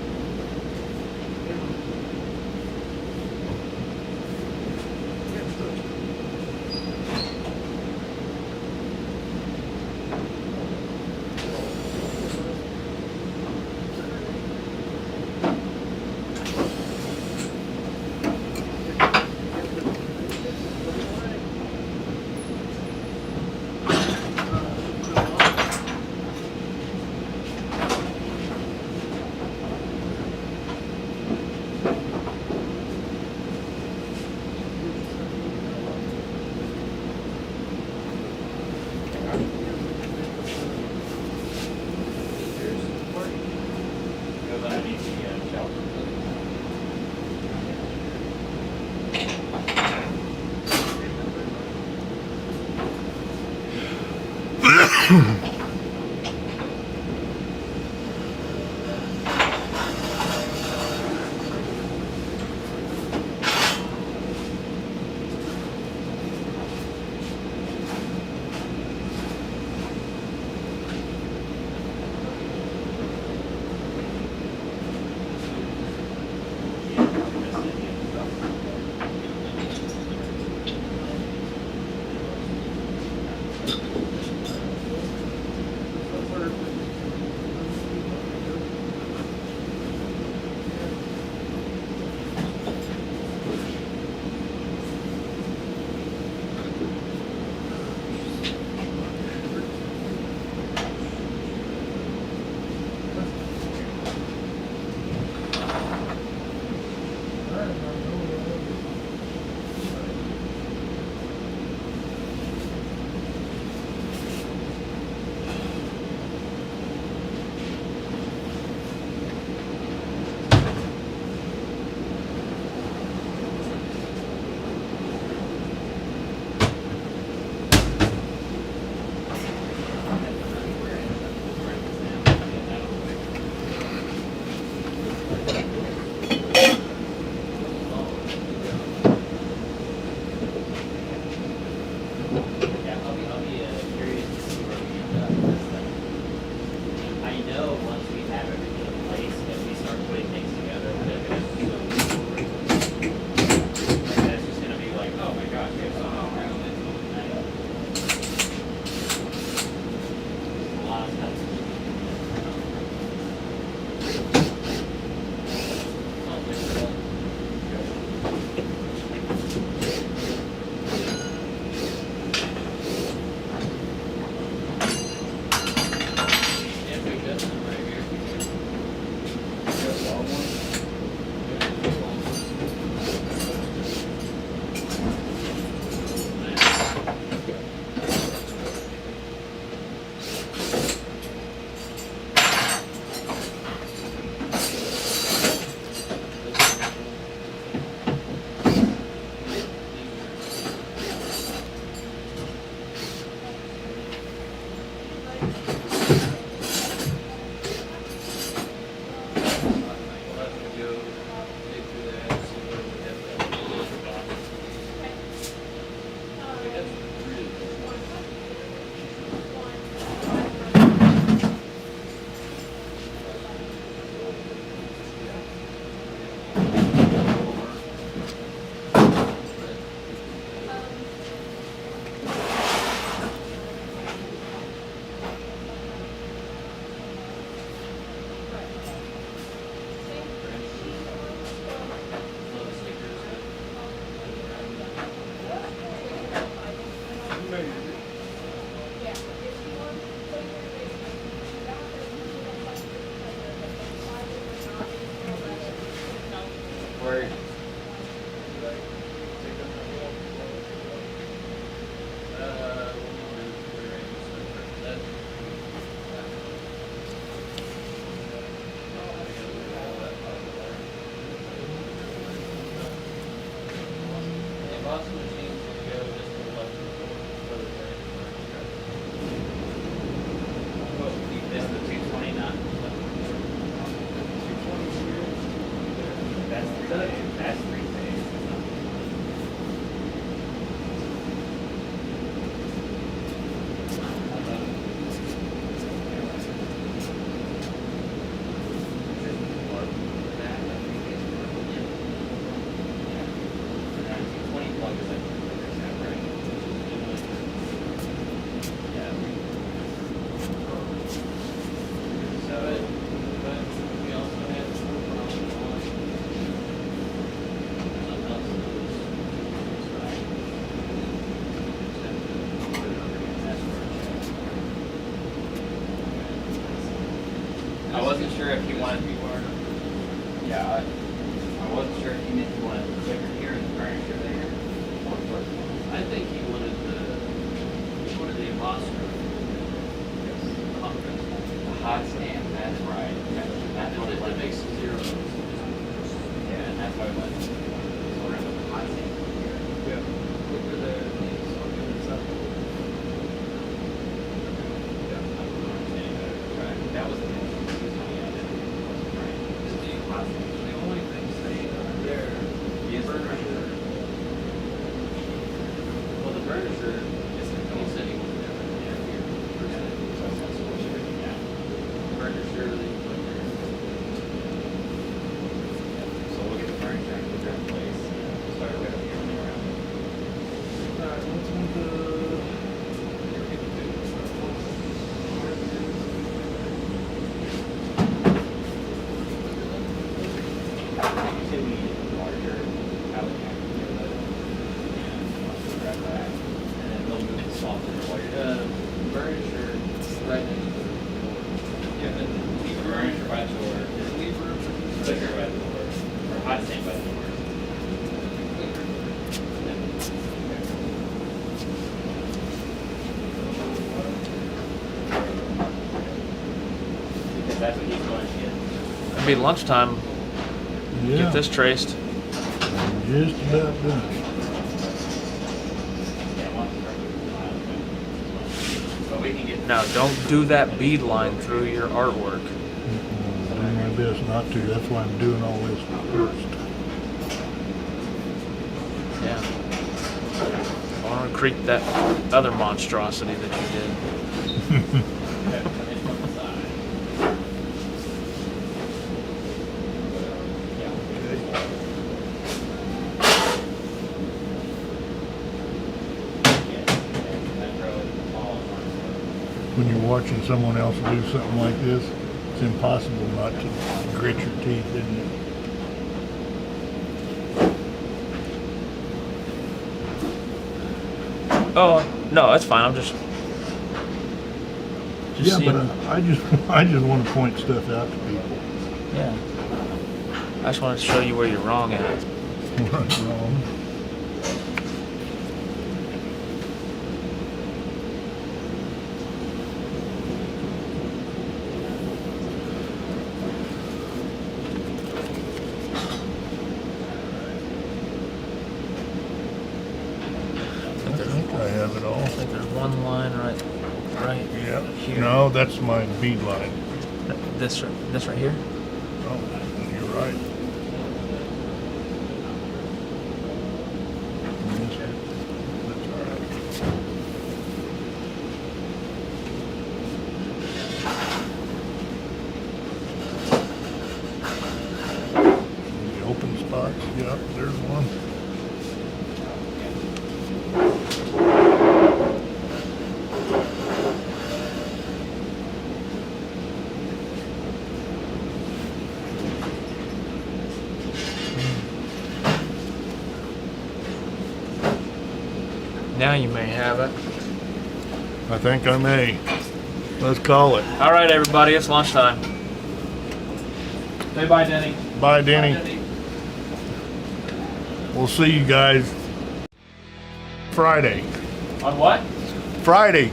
Goes underneath the shelf. Lots of machines will go just to the left of the door, whether they're in This is the 220 knot. 220 That's three phase. I wasn't sure if you wanted. Yeah, I wasn't sure if you meant you wanted the clicker here and the furniture there, or first one. I think he wanted the embossment. The hot stamp, that's right. That's what it It was. makes the zeros. Yeah, and that's why it was. We're gonna put the hot stamp here. Yeah. Clicker there, and then so I'll give it something. That was the thing. The only thing staying on there, Yes, the furniture. Well, the furniture, Yes, sir. he said he wanted that right there. Furniture, the clicker. So we'll get the furniture and put that in place. Start right up here and around. Alright, what's with the? You say we need a larger pallet jack here, but grab that, and then they'll move the softer while you're done. Furniture right next to the door. Yeah, then leave the furniture by the door, Just leave room for the clicker by the door, or hot stand by the door. Because that's what he's going to get. It'll be lunchtime. Yeah, Get this traced. just about done. Yeah, once we start moving the miles, but we can get. Now, don't do that bead line through your artwork. I'll do my best not to. That's why I'm doing all this first. Yeah. I want to creep that other monstrosity that you did. When you're watching someone else do something like this, it's impossible not to grit your teeth, isn't it? Oh, no, that's fine. I'm just Yeah, seeing. but I just want to point stuff out to people. Yeah. I just wanted to show you where you're wrong at. What's wrong? I think I have it all. I think there's one line right Yeah. here. No, that's my bead line. This right here. Oh, you're right. That's all right. The open spots, yeah, there's one. Now you may have it. I think I may. Let's call it. All right, everybody, it's lunchtime. Say bye, Denny. Bye, Denny. We'll see you guys Friday. On what? Friday.